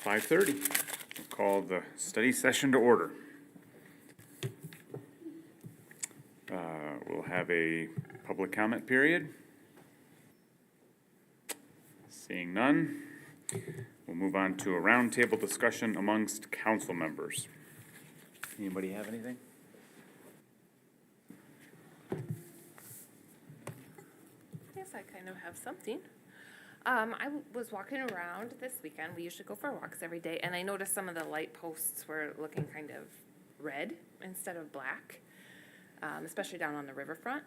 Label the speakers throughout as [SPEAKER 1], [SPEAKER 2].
[SPEAKER 1] 5:30. We'll call the study session to order. We'll have a public comment period. Seeing none, we'll move on to a roundtable discussion amongst council members. Anybody have anything?
[SPEAKER 2] Yes, I kind of have something. I was walking around this weekend. We usually go for walks every day, and I noticed some of the light posts were looking kind of red instead of black, especially down on the riverfront.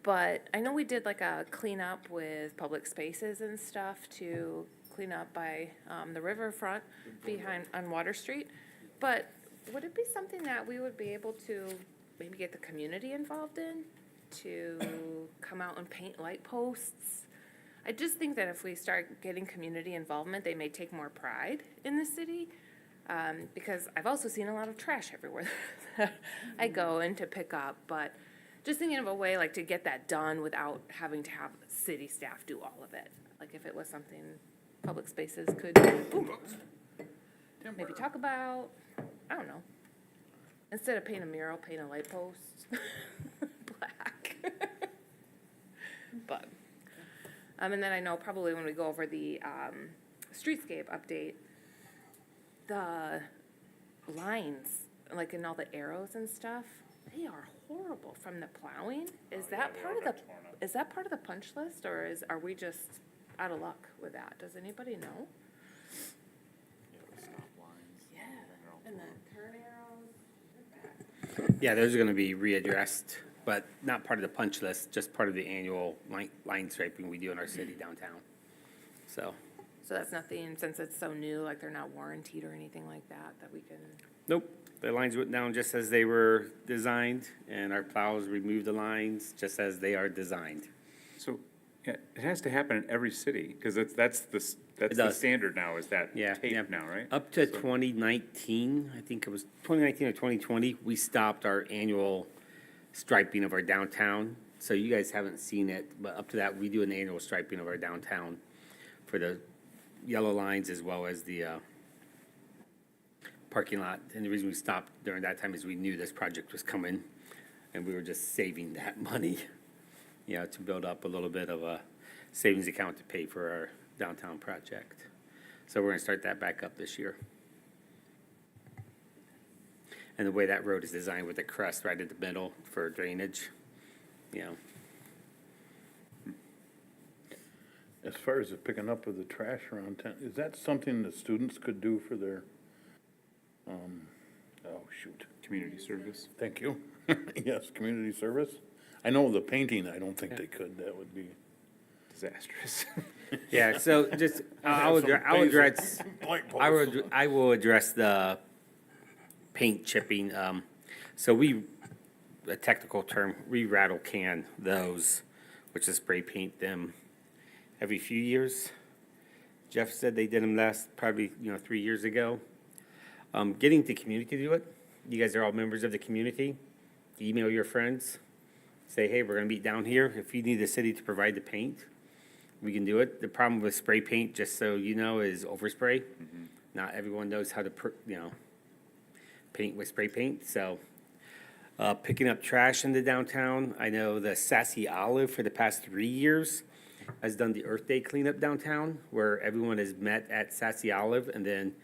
[SPEAKER 2] But I know we did like a cleanup with public spaces and stuff to clean up by the riverfront behind on Water Street. But would it be something that we would be able to maybe get the community involved in to come out and paint light posts? I just think that if we start getting community involvement, they may take more pride in the city. Because I've also seen a lot of trash everywhere that I go in to pick up, but just thinking of a way like to get that done without having to have city staff do all of it. Like if it was something public spaces could maybe talk about, I don't know. Instead of paint a mural, paint a light post, black. But, and then I know probably when we go over the Streetscape update, the lines, like in all the arrows and stuff, they are horrible from the plowing. Is that part of the punch list, or are we just out of luck with that? Does anybody know? Yeah, and the turn arrows.
[SPEAKER 3] Yeah, those are gonna be readdressed, but not part of the punch list, just part of the annual line striping we do in our city downtown. So
[SPEAKER 2] that's nothing, since it's so new, like they're not warranted or anything like that, that we can.
[SPEAKER 3] nope, the lines went down just as they were designed, and our plows removed the lines just as they are designed.
[SPEAKER 1] So, yeah, it has to happen in every city, because that's the
[SPEAKER 3] does.
[SPEAKER 1] standard now, is that
[SPEAKER 3] Yeah,
[SPEAKER 1] tape
[SPEAKER 3] yeah.
[SPEAKER 1] now, right?
[SPEAKER 3] Up to 2019, I think it was 2019 or 2020, we stopped our annual striping of our downtown. So you guys haven't seen it, but up to that, we do an annual striping of our downtown for the yellow lines as well as the parking lot. And the reason we stopped during that time is we knew this project was coming, and we were just saving that money, you know, to build up a little bit of a savings account to pay for our downtown project. So we're gonna start that back up this year. And the way that road is designed with the crest right at the middle for drainage, you know.
[SPEAKER 4] As far as the picking up of the trash around town, is that something that students could do for their,
[SPEAKER 1] Community service.
[SPEAKER 4] thank you. Yes, community service? I know the painting, I don't think they could, that would be.
[SPEAKER 1] Disastrous.
[SPEAKER 3] Yeah, so just, I will address the paint chipping. So a technical term, we rattle can those, which is spray paint them every few years. Jeff said they did them probably 3 years ago. Getting the community to do it, you guys are all members of the community, email your friends, say, hey, we're gonna meet down here. If you need the city to provide the paint, we can do it. The problem with spray paint, just so you know, is overspray. Not everyone knows how to, paint with spray paint, so. Picking up trash in the downtown, I know the Sassy Olive for the past 3 years has done the Earth Day cleanup downtown, where everyone has met at Sassy Olive, and then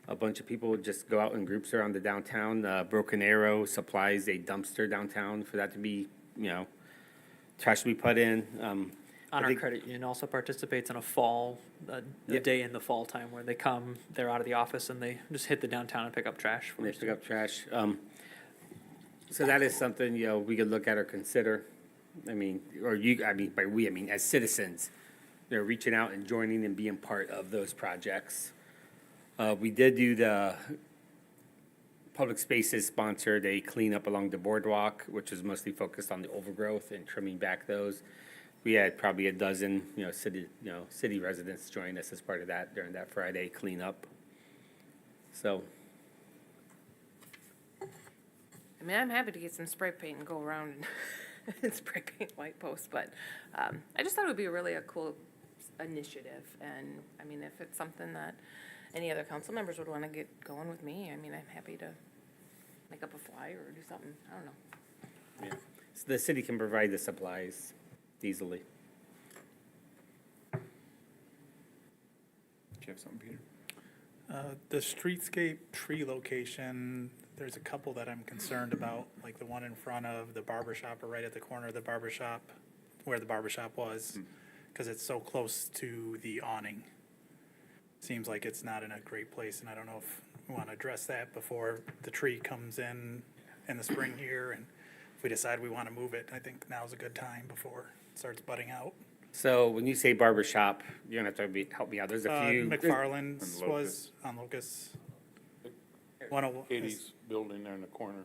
[SPEAKER 3] a bunch of people just go out in groups around the downtown. Broken Arrow supplies a dumpster downtown for that to be, trash to be put in.
[SPEAKER 5] Honor Credit Union also participates in a fall, a day in the fall time where they come, they're out of the office and they just hit the downtown and pick up trash.
[SPEAKER 3] They pick up trash. So that is something, we could look at or consider. By we, as citizens, reaching out and joining and being part of those projects. We did do the public spaces sponsored a cleanup along the boardwalk, which is mostly focused on the overgrowth and trimming back those. We had probably a dozen, city residents join us as part of that during that Friday cleanup. So.
[SPEAKER 2] I mean, I'm happy to get some spray paint and go around and spray paint light posts, but I just thought it would be really a cool initiative. And I mean, if it's something that any other council members would wanna get going with me, I mean, I'm happy to make up a flyer or do something, I don't know.
[SPEAKER 3] Yeah. So the city can provide the supplies easily.
[SPEAKER 1] Do you have something, Peter?
[SPEAKER 6] The streetscape tree location, there's a couple that I'm concerned about, like the one in front of the barber shop or right at the corner of the barber shop, where the barber shop was, because it's so close to the awning. Seems like it's not in a great place, and I don't know if we want to address that before the tree comes in the spring here, and if we decide we want to move it, I think now's a good time before it starts budding out.
[SPEAKER 3] So when you say barber shop, you're gonna have to help me out. There's a few.
[SPEAKER 6] McFarland's
[SPEAKER 1] On
[SPEAKER 6] was on Locust.
[SPEAKER 4] Katie's building there in the corner.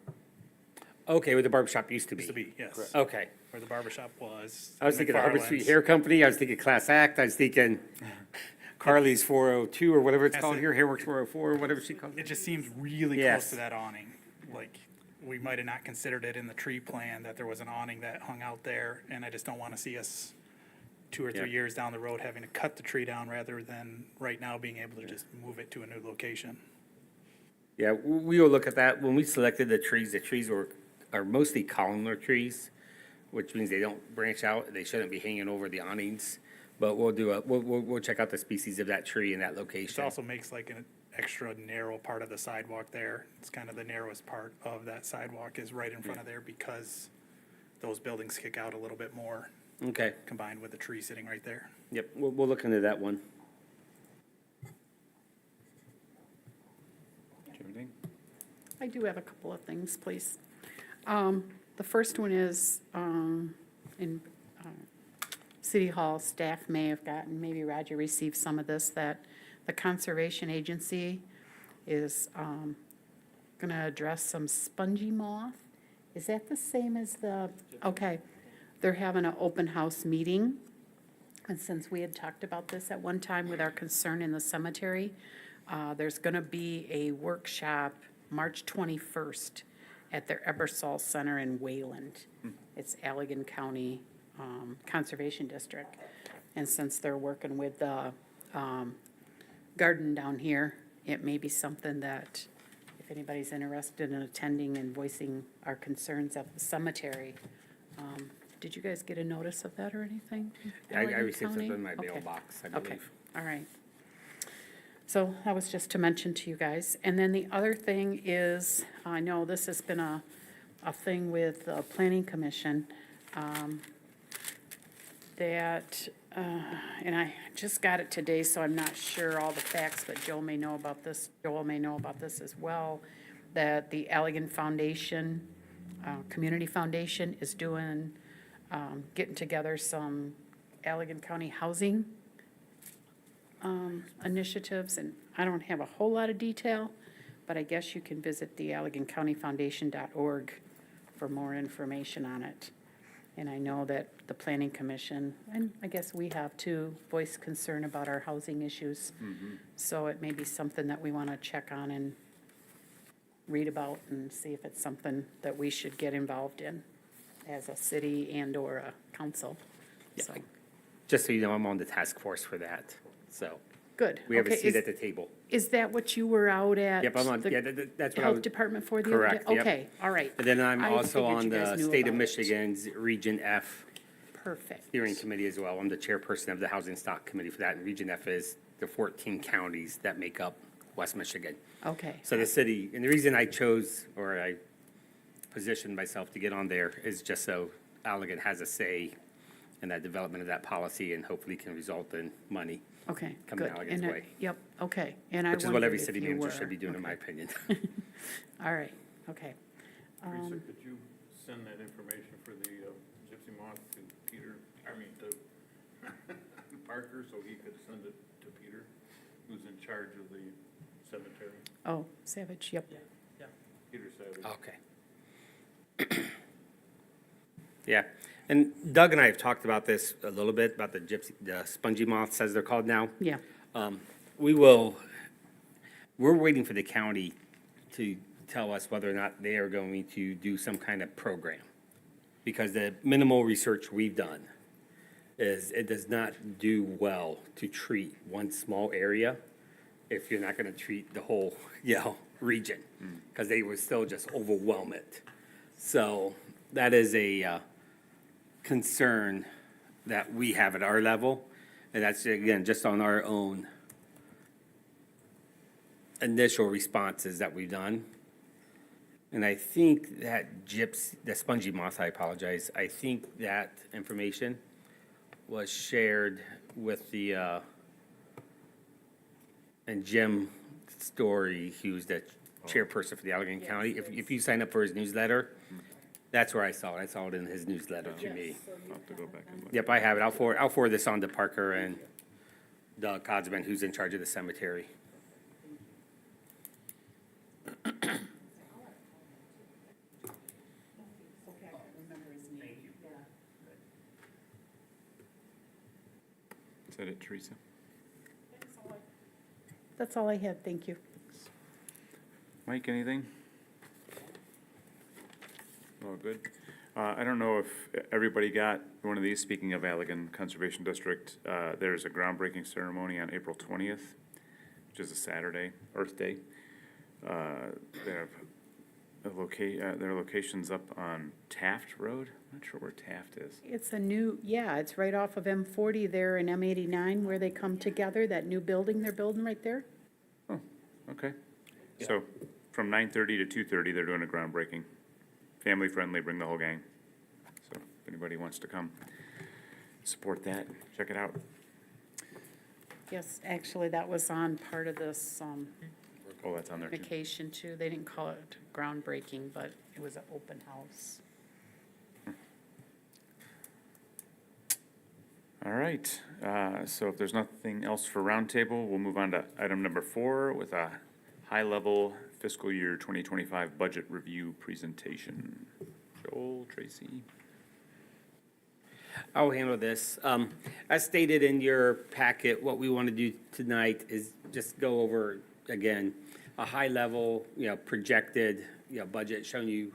[SPEAKER 3] Okay, where the barber shop used to be.
[SPEAKER 6] Used to be, yes,
[SPEAKER 3] Okay.
[SPEAKER 6] where the barber shop was.
[SPEAKER 3] I was thinking of Hubbard Street
[SPEAKER 6] McFarland's.
[SPEAKER 3] Hair Company. I was thinking Class Act. I was thinking Carly's 402 or whatever it's
[SPEAKER 6] That's
[SPEAKER 3] called
[SPEAKER 6] it.
[SPEAKER 3] here, Hairworks 404 or whatever she calls
[SPEAKER 6] It
[SPEAKER 3] it.
[SPEAKER 6] just seems really
[SPEAKER 3] Yes.
[SPEAKER 6] close to that awning. Like, we might have not considered it in the tree plan that there was an awning that hung out there, and I just don't want to see us 2 or 3
[SPEAKER 3] Yeah.
[SPEAKER 6] years down the road having to cut the tree down rather than right now being able to just move it to a new location.
[SPEAKER 3] Yeah, we will look at that. When we selected the trees are mostly columnar trees, which means they don't branch out. They shouldn't be hanging over the awnings. But we'll check out the species of that tree in that
[SPEAKER 6] It
[SPEAKER 3] location.
[SPEAKER 6] also makes like an extra narrow part of the sidewalk there. It's kind of the narrowest part of that sidewalk is right in front of there because those buildings kick out a little bit more
[SPEAKER 3] Okay,
[SPEAKER 6] combined with the tree sitting right there.
[SPEAKER 3] yep, we'll look into that one.
[SPEAKER 1] Do you have anything?
[SPEAKER 7] I do have a couple of things, please. The first one is, in City Hall, staff may have gotten, maybe Roger received some of this, that the Conservation Agency is gonna address some spongy moth. Is that the same as okay, they're having an open house meeting. And since we had talked about this at one time with our concern in the cemetery, there's gonna be a workshop March 21st at their Ebersol Center in Wayland. It's Allegan County Conservation District. And since they're working with the garden down here, it may be something that if anybody's interested in attending and voicing our concerns at the cemetery. Did you guys get a notice of that or anything?
[SPEAKER 3] I
[SPEAKER 7] Allegan
[SPEAKER 3] received
[SPEAKER 7] County?
[SPEAKER 3] something in my
[SPEAKER 7] Okay.
[SPEAKER 3] mailbox, I
[SPEAKER 7] Okay,
[SPEAKER 3] believe.
[SPEAKER 7] all right. So that was just to mention to you guys. And then the other thing is, I know this has been a thing with the Planning Commission, that, and I just got it today, so I'm not sure all the facts, but Joel may know about this as well, that the Allegan Foundation, Community Foundation is doing, getting together some Allegan County housing initiatives, and I don't have a whole lot of detail, but I guess you can visit the AlleganCountyFoundation.org for more information on it. And I know that the Planning Commission, and I guess we have too, voiced concern about our housing issues. So it may be something that we want to check on and read about and see if it's something that we should get involved in as a city and/or a council.
[SPEAKER 3] Yeah,
[SPEAKER 7] So,
[SPEAKER 3] Just so you know, I'm on the task force for that, so
[SPEAKER 7] good.
[SPEAKER 3] we have a
[SPEAKER 7] Okay,
[SPEAKER 3] seat at the table.
[SPEAKER 7] Is that what you were out at?
[SPEAKER 3] Yep, I'm on,
[SPEAKER 7] the
[SPEAKER 3] yeah, that's what I
[SPEAKER 7] Health
[SPEAKER 3] was.
[SPEAKER 7] Department for the other day?
[SPEAKER 3] Correct, yep.
[SPEAKER 7] Okay, all right.
[SPEAKER 3] And then I'm
[SPEAKER 7] I
[SPEAKER 3] also
[SPEAKER 7] figured
[SPEAKER 3] on
[SPEAKER 7] you guys
[SPEAKER 3] the
[SPEAKER 7] knew
[SPEAKER 3] State of
[SPEAKER 7] about it.
[SPEAKER 3] Michigan's Region F
[SPEAKER 7] Perfect.
[SPEAKER 3] steering committee as well. I'm the chairperson of the Housing Stock Committee for that, and Region F is the 14 counties that make up West Michigan.
[SPEAKER 7] Okay,
[SPEAKER 3] So the city, and the reason I chose, or I positioned myself to get on there is just so Allegan has a say in that development of that policy and hopefully can result in money,
[SPEAKER 7] okay,
[SPEAKER 3] Coming
[SPEAKER 7] good.
[SPEAKER 3] Allegan's
[SPEAKER 7] And
[SPEAKER 3] way.
[SPEAKER 7] Yep, okay. And I
[SPEAKER 3] which is what every
[SPEAKER 7] wondered if
[SPEAKER 3] city
[SPEAKER 7] you
[SPEAKER 3] manager
[SPEAKER 7] were.
[SPEAKER 3] should be doing, in my
[SPEAKER 7] Okay.
[SPEAKER 3] opinion.
[SPEAKER 7] All right, okay.
[SPEAKER 4] Teresa, could you send that information for the gypsy moth to Peter, to Parker, so he could send it to Peter, who's in charge of the cemetery?
[SPEAKER 7] Oh, Savage, yep.
[SPEAKER 4] Peter Savage.
[SPEAKER 3] Okay. Yeah, and Doug and I have talked about this a little bit, about the spongy moths, as they're called now.
[SPEAKER 7] Yeah,
[SPEAKER 3] We're waiting for the county to tell us whether or not they are going to do some kind of program. Because the minimal research we've done is it does not do well to treat one small area if you're not gonna treat the whole, region, because they would still just overwhelm it. So that is a concern that we have at our level, and that's, again, just on our own initial responses that we've done. And I think that the spongy moth, I apologize, I think that information was shared with the, and Jim Story, who's the chairperson for the Allegan County. If you sign up for his newsletter, that's where I saw it. I saw it in his newsletter to me.
[SPEAKER 1] I'll have to go back and look.
[SPEAKER 3] Yep, I have it. I'll forward this on to Parker and Doug Codsman, who's in charge of the cemetery.
[SPEAKER 1] Is that it, Teresa?
[SPEAKER 7] That's all I had, thank you.
[SPEAKER 1] Mike, anything? All good. I don't know if everybody got one of these. Speaking of Allegan Conservation District, there's a groundbreaking ceremony on April 20th, which is a Saturday, Earth Day. They have their location's up on Taft Road. I'm not sure where Taft is.
[SPEAKER 7] It's it's right off of M40 there in M89 where they come together, that new building they're building right there.
[SPEAKER 1] Oh, okay. So from 9:30 to 2:30, they're doing a groundbreaking. Family friendly, bring the whole gang. So if anybody wants to come support that, check it out.
[SPEAKER 7] Yes, actually, that was on part of this
[SPEAKER 1] Oh, that's on there too.
[SPEAKER 7] vacation too. They didn't call it groundbreaking, but it was an open house.
[SPEAKER 1] All right, so if there's nothing else for roundtable, we'll move on to item number 4 with a high-level fiscal year 2025 budget review presentation. Joel, Tracy?
[SPEAKER 3] I'll handle this. As stated in your packet, what we want to do tonight is just go over, again, a high-level, projected, budget, showing you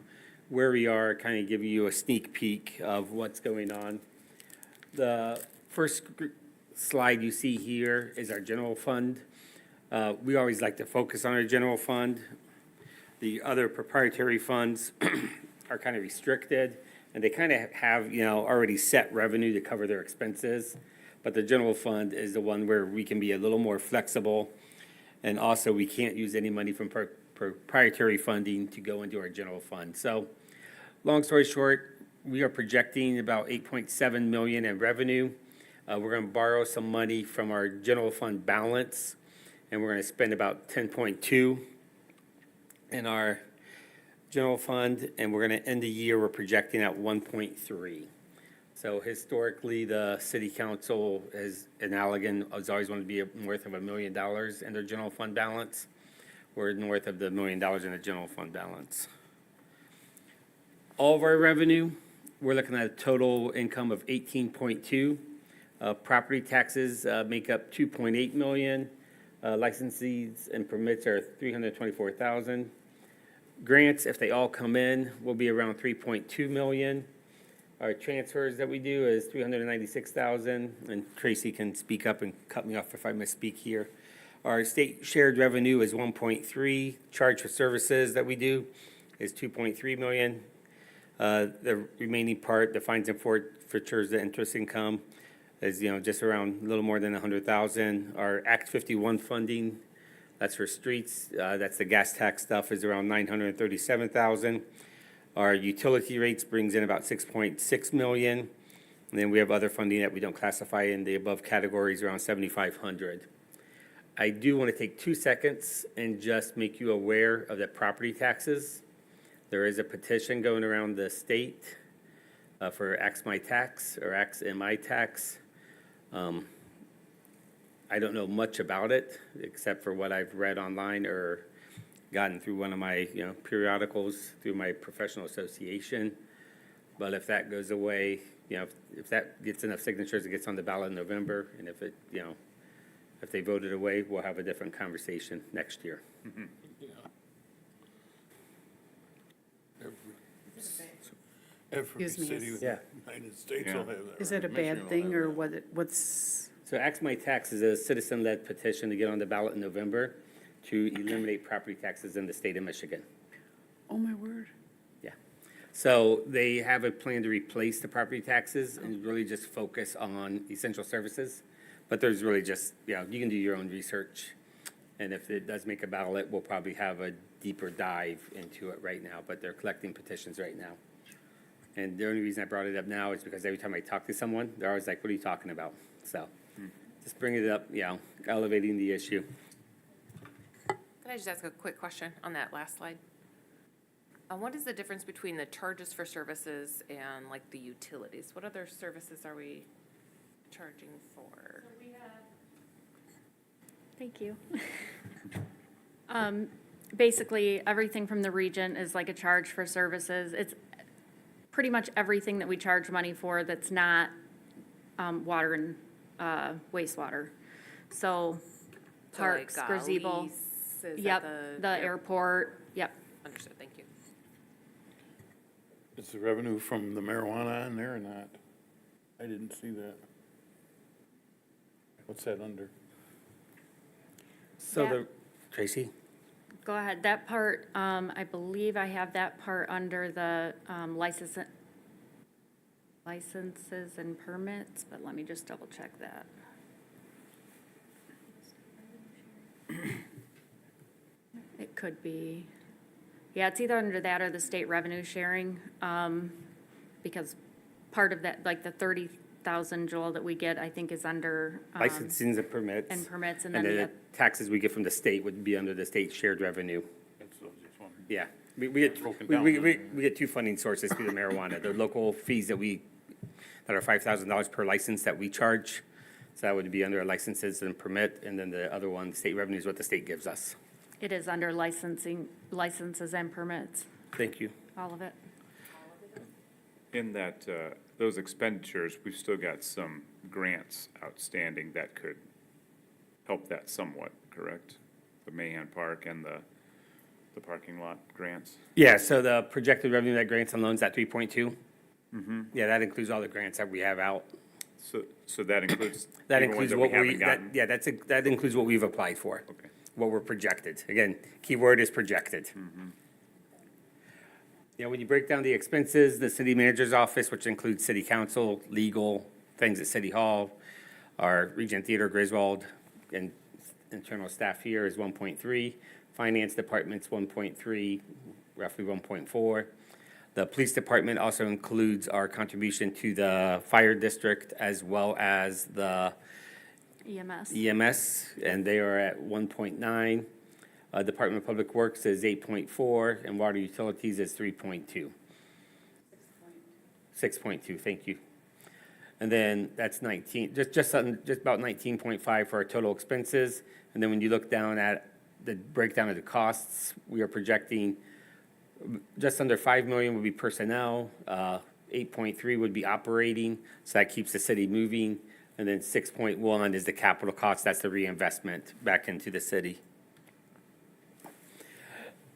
[SPEAKER 3] where we are, kind of giving you a sneak peek of what's going on. The first slide you see here is our general fund. We always like to focus on our general fund. The other proprietary funds are kind of restricted, and they kind of have, already set revenue to cover their expenses. But the general fund is the one where we can be a little more flexible, and also we can't use any money from proprietary funding to go into our general fund. So, long story short, we are projecting about 8.7 million in revenue. We're going to borrow some money from our general fund balance, and we're going to spend about 10.2 in our general fund, and we're going to end the year, we're projecting at 1.3. So historically, the city council in Allegan has always wanted to be north of $1 million in their general fund balance. We're north of the $1 million in the general fund balance. All of our revenue, we're looking at a total income of 18.2. Property taxes make up 2.8 million. Licenses and permits are 324,000. Grants, if they all come in, will be around 3.2 million. Our transfers that we do is 396,000, and Tracy can speak up and cut me off if I misspeak here. Our state shared revenue is 1.3. Charge for services that we do is 2.3 million. The remaining part, the fines and forfeitures, the interest income, is just around a little more than 100,000. Our Act 51 funding, that's for streets, that's the gas tax stuff, is around 937,000. Our utility rates brings in about 6.6 million. And then we have other funding that we don't classify in the above categories, around 7,500. I do want to take 2 seconds and just make you aware of the property taxes. There is a petition going around the state for Ax My Tax or Ax MI Tax. I don't know much about it, except for what I've read online or gotten through one of my, periodicals through my professional association. But if that goes away, if that gets enough signatures, it gets on the ballot in November. And if it, if they vote it away, we'll have a different conversation next year.
[SPEAKER 1] Mm-hmm.
[SPEAKER 4] Every
[SPEAKER 7] Excuse me,
[SPEAKER 4] city in
[SPEAKER 7] is-
[SPEAKER 4] the United States will have that.
[SPEAKER 7] Is it a bad thing or what's,
[SPEAKER 3] So Ask My Tax is a citizen-led petition to get on the ballot in November to eliminate property taxes in the state of Michigan.
[SPEAKER 7] Oh, my word.
[SPEAKER 3] Yeah. So they have a plan to replace the property taxes and really just focus on essential services. But there's really just, you know, you can do your own research. And if it does make a ballot, we'll probably have a deeper dive into it right now, but they're collecting petitions right now. And the only reason I brought it up now is because every time I talk to someone, they're always like, what are you talking about? So just bringing it up, you know, elevating the issue.
[SPEAKER 2] Can I just ask a quick question on that last slide? What is the difference between the charges for services and like the utilities? What other services are we charging for?
[SPEAKER 8] Thank you. Basically, everything from the region is like a charge for services. It's pretty much everything that we charge money for that's not water and wastewater. So
[SPEAKER 2] So like,
[SPEAKER 8] parks, gazebo,
[SPEAKER 2] lease, is
[SPEAKER 8] yep,
[SPEAKER 2] that
[SPEAKER 8] the airport, yep.
[SPEAKER 2] Understood, thank you.
[SPEAKER 4] Is the revenue from the marijuana in there or not? I didn't see that. What's that under?
[SPEAKER 3] So
[SPEAKER 8] Yeah.
[SPEAKER 3] Tracy?
[SPEAKER 8] Go ahead. That part, I believe I have that part under the licenses and permits, but let me just double check that. It could be, yeah, it's either under that or the state revenue sharing, because part of that, like the 30,000, Joel, that we get, I think is under.
[SPEAKER 3] Licensings and permits.
[SPEAKER 8] And permits, and
[SPEAKER 3] And
[SPEAKER 8] then
[SPEAKER 3] the taxes we get from the state would be under the state shared revenue.
[SPEAKER 4] That's what I was just wondering.
[SPEAKER 3] Yeah, we get,
[SPEAKER 4] Broken
[SPEAKER 3] we,
[SPEAKER 4] down.
[SPEAKER 3] we get two funding sources through the marijuana. The local fees that are $5,000 per license that we charge. So that would be under licenses and permit, and then the other one, state revenue is what the state gives us.
[SPEAKER 8] it is under licenses and permits,
[SPEAKER 3] Thank you.
[SPEAKER 8] all of it.
[SPEAKER 1] In that, those expenditures, we've still got some grants outstanding that could help that somewhat, correct? The Mahan Park and the parking lot grants?
[SPEAKER 3] Yeah, so the projected revenue that grants and loans, that 3.2? Mm-hmm. Yeah, that includes all the grants that we have out.
[SPEAKER 1] So that includes
[SPEAKER 3] That
[SPEAKER 1] even ones
[SPEAKER 3] includes
[SPEAKER 1] that
[SPEAKER 3] what
[SPEAKER 1] we haven't gotten?
[SPEAKER 3] yeah, that includes what we've applied for.
[SPEAKER 1] Okay.
[SPEAKER 3] What we're projected. Again, keyword is projected. Yeah, when you break down the expenses, the city manager's office, which includes city council, legal, things at city hall, our Regent Theater, Griswold, and internal staff here is 1.3. Finance department's 1.3, roughly 1.4. The police department also includes our contribution to the fire district as well as the
[SPEAKER 8] EMS.
[SPEAKER 3] EMS, and they are at 1.9. Department of Public Works is 8.4, and Water Utilities is 3.2. 6.2, thank you. And then that's 19, just about 19.5 for our total expenses. And then when you look down at the breakdown of the costs, we are projecting just under 5 million would be personnel, 8.3 would be operating, so that keeps the city moving. And then 6.1 is the capital cost, that's the reinvestment back into the city.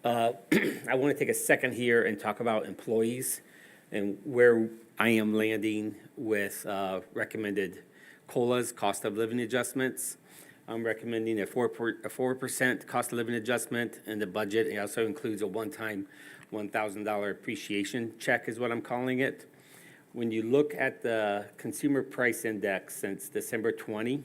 [SPEAKER 3] I want to take a second here and talk about employees and where I am landing with recommended COLAs, cost of living adjustments. I'm recommending a 4% cost of living adjustment in the budget. It also includes a one-time $1,000 appreciation check is what I'm calling it. When you look at the consumer price index since December 20,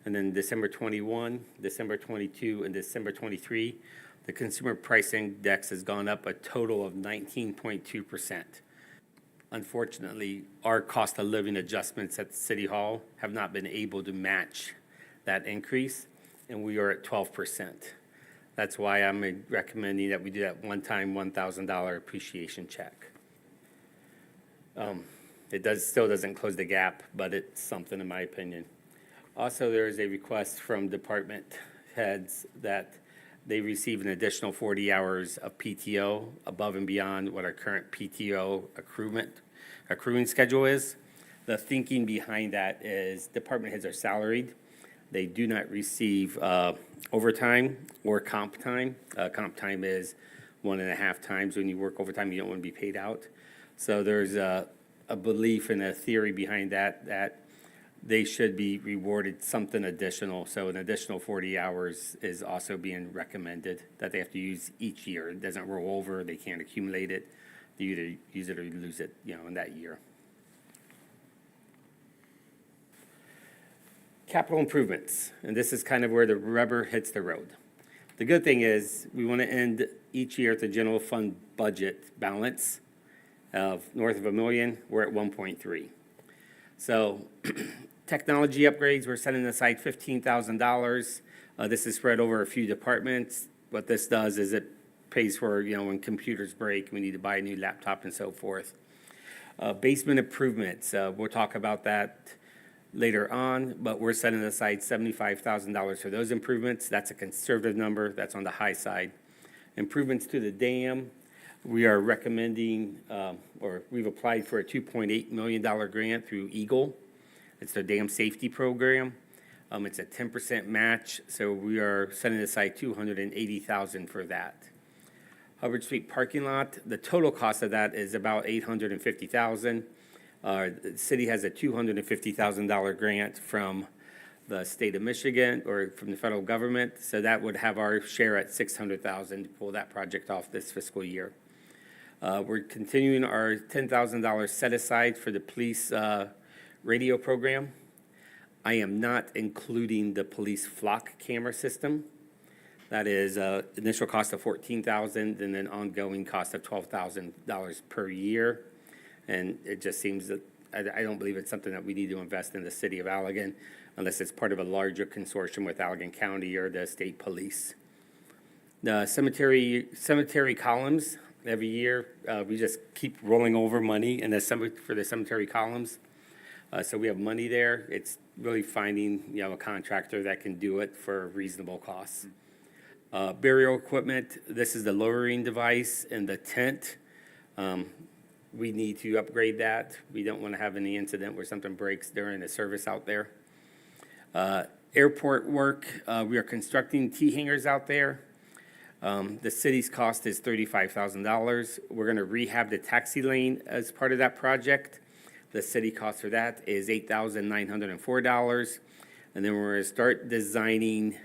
[SPEAKER 3] and then December 21, December 22, and December 23, the consumer price index has gone up a total of 19.2%. Unfortunately, our cost of living adjustments at the City Hall have not been able to match that increase, and we are at 12%. That's why I'm recommending that we do that one-time $1,000 appreciation check. It still doesn't close the gap, but it's something in my opinion. Also, there is a request from department heads that they receive an additional 40 hours of PTO above and beyond what our current PTO accruing schedule is. The thinking behind that is department heads are salaried. They do not receive overtime or comp time. Comp time is 1.5 times when you work overtime, you don't want to be paid out. So there's a belief and a theory behind that they should be rewarded something additional. So an additional 40 hours is also being recommended that they have to use each year. It doesn't roll over, they can't accumulate it. They either use it or lose it, in that year. Capital improvements, and this is kind of where the rubber hits the road. The good thing is, we want to end each year at the general fund budget balance of north of $1 million. We're at 1.3. So technology upgrades, we're setting aside $15,000. This is spread over a few departments. What this does is it pays for, when computers break, we need to buy a new laptop and so forth. Basement improvements, we'll talk about that later on, but we're setting aside $75,000 for those improvements. That's a conservative number. That's on the high side. Improvements to the dam, we are recommending, or we've applied for a $2.8 million grant through Eagle. It's their dam safety program. It's a 10% match, so we are setting aside $280,000 for that. Hubbard Street parking lot, the total cost of that is about $850,000. The city has a $250,000 grant from the state of Michigan or from the federal government, so that would have our share at $600,000 to pull that project off this fiscal year. We're continuing our $10,000 set aside for the police radio program. I am not including the police flock camera system. That is initial cost of $14,000 and then ongoing cost of $12,000 per year. And it just seems that I don't believe it's something that we need to invest in the city of Allegan unless it's part of a larger consortium with Allegan County or the state police. The cemetery columns, every year, we just keep rolling over money in for the cemetery columns. So we have money there. It's really finding, a contractor that can do it for reasonable costs. Burial equipment, this is the lowering device and the tent. We need to upgrade that. We don't want to have any incident where something breaks during the service out there. Airport work, we are constructing T-hangers out there. The city's cost is $35,000. We're going to rehab the taxi lane as part of that project. The city cost for that is $8,904. And then we're going to start designing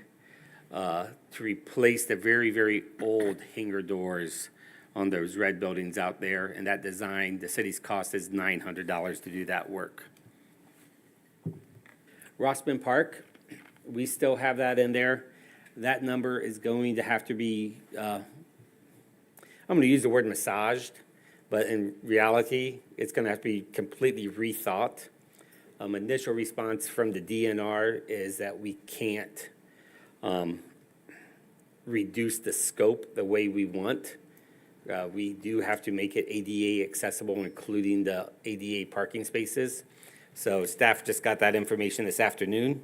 [SPEAKER 3] to replace the very, very old hangar doors on those red buildings out there. And that design, the city's cost is $900 to do that work. Rossman Park, we still have that in there. That number is going to have to be, I'm going to use the word massaged, but in reality, it's going to have to be completely rethought. Initial response from the DNR is that we can't reduce the scope the way we want. We do have to make it ADA accessible, including the ADA parking spaces. So staff just got that information this afternoon.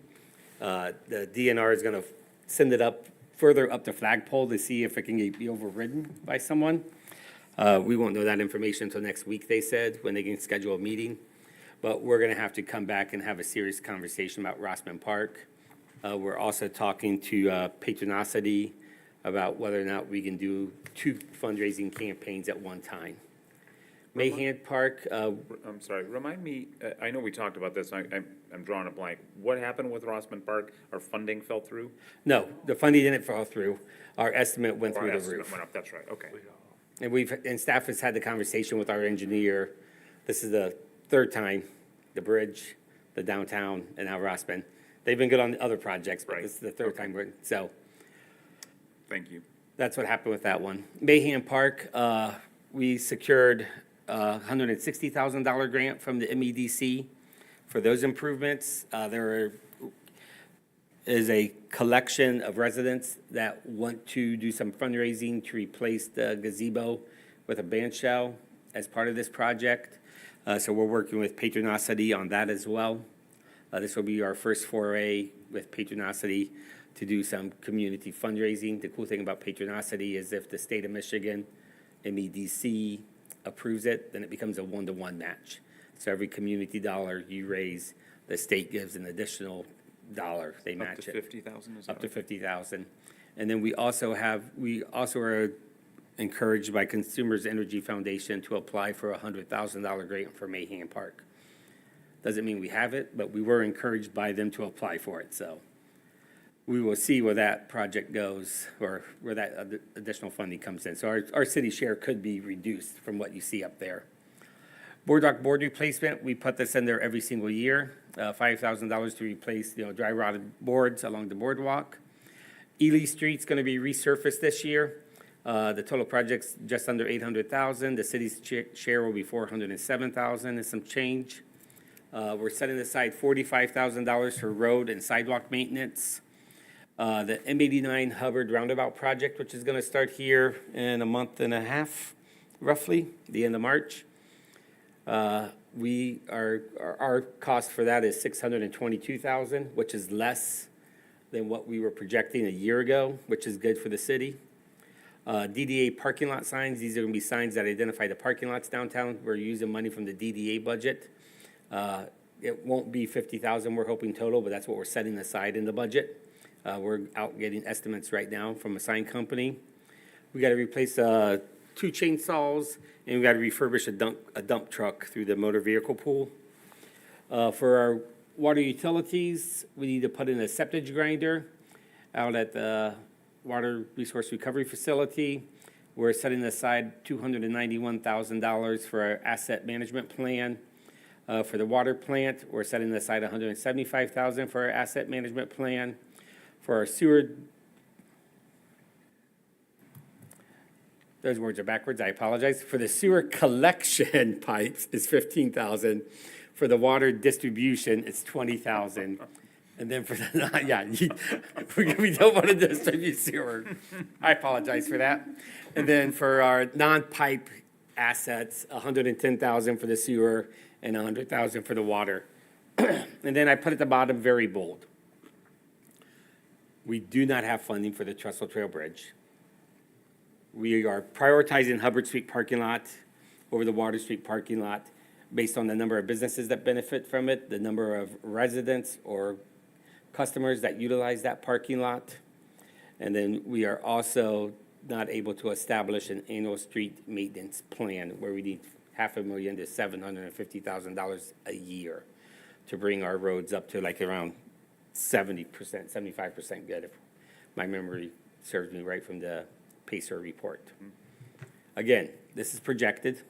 [SPEAKER 3] The DNR is going to send it further up the flagpole to see if it can be overridden by someone. We won't know that information until next week, they said, when they can schedule a meeting. But we're going to have to come back and have a serious conversation about Rossman Park. We're also talking to Patronicity about whether or not we can do 2 fundraising campaigns at one time. Mahan Park,
[SPEAKER 1] I'm sorry, remind me, I know we talked about this, I'm drawing a blank. What happened with Rossman Park? Our funding fell through?
[SPEAKER 3] no, the funding didn't fall through. Our estimate went
[SPEAKER 1] Our
[SPEAKER 3] through the
[SPEAKER 1] estimate
[SPEAKER 3] roof.
[SPEAKER 1] went up, that's right, okay.
[SPEAKER 3] And staff has had the conversation with our engineer. This is the 3rd time, the bridge, the downtown, and now Rossman. They've been good on the other projects, but
[SPEAKER 1] Right.
[SPEAKER 3] this is the 3rd time, so
[SPEAKER 1] Thank you.
[SPEAKER 3] that's what happened with that one. Mahan Park, we secured a $160,000 grant from the MEDC for those improvements. There is a collection of residents that want to do some fundraising to replace the gazebo with a band shell as part of this project. So we're working with Patronicity on that as well. This will be our first foray with Patronicity to do some community fundraising. The cool thing about Patronicity is if the state of Michigan, MEDC, approves it, then it becomes a 1-to-1 match. So every community dollar you raise, the state gives an additional dollar. They match it.
[SPEAKER 1] Up to 50,000, is that
[SPEAKER 3] Up to
[SPEAKER 1] right?
[SPEAKER 3] 50,000. And then we also are encouraged by Consumers Energy Foundation to apply for a $100,000 grant for Mahan Park. Doesn't mean we have it, but we were encouraged by them to apply for it, so we will see where that project goes, or where that additional funding comes in. So our city share could be reduced from what you see up there. Boardwalk board replacement, we put this in there every single year, $5,000 to replace, dry rotted boards along the boardwalk. Ely Street's gonna be resurfaced this year. The total project's just under $800,000. The city's share will be $407,000 and some change. We're setting aside $45,000 for road and sidewalk maintenance. The M89 Hubbard roundabout project, which is gonna start here in a month and a half, roughly, the end of March. Our cost for that is $622,000, which is less than what we were projecting a year ago, which is good for the city. DDA parking lot signs, these are gonna be signs that identify the parking lots downtown. We're using money from the DDA budget. It won't be $50,000 we're hoping total, but that's what we're setting aside in the budget. We're out getting estimates right now from a sign company. We gotta replace, 2 chainsaws, and we gotta refurbish a dump truck through the motor vehicle pool. For our water utilities, we need to put in a septic grinder out at the Water Resource Recovery Facility. We're setting aside $291,000 for our asset management plan. For the water plant, we're setting aside $175,000 for our asset management plan. For our sewer, those words are backwards, I apologize. For the sewer collection pipes, it's $15,000. For the water distribution, it's $20,000. And then for the, we don't want to distribute sewer. I apologize for that. And then for our non-pipe assets, $110,000 for the sewer and $100,000 for the water. And then I put at the bottom, very bold. We do not have funding for the Trestle Trail Bridge. We are prioritizing Hubbard Street parking lot over the Water Street parking lot based on the number of businesses that benefit from it, the number of residents or customers that utilize that parking lot. And then we are also not able to establish an annual street maintenance plan where we need $500,000 to $750,000 a year to bring our roads up to like around 70%, 75% good, if my memory serves me right from the Pacer report. Again, this is projected,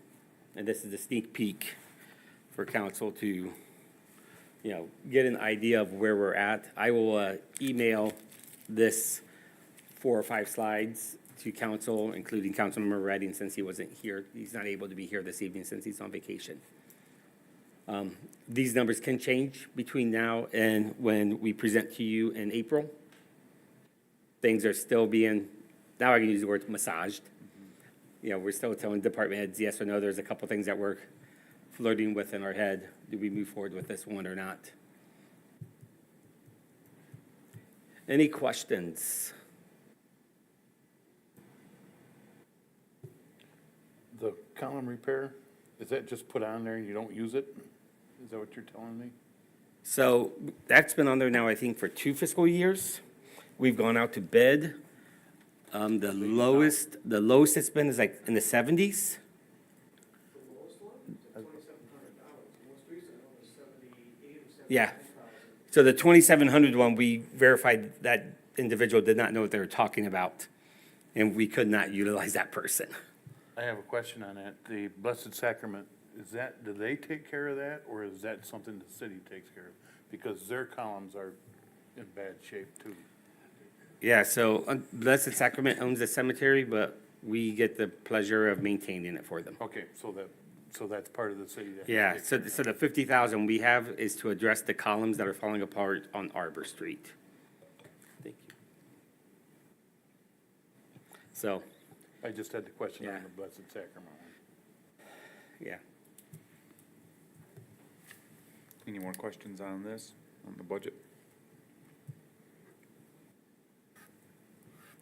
[SPEAKER 3] and this is a sneak peek for council to, get an idea of where we're at. I will email this 4 or 5 slides to council, including Councilmember Redding, since he wasn't here. He's not able to be here this evening since he's on vacation. These numbers can change between now and when we present to you in April. Things are still being, now I can use the word massaged. We're still telling department heads yes or no. There's a couple things that we're floating with in our head. Do we move forward with this one or not? Any questions?
[SPEAKER 4] The column repair, is that just put on there and you don't use it? Is that what you're telling me?
[SPEAKER 3] So that's been on there now, I think, for 2 fiscal years. We've gone out to bid. The lowest it's been is like in the 70s. Yeah. So the 2,700 one, we verified that individual did not know what they were talking about, and we could not utilize that person.
[SPEAKER 4] I have a question on that. The Blessed Sacrament, do they take care of that, or is that something the city takes care of? Because their columns are in bad shape too.
[SPEAKER 3] Yeah, so Blessed Sacrament owns the cemetery, but we get the pleasure of maintaining it for them.
[SPEAKER 4] Okay, so that's part of the city. that-
[SPEAKER 3] Yeah, so the 50,000 we have is to address the columns that are falling apart on Arbor Street. Thank you. So,
[SPEAKER 4] I just had the question
[SPEAKER 3] Yeah.
[SPEAKER 4] on the Blessed Sacrament.
[SPEAKER 3] yeah.
[SPEAKER 1] Any more questions on this, on the budget?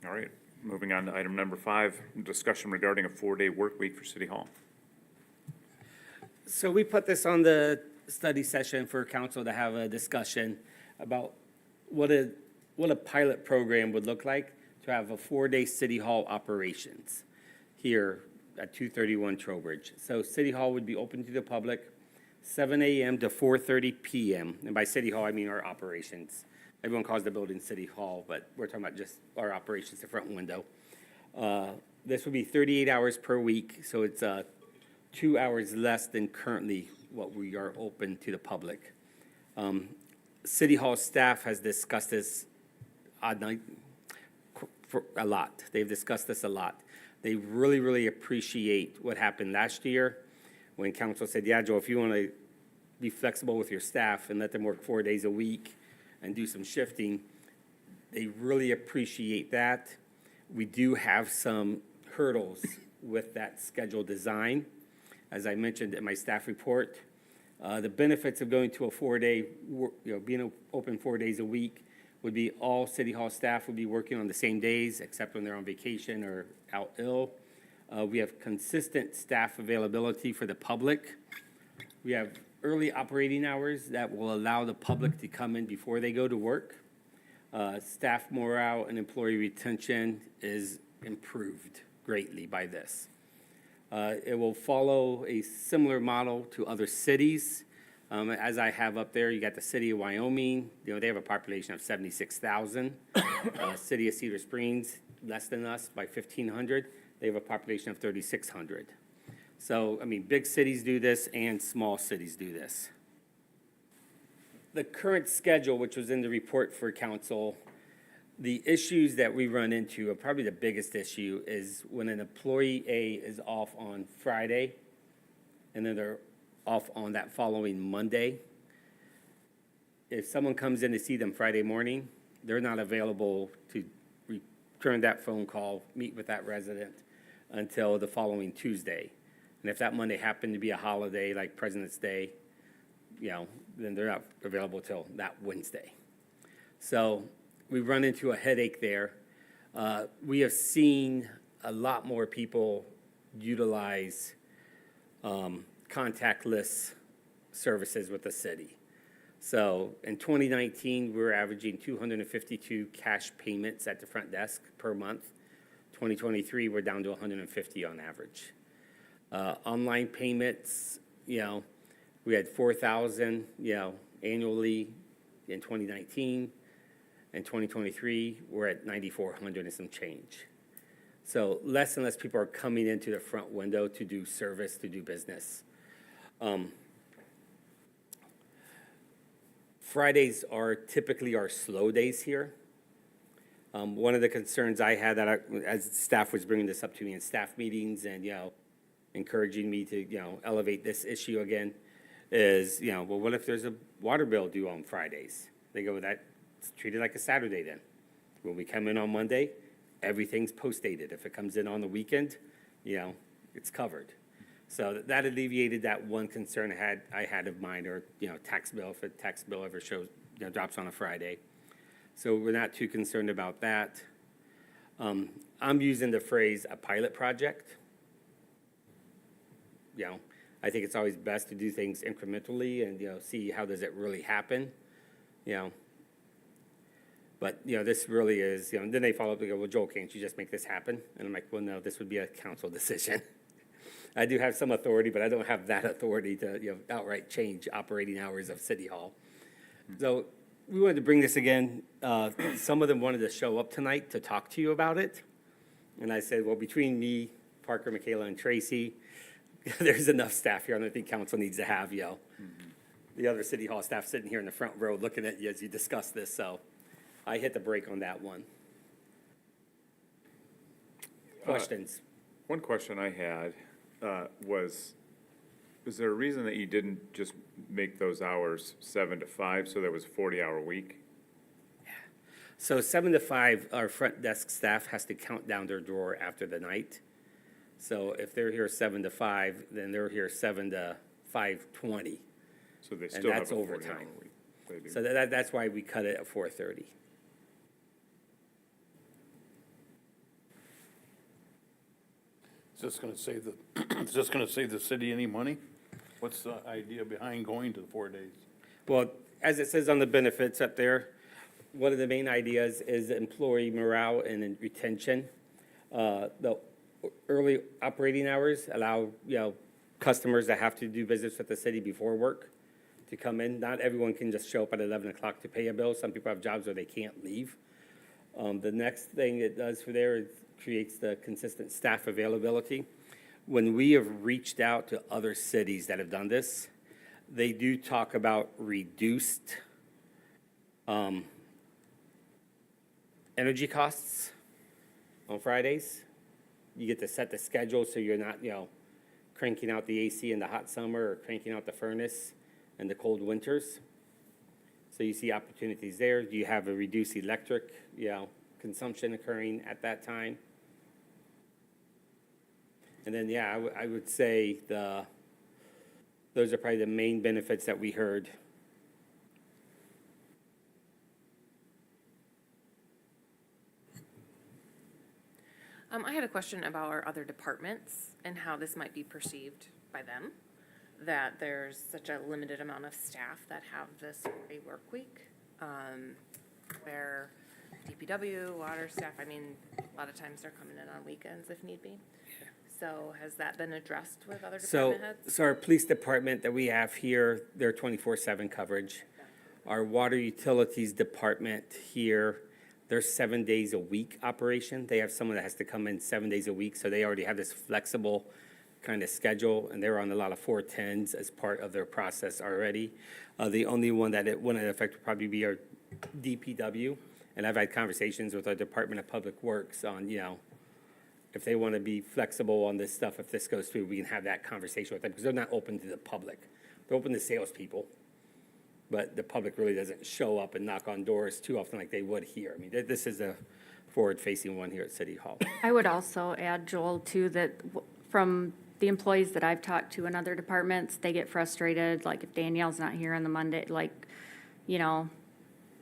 [SPEAKER 1] All right, moving on to item number 5, discussion regarding a 4-day work week for City Hall.
[SPEAKER 3] So we put this on the study session for council to have a discussion about what a pilot program would look like to have a 4-day City Hall operations here at 231 Trowbridge. So City Hall would be open to the public 7 a.m. to 4:30 p.m. And by City Hall, I mean our operations. Everyone calls the building City Hall, but we're talking about just our operations, the front window. This would be 38 hours per week, so it's 2 hours less than currently what we are open to the public. City Hall staff has discussed this odd night for a lot. They've discussed this a lot. They really, really appreciate what happened last year when council said, yeah, Joe, if you want to be flexible with your staff and let them work 4 days a week and do some shifting, they really appreciate that. We do have some hurdles with that schedule design. As I mentioned in my staff report, the benefits of going to a 4-day, being open 4 days a week would be all City Hall staff would be working on the same days, except when they're on vacation or out ill. We have consistent staff availability for the public. We have early operating hours that will allow the public to come in before they go to work. Staff morale and employee retention is improved greatly by this. It will follow a similar model to other cities. As I have up there, you got the city of Wyoming, they have a population of 76,000. City of Cedar Springs, less than us by 1,500. They have a population of 3,600. So, I mean, big cities do this and small cities do this. The current schedule, which was in the report for council, the issues that we run into, probably the biggest issue is when an employee A is off on Friday and then they're off on that following Monday. If someone comes in to see them Friday morning, they're not available to return that phone call, meet with that resident until the following Tuesday. And if that Monday happened to be a holiday like President's Day, then they're not available till that Wednesday. So we run into a headache there. We have seen a lot more people utilize contactless services with the city. So in 2019, we were averaging 252 cash payments at the front desk per month. 2023, we're down to 150 on average. Online payments, we had 4,000, annually in 2019. In 2023, we're at 9,400 and some change. So less and less people are coming into the front window to do service, to do business. Fridays are typically our slow days here. One of the concerns I had as staff was bringing this up to me in staff meetings and, encouraging me to, elevate this issue again is, well, what if there's a water bill due on Fridays? They go, that's treated like a Saturday then. When we come in on Monday, everything's post-dated. If it comes in on the weekend, it's covered. So that alleviated that one concern I had of mine, or, tax bill, if a tax bill ever shows, drops on a Friday. So we're not too concerned about that. I'm using the phrase a pilot project. I think it's always best to do things incrementally and, see how does it really happen, But, this really is, and then they follow up and go, well, Joel, can't you just make this happen? And I'm like, well, no, this would be a council decision. I do have some authority, but I don't have that authority to, outright change operating hours of City Hall. So we wanted to bring this again. Some of them wanted to show up tonight to talk to you about it. And I said, well, between me, Parker, Michaela, and Tracy, there's enough staff here, and I think council needs to have, the other City Hall staff sitting here in the front row looking at you as you discuss this. So I hit the brake on that one. Questions?
[SPEAKER 1] One question I had was there a reason that you didn't just make those hours 7 to 5, so there was a 40-hour week?
[SPEAKER 3] So 7 to 5, our front desk staff has to count down their drawer after the night. So if they're here 7 to 5, then they're here 7 to 5:20.
[SPEAKER 1] So they
[SPEAKER 3] And
[SPEAKER 1] still have
[SPEAKER 3] that's
[SPEAKER 1] a 40-hour
[SPEAKER 3] overtime.
[SPEAKER 1] week. They do.
[SPEAKER 3] So that's why we cut it at 4:30.
[SPEAKER 4] Is this gonna save the city any money? What's the idea behind going to the 4 days?
[SPEAKER 3] Well, as it says on the benefits up there, one of the main ideas is employee morale and retention. The early operating hours allow, customers that have to do business with the city before work to come in. Not everyone can just show up at 11 o'clock to pay a bill. Some people have jobs where they can't leave. The next thing it does for there is creates the consistent staff availability. When we have reached out to other cities that have done this, they do talk about reduced energy costs on Fridays. You get to set the schedule so you're not, cranking out the AC in the hot summer or cranking out the furnace in the cold winters. So you see opportunities there. You have a reduced electric, consumption occurring at that time. And then, I would say those are probably the main benefits that we heard.
[SPEAKER 2] I had a question about our other departments and how this might be perceived by them, that there's such a limited amount of staff that have this a work week, where DPW, water staff, a lot of times they're coming in on weekends if need be. So has that been addressed with other
[SPEAKER 3] So,
[SPEAKER 2] department heads?
[SPEAKER 3] so our police department that we have here, they're 24/7 coverage. Our water utilities department here, they're 7 days a week operation. They have someone that has to come in 7 days a week, so they already have this flexible kind of schedule, and they're on a lot of 410s as part of their process already. The only one that it wouldn't affect would probably be our DPW, and I've had conversations with our Department of Public Works on, if they want to be flexible on this stuff, if this goes through, we can have that conversation with them, because they're not open to the public. They're open to salespeople, but the public really doesn't show up and knock on doors too often like they would here. This is a forward-facing one here at City Hall.
[SPEAKER 8] I would also add, Joel, too, that from the employees that I've talked to in other departments, they get frustrated, like if Danielle's not here on the Monday,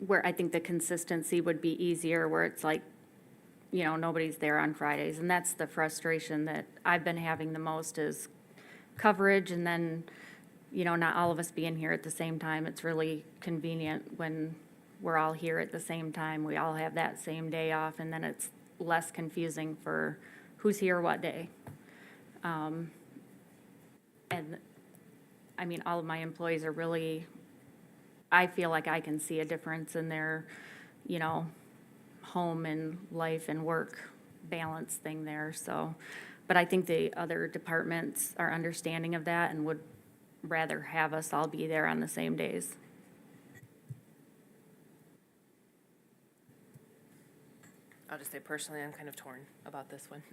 [SPEAKER 8] where I think the consistency would be easier, where it's like, nobody's there on Fridays. And that's the frustration that I've been having the most is coverage, and then, not all of us being here at the same time. It's really convenient when we're all here at the same time. We all have that same day off, and then it's less confusing for who's here what day. All of my employees are really, I feel like I can see a difference in their, home and life and work balance thing there, so. But I think the other departments are understanding of that and would rather have us all be there on the same days.
[SPEAKER 2] I'll just say personally, I'm kind of torn about this one.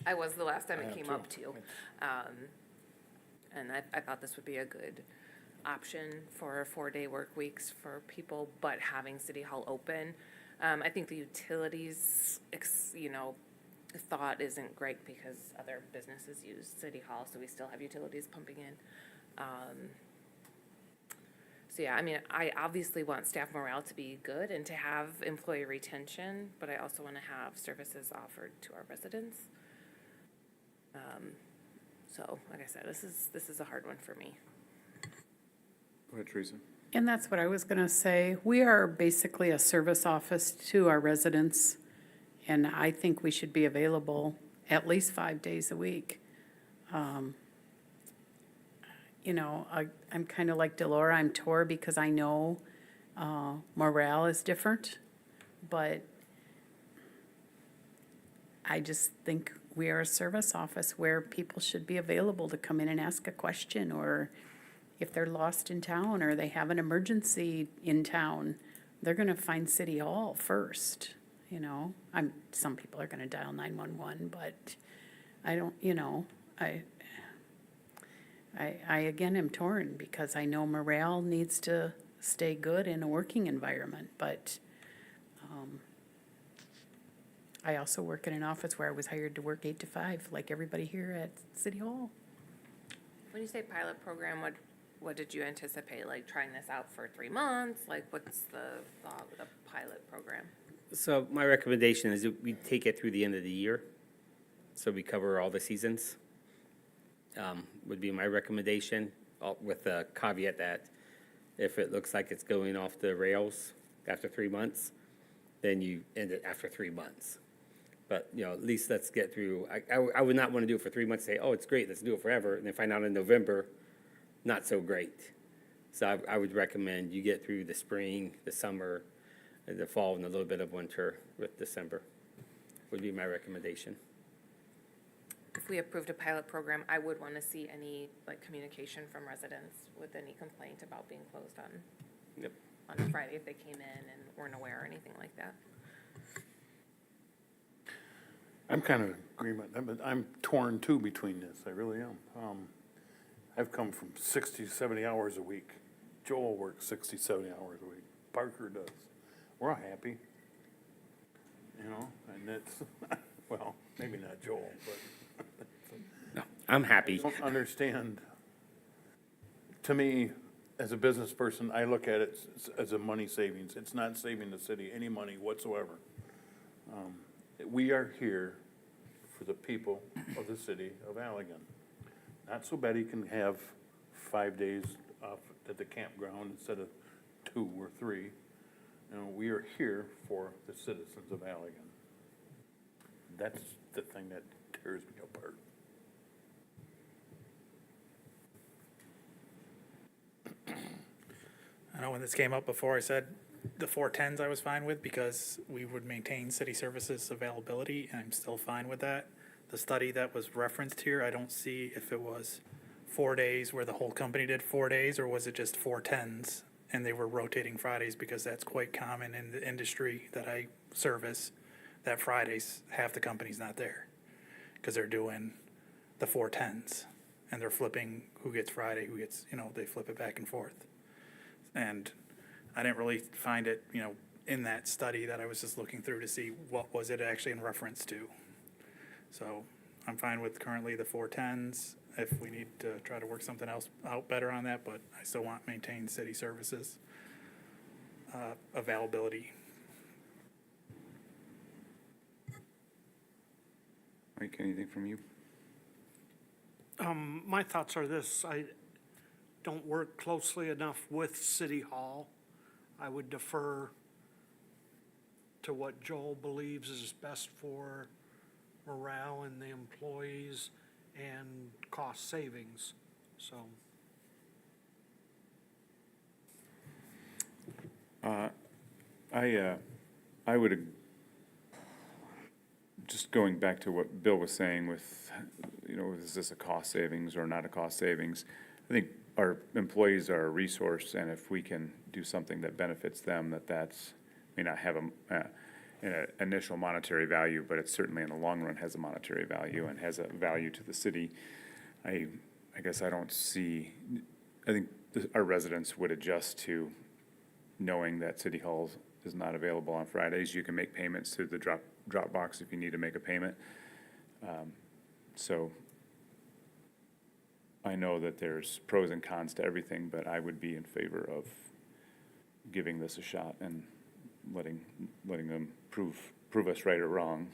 [SPEAKER 2] I was the last time it came up too. And I thought this would be a good option for 4-day work weeks for people, but having City Hall open. I think the utilities, thought isn't great because other businesses use City Hall, so we still have utilities pumping in. I obviously want staff morale to be good and to have employee retention, but I also want to have services offered to our residents. So, like I said, this is a hard one for me.
[SPEAKER 1] Go ahead, Teresa.
[SPEAKER 7] And that's what I was gonna say. We are basically a service office to our residents, and I think we should be available at least 5 days a week. I'm kind of like Delora, I'm torn because I know morale is different, but I just think we are a service office where people should be available to come in and ask a question, or if they're lost in town or they have an emergency in town, they're gonna find City Hall first, some people are gonna dial 911, but I don't, I again am torn because I know morale needs to stay good in a working environment, but I also work in an office where I was hired to work 8 to 5, like everybody here at City Hall.
[SPEAKER 2] When you say pilot program, what did you anticipate, like trying this out for 3 months? Like, what's the thought with a pilot program?
[SPEAKER 3] So my recommendation is that we take it through the end of the year, so we cover all the seasons. Would be my recommendation, with the caveat that if it looks like it's going off the rails after 3 months, then you end it after 3 months. But, at least let's get through, I would not want to do it for 3 months, say, oh, it's great, let's do it forever, and then find out in November, not so great. So I would recommend you get through the spring, the summer, and the fall, and a little bit of winter with December, would be my recommendation.
[SPEAKER 2] If we approved a pilot program, I would want to see any, like, communication from residents with any complaint about being closed
[SPEAKER 3] Yep.
[SPEAKER 2] on a Friday if they came in and weren't aware or anything like that.
[SPEAKER 4] I'm kind of in agreement. I'm torn too between this. I really am. I've come from 60, 70 hours a week. Joel works 60, 70 hours a week. Parker does. We're all happy. And it's, well, maybe not Joel, but
[SPEAKER 3] No, I'm
[SPEAKER 4] I
[SPEAKER 3] happy.
[SPEAKER 4] don't understand. To me, as a business person, I look at it as a money savings. It's not saving the city any money whatsoever. We are here for the people of the city of Allegan. Not so Betty can have 5 days off at the campground instead of 2 or 3. We are here for the citizens of Allegan. That's the thing that tears me apart.
[SPEAKER 6] I know when this came up before, I said the 410s I was fine with because we would maintain city services availability, and I'm still fine with that. The study that was referenced here, I don't see if it was 4 days where the whole company did 4 days, or was it just 410s and they were rotating Fridays, because that's quite common in the industry that I service, that Fridays, half the company's not there because they're doing the 410s and they're flipping who gets Friday, who gets, they flip it back and forth. And I didn't really find it, in that study that I was just looking through to see what was it actually in reference to. So I'm fine with currently the 410s if we need to try to work something else out better on that, but I still want maintained city services availability.
[SPEAKER 1] Mike, anything from you?
[SPEAKER 9] My thoughts are this: I don't work closely enough with City Hall. I would defer to what Joel believes is best for morale in the employees and cost savings, so.
[SPEAKER 1] I would, just going back to what Bill was saying with, is this a cost savings or not a cost savings? I think our employees are a resource, and if we can do something that benefits them, that's, may not have an initial monetary value, but it certainly in the long run has a monetary value and has a value to the city. I guess I don't see, I think our residents would adjust to knowing that City Hall is not available on Fridays. You can make payments through the drop box if you need to make a payment. So I know that there's pros and cons to everything, but I would be in favor of giving this a shot and letting them prove us right or wrong.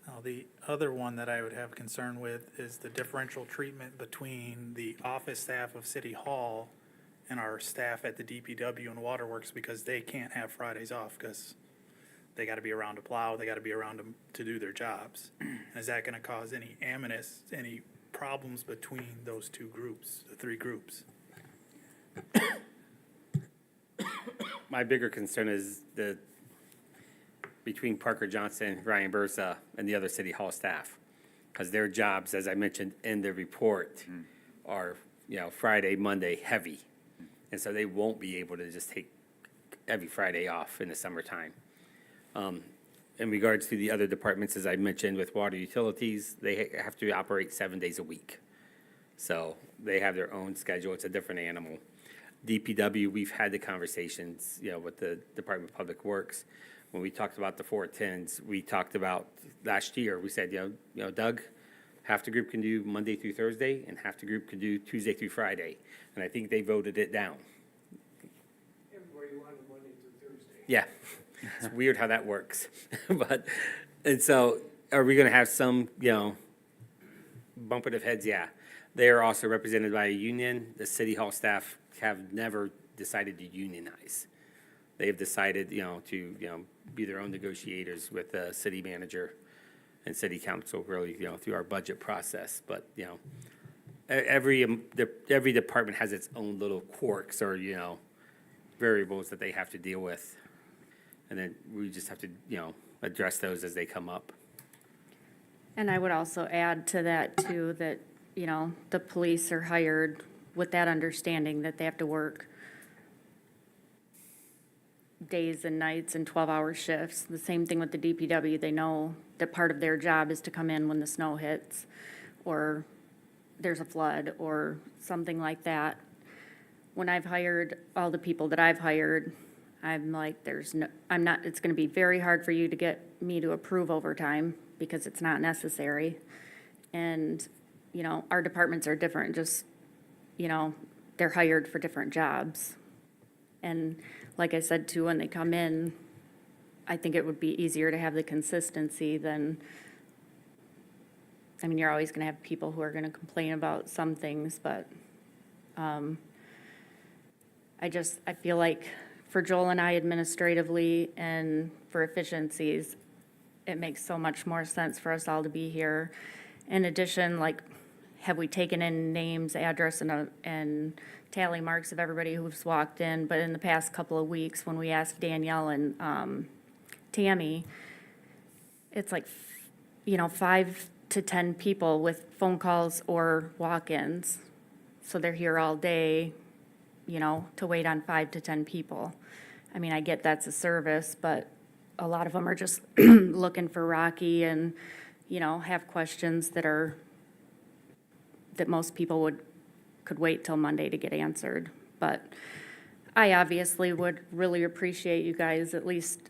[SPEAKER 6] Now, the other one that I would have concern with is the differential treatment between the office staff of City Hall and our staff at the DPW and Waterworks, because they can't have Fridays off because they gotta be around to plow, they gotta be around to do their jobs. Is that gonna cause any any problems between those two groups, the three groups?
[SPEAKER 3] My bigger concern is between Parker Johnson, Ryan Bursa, and the other City Hall staff. Because their jobs, as I mentioned in the report, are, Friday, Monday, heavy. And so they won't be able to just take every Friday off in the summertime. In regards to the other departments, as I mentioned with water utilities, they have to operate 7 days a week. So they have their own schedule. It's a different animal. DPW, we've had the conversations, with the Department of Public Works. When we talked about the 410s, we talked about last year, we said, Doug, half the group can do Monday through Thursday and half the group can do Tuesday through Friday. And I think they voted it down.
[SPEAKER 9] Everybody wanted Monday through Thursday.
[SPEAKER 3] Yeah, it's weird how that works. And so are we gonna have some, bumping of heads? Yeah. They are also represented by a union. The City Hall staff have never decided to unionize. they've decided, to, be their own negotiators with the city manager and city council, really, through our budget process. But, every department has its own little quirks or, variables that they have to deal with. And then we just have to, address those as they come up.
[SPEAKER 8] And I would also add to that too, that, the police are hired with that understanding that they have to work days and nights and 12-hour shifts. The same thing with the DPW. They know that part of their job is to come in when the snow hits or there's a flood or something like that. When I've hired all the people that I've hired, I'm like, it's gonna be very hard for you to get me to approve overtime because it's not necessary. And, our departments are different, just, they're hired for different jobs. And like I said too, when they come in, I think it would be easier to have the consistency than, you're always gonna have people who are gonna complain about some things, but, I feel like for Joel and I administratively and for efficiencies, it makes so much more sense for us all to be here. In addition, have we taken in names, address, and tally marks of everybody who's walked in? But in the past couple of weeks, when we asked Danielle and Tammy, it's 5 to 10 people with phone calls or walk-ins. So they're here all day, to wait on 5 to 10 people. I get that's a service, but a lot of them are just looking for Rocky and, have questions that most people could wait till Monday to get answered. But I obviously would really appreciate you guys at least,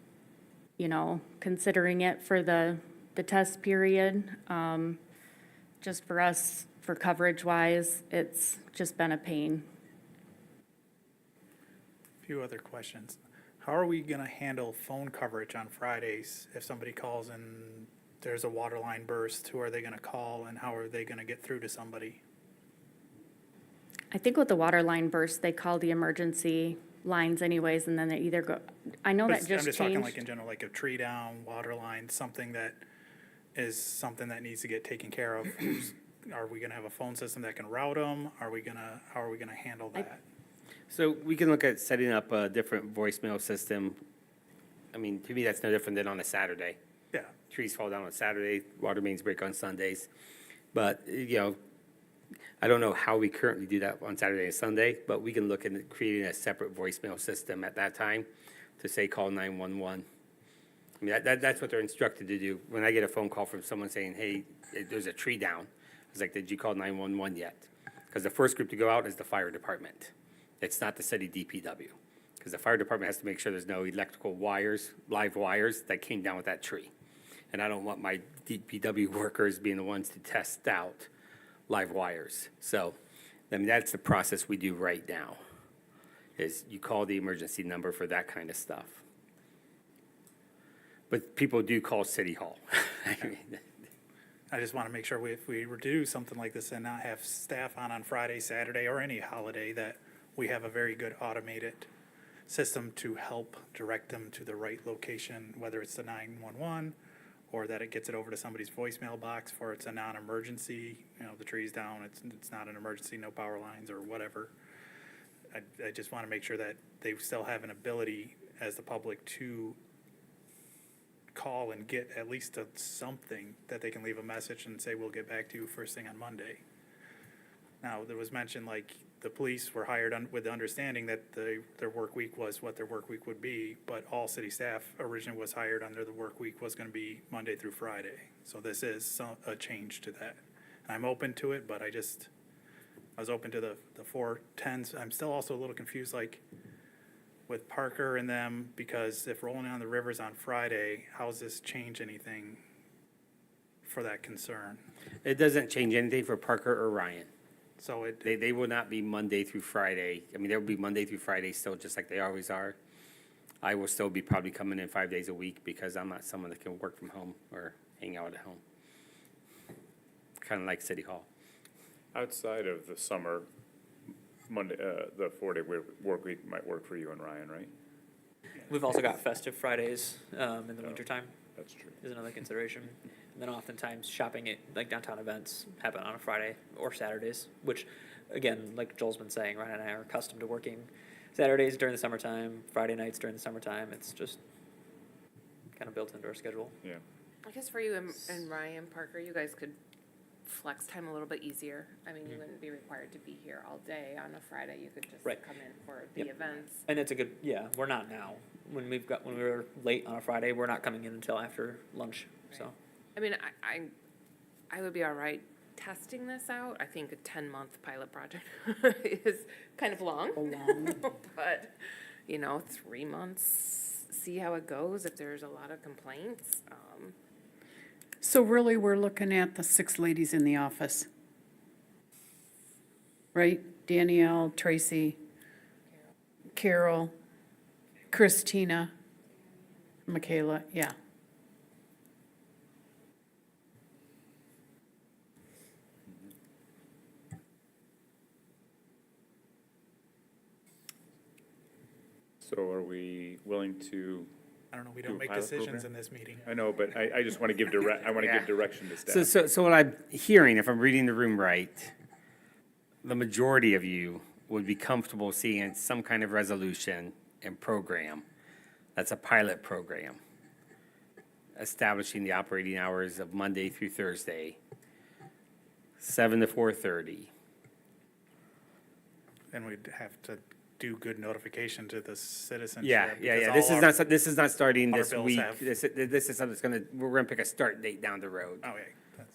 [SPEAKER 8] considering it for the test period. Just for us, for coverage-wise, it's just been a pain.
[SPEAKER 6] Few other questions. How are we gonna handle phone coverage on Fridays if somebody calls and there's a water line burst? Who are they gonna call and how are they gonna get through to somebody?
[SPEAKER 8] I think with the water line burst, they call the emergency lines anyways, and then they either go, I know
[SPEAKER 6] But
[SPEAKER 8] that
[SPEAKER 6] I'm
[SPEAKER 8] just
[SPEAKER 6] just talking
[SPEAKER 8] changed.
[SPEAKER 6] like in general, like a tree down, water line, something that needs to get taken care of. Are we gonna have a phone system that can route them? How are we gonna handle that?
[SPEAKER 3] So we can look at setting up a different voicemail system. To me, that's no different than on a Saturday.
[SPEAKER 6] Yeah,
[SPEAKER 3] Trees fall down on Saturday, water mains break on Sundays. But, I don't know how we currently do that on Saturday and Sunday, but we can look at creating a separate voicemail system at that time to say, call 911. That's what they're instructed to do. When I get a phone call from someone saying, hey, there's a tree down, I was like, did you call 911 yet? Because the first group to go out is the fire department. It's not the city DPW. Because the fire department has to make sure there's no electrical wires, live wires that came down with that tree. And I don't want my DPW workers being the ones to test out live wires. So, that's the process we do right now, is you call the emergency number for that kind of stuff. But people do call City Hall.
[SPEAKER 6] I just wanna make sure if we do something like this and not have staff on Friday, Saturday, or any holiday, that we have a very good automated system to help direct them to the right location, whether it's the 911 or that it gets it over to somebody's voicemail box for it's a non-emergency, the tree's down, it's not an emergency, no power lines or whatever. I just want to make sure that they still have an ability as the public to call and get at least something that they can leave a message and say, we'll get back to you first thing on Monday. Now, there was mentioned the police were hired with the understanding that their work week was what their work week would be, but all city staff originally was hired under the work week was going to be Monday through Friday. So this is a change to that. I'm open to it, but I was open to the 4/10s. I'm still also a little confused, with Parker and them, because if rolling on the rivers on Friday, how does this change anything for that concern?
[SPEAKER 3] It doesn't change anything for Parker or Ryan.
[SPEAKER 6] So
[SPEAKER 3] They will not be Monday through Friday. They'll be Monday through Friday still, just like they always are. I will still be probably coming in 5 days a week because I'm not someone that can work from home or hang out at home. Kind of like City Hall.
[SPEAKER 1] Outside of the summer, Monday, the 4-day work week might work for you and Ryan, right?
[SPEAKER 5] We've also got festive Fridays in the wintertime
[SPEAKER 1] That's true.
[SPEAKER 5] is another consideration. And then oftentimes shopping at like downtown events happen on a Friday or Saturdays, which again, like Joel's been saying, Ryan and I are accustomed to working Saturdays during the summertime, Friday nights during the summertime. It's just kind of built into our schedule.
[SPEAKER 1] Yeah.
[SPEAKER 2] I guess for you and Ryan Parker, you guys could flex time a little bit easier. I mean, you wouldn't be required to be here all day on a Friday. You could just
[SPEAKER 5] Right.
[SPEAKER 2] come in for the
[SPEAKER 5] Yep.
[SPEAKER 2] events.
[SPEAKER 5] And it's a good, yeah, we're not now. When we were late on a Friday, we're not coming in until after lunch, so.
[SPEAKER 2] I mean, I would be all right testing this out. I think a 10-month pilot project is kind of long. But, 3 months, see how it goes, if there's a lot of complaints.
[SPEAKER 7] So really, we're looking at the 6 ladies in the office. Right? Danielle, Tracy, Carol, Christina, Michaela, yeah.
[SPEAKER 1] So are we willing to,
[SPEAKER 6] I don't know, we
[SPEAKER 1] Do
[SPEAKER 6] don't
[SPEAKER 1] a
[SPEAKER 6] make
[SPEAKER 1] pilot
[SPEAKER 6] decisions
[SPEAKER 1] program?
[SPEAKER 6] in this meeting.
[SPEAKER 1] I know, but I just want to give I want to
[SPEAKER 3] Yeah.
[SPEAKER 1] give direction to
[SPEAKER 3] So,
[SPEAKER 1] staff.
[SPEAKER 3] so what I'm hearing, if I'm reading the room right, the majority of you would be comfortable seeing some kind of resolution and program. That's a pilot program, establishing the operating hours of Monday through Thursday, 7 to 4:30.
[SPEAKER 6] And we'd have to do good notification to the citizenship.
[SPEAKER 3] Yeah.
[SPEAKER 6] because
[SPEAKER 3] This is not starting
[SPEAKER 6] our
[SPEAKER 3] this
[SPEAKER 6] bills
[SPEAKER 3] week.
[SPEAKER 6] have-
[SPEAKER 3] This is something that's we're gonna pick a start date down the road.
[SPEAKER 6] Okay, that's.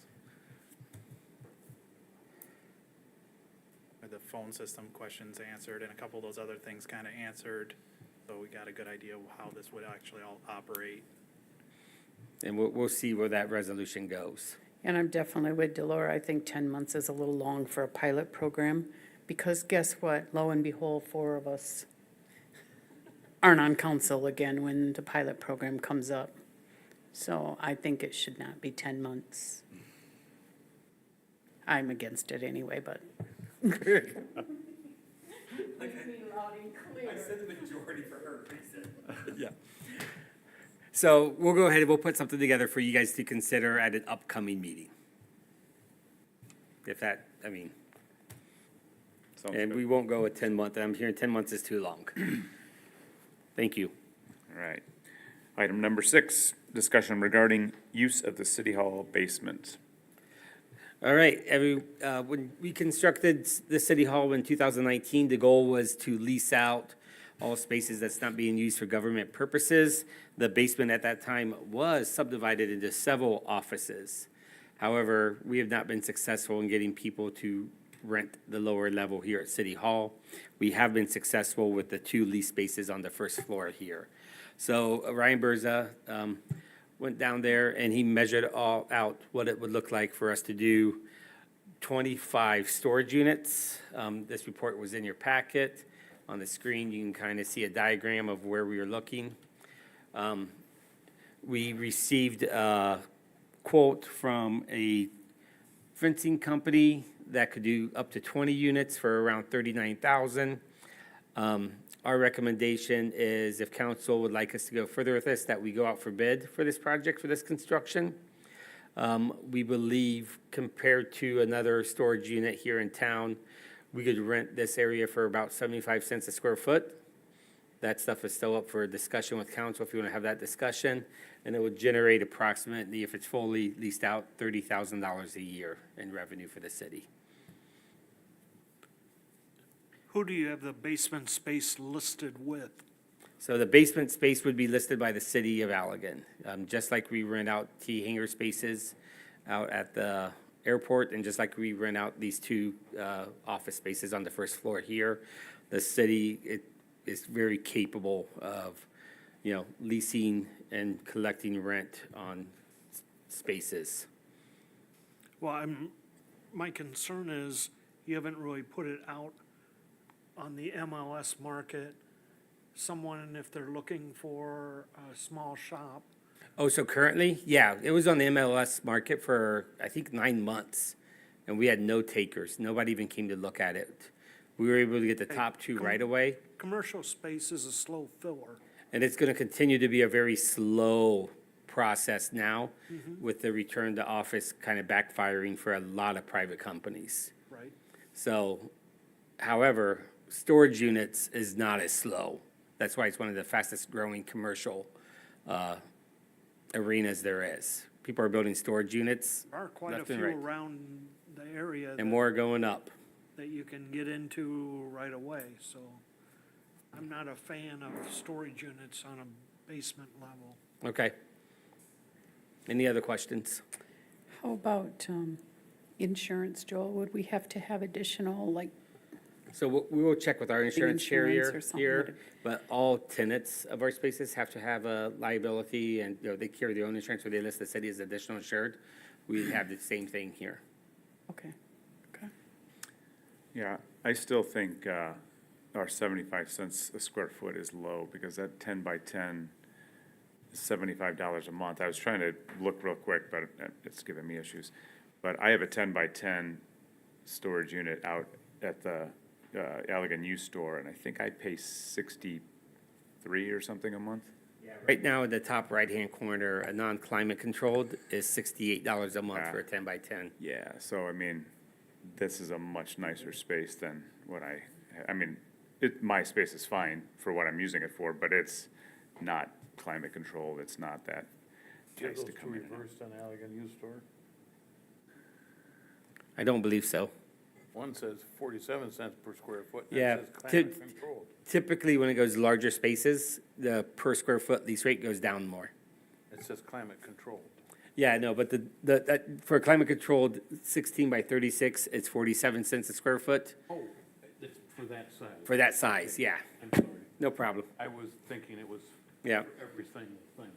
[SPEAKER 6] The phone system questions answered and a couple of those other things kind of answered. So we got a good idea of how this would actually all operate.
[SPEAKER 3] And we'll see where that resolution goes.
[SPEAKER 7] And I'm definitely with Delora. I think 10 months is a little long for a pilot program, because guess what? Lo and behold, 4 of us aren't on council again when the pilot program comes up. So I think it should not be 10 months. I'm against it anyway, but.
[SPEAKER 3] I said the majority for her reason. Yeah. So we'll go ahead and we'll put something together for you guys to consider at an upcoming meeting. If that, I mean,
[SPEAKER 1] Sounds
[SPEAKER 3] and
[SPEAKER 1] good.
[SPEAKER 3] we won't go with 10 months. I'm hearing 10 months is too long. Thank you.
[SPEAKER 1] All right. Item number 6, discussion regarding use of the city hall basement.
[SPEAKER 3] All right, when we constructed the city hall in 2019, the goal was to lease out all spaces that's not being used for government purposes. The basement at that time was subdivided into several offices. However, we have not been successful in getting people to rent the lower level here at City Hall. We have been successful with the 2 lease spaces on the first floor here. So Ryan Berza went down there and he measured all out what it would look like for us to do 25 storage units. This report was in your packet. On the screen, you can kind of see a diagram of where we are looking. We received a quote from a fencing company that could do up to 20 units for around $39,000. Our recommendation is if council would like us to go further with this, that we go out for bid for this project, for this construction. We believe compared to another storage unit here in town, we could rent this area for about 75 cents a square foot. That stuff is still up for discussion with council if you want to have that discussion. And it would generate approximately, if it's fully leased out, $30,000 a year in revenue for the city.
[SPEAKER 9] Who do you have the basement space listed with?
[SPEAKER 3] So the basement space would be listed by the city of Allegan, just like we rent out T-hanger spaces out at the airport, and just like we rent out these 2 office spaces on the first floor here. The city is very capable of, leasing and collecting rent on spaces.
[SPEAKER 9] Well, my concern is you haven't really put it out on the MLS market. Someone, if they're looking for a small shop,
[SPEAKER 3] Oh, so currently, yeah, it was on the MLS market for, I think, 9 months, and we had no takers. Nobody even came to look at it. We were able to get the top 2 right away.
[SPEAKER 9] commercial space is a slow filler.
[SPEAKER 3] And it's gonna continue to be a very slow process now with the return to office kind of backfiring for a lot of private companies.
[SPEAKER 9] Right.
[SPEAKER 3] So, however, storage units is not as slow. That's why it's one of the fastest growing commercial arenas there is. People are building storage units
[SPEAKER 9] There are quite a
[SPEAKER 3] left and
[SPEAKER 9] few
[SPEAKER 3] right,
[SPEAKER 9] around the area
[SPEAKER 3] and more are going up.
[SPEAKER 9] that you can get into right away, so I'm not a fan of storage units on a basement level.
[SPEAKER 3] Okay. Any other questions?
[SPEAKER 7] How about insurance, Joel? Would we have to have additional, like,
[SPEAKER 3] So we will check with our insurance
[SPEAKER 7] insurance
[SPEAKER 3] carrier
[SPEAKER 7] or something
[SPEAKER 3] here,
[SPEAKER 7] would-
[SPEAKER 3] but all tenants of our spaces have to have a liability and, they carry their own insurance, where they list the city as additional insured. We have the same thing here.
[SPEAKER 7] okay, okay.
[SPEAKER 1] Yeah, I still think our 75 cents a square foot is low, because that 10 by 10 is $75 a month. I was trying to look real quick, but it's giving me issues. But I have a 10 by 10 storage unit out at the Allegan U store, and I think I pay 63 or something a month.
[SPEAKER 3] Right now, in the top right-hand corner, a non-climate controlled is $68 a month for a 10 by 10.
[SPEAKER 1] Yeah, so I mean, this is a much nicer space than what I mean, my space is fine for what I'm using it for, but it's not climate controlled, it's not that
[SPEAKER 4] Do you have
[SPEAKER 1] nice
[SPEAKER 4] those
[SPEAKER 1] to
[SPEAKER 4] two
[SPEAKER 1] come in. and out.
[SPEAKER 4] reversed on Allegan used store?
[SPEAKER 3] I don't believe so.
[SPEAKER 4] One says 47 cents per square foot,
[SPEAKER 3] Yeah,
[SPEAKER 4] and it says climate controlled.
[SPEAKER 3] Typically, when it goes larger spaces, the per square foot lease rate goes down more.
[SPEAKER 4] It says climate controlled.
[SPEAKER 3] Yeah, no, but for a climate controlled 16 by 36, it's 47 cents a square foot
[SPEAKER 4] Oh, it's for that size.
[SPEAKER 3] for that size, yeah,
[SPEAKER 4] I'm sorry.
[SPEAKER 3] no problem,
[SPEAKER 4] I was thinking it was
[SPEAKER 3] yeah.
[SPEAKER 4] for every single thing.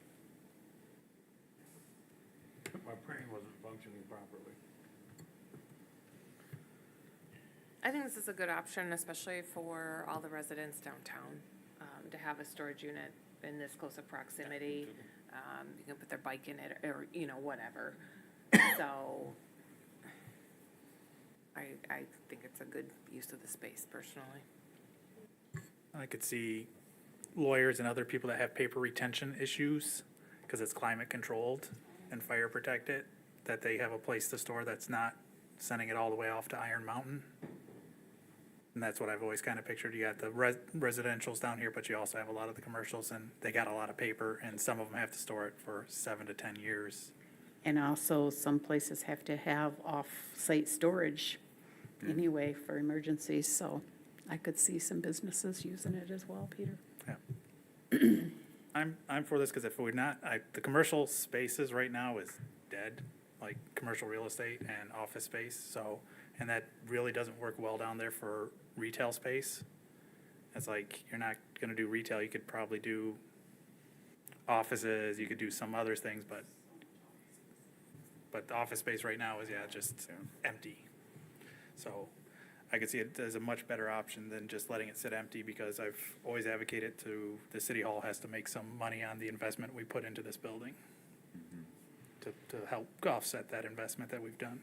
[SPEAKER 4] My brain wasn't functioning properly.
[SPEAKER 2] I think this is a good option, especially for all the residents downtown, to have a storage unit in this close of proximity. You can put their bike in it, or, whatever. So, I think it's a good use of the space personally.
[SPEAKER 6] I could see lawyers and other people that have paper retention issues, because it's climate controlled and fire protected, that they have a place to store that's not sending it all the way off to Iron Mountain. And that's what I've always kind of pictured. You got the residential's down here, but you also have a lot of the commercials, and they got a lot of paper, and some of them have to store it for 7 to 10 years.
[SPEAKER 7] And also, some places have to have off-site storage anyway for emergencies, so I could see some businesses using it as well, Peter.
[SPEAKER 6] I'm for this, because if we're not, the commercial spaces right now is dead, like commercial real estate and office space, so, and that really doesn't work well down there for retail space. It's like, you're not gonna do retail, you could probably do offices, you could do some other things, but the office space right now is, just empty. So I could see it as a much better option than just letting it sit empty, because I've always advocated the city hall has to make some money on the investment we put into this building to help offset that investment that we've done.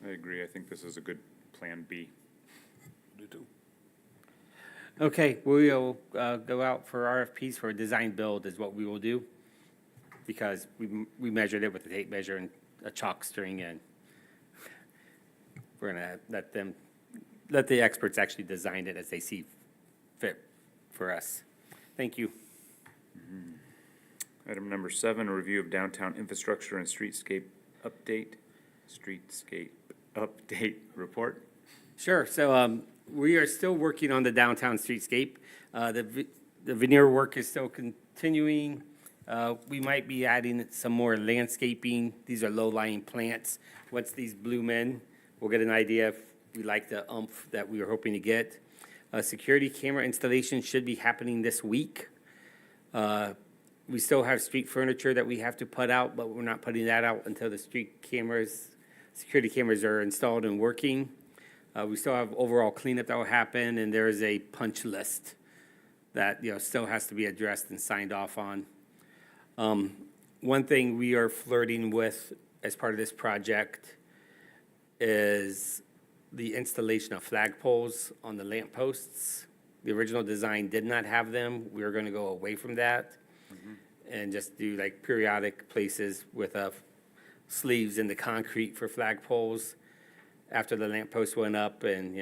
[SPEAKER 1] I agree, I think this is a good plan B.
[SPEAKER 4] Do too.
[SPEAKER 3] Okay, we will go out for RFPs for a design build is what we will do, because we measured it with a tape measure and a chalk string, and we're gonna let the experts actually design it as they see fit for us. Thank you.
[SPEAKER 1] Item number 7, review of downtown infrastructure and streetscape update report.
[SPEAKER 3] Sure, so we are still working on the downtown streetscape. The veneer work is still continuing. We might be adding some more landscaping. These are low-lying plants. Once these bloom in, we'll get an idea if we like the oomph that we were hoping to get. Security camera installation should be happening this week. We still have street furniture that we have to put out, but we're not putting that out until the security cameras are installed and working. We still have overall cleanup that will happen, and there is a punch list that, still has to be addressed and signed off on. One thing we are flirting with as part of this project is the installation of flagpoles on the lampposts The original design did not have them. We are gonna go away from that and just do like periodic places with sleeves in the concrete for flagpoles. After the lamp post went up and,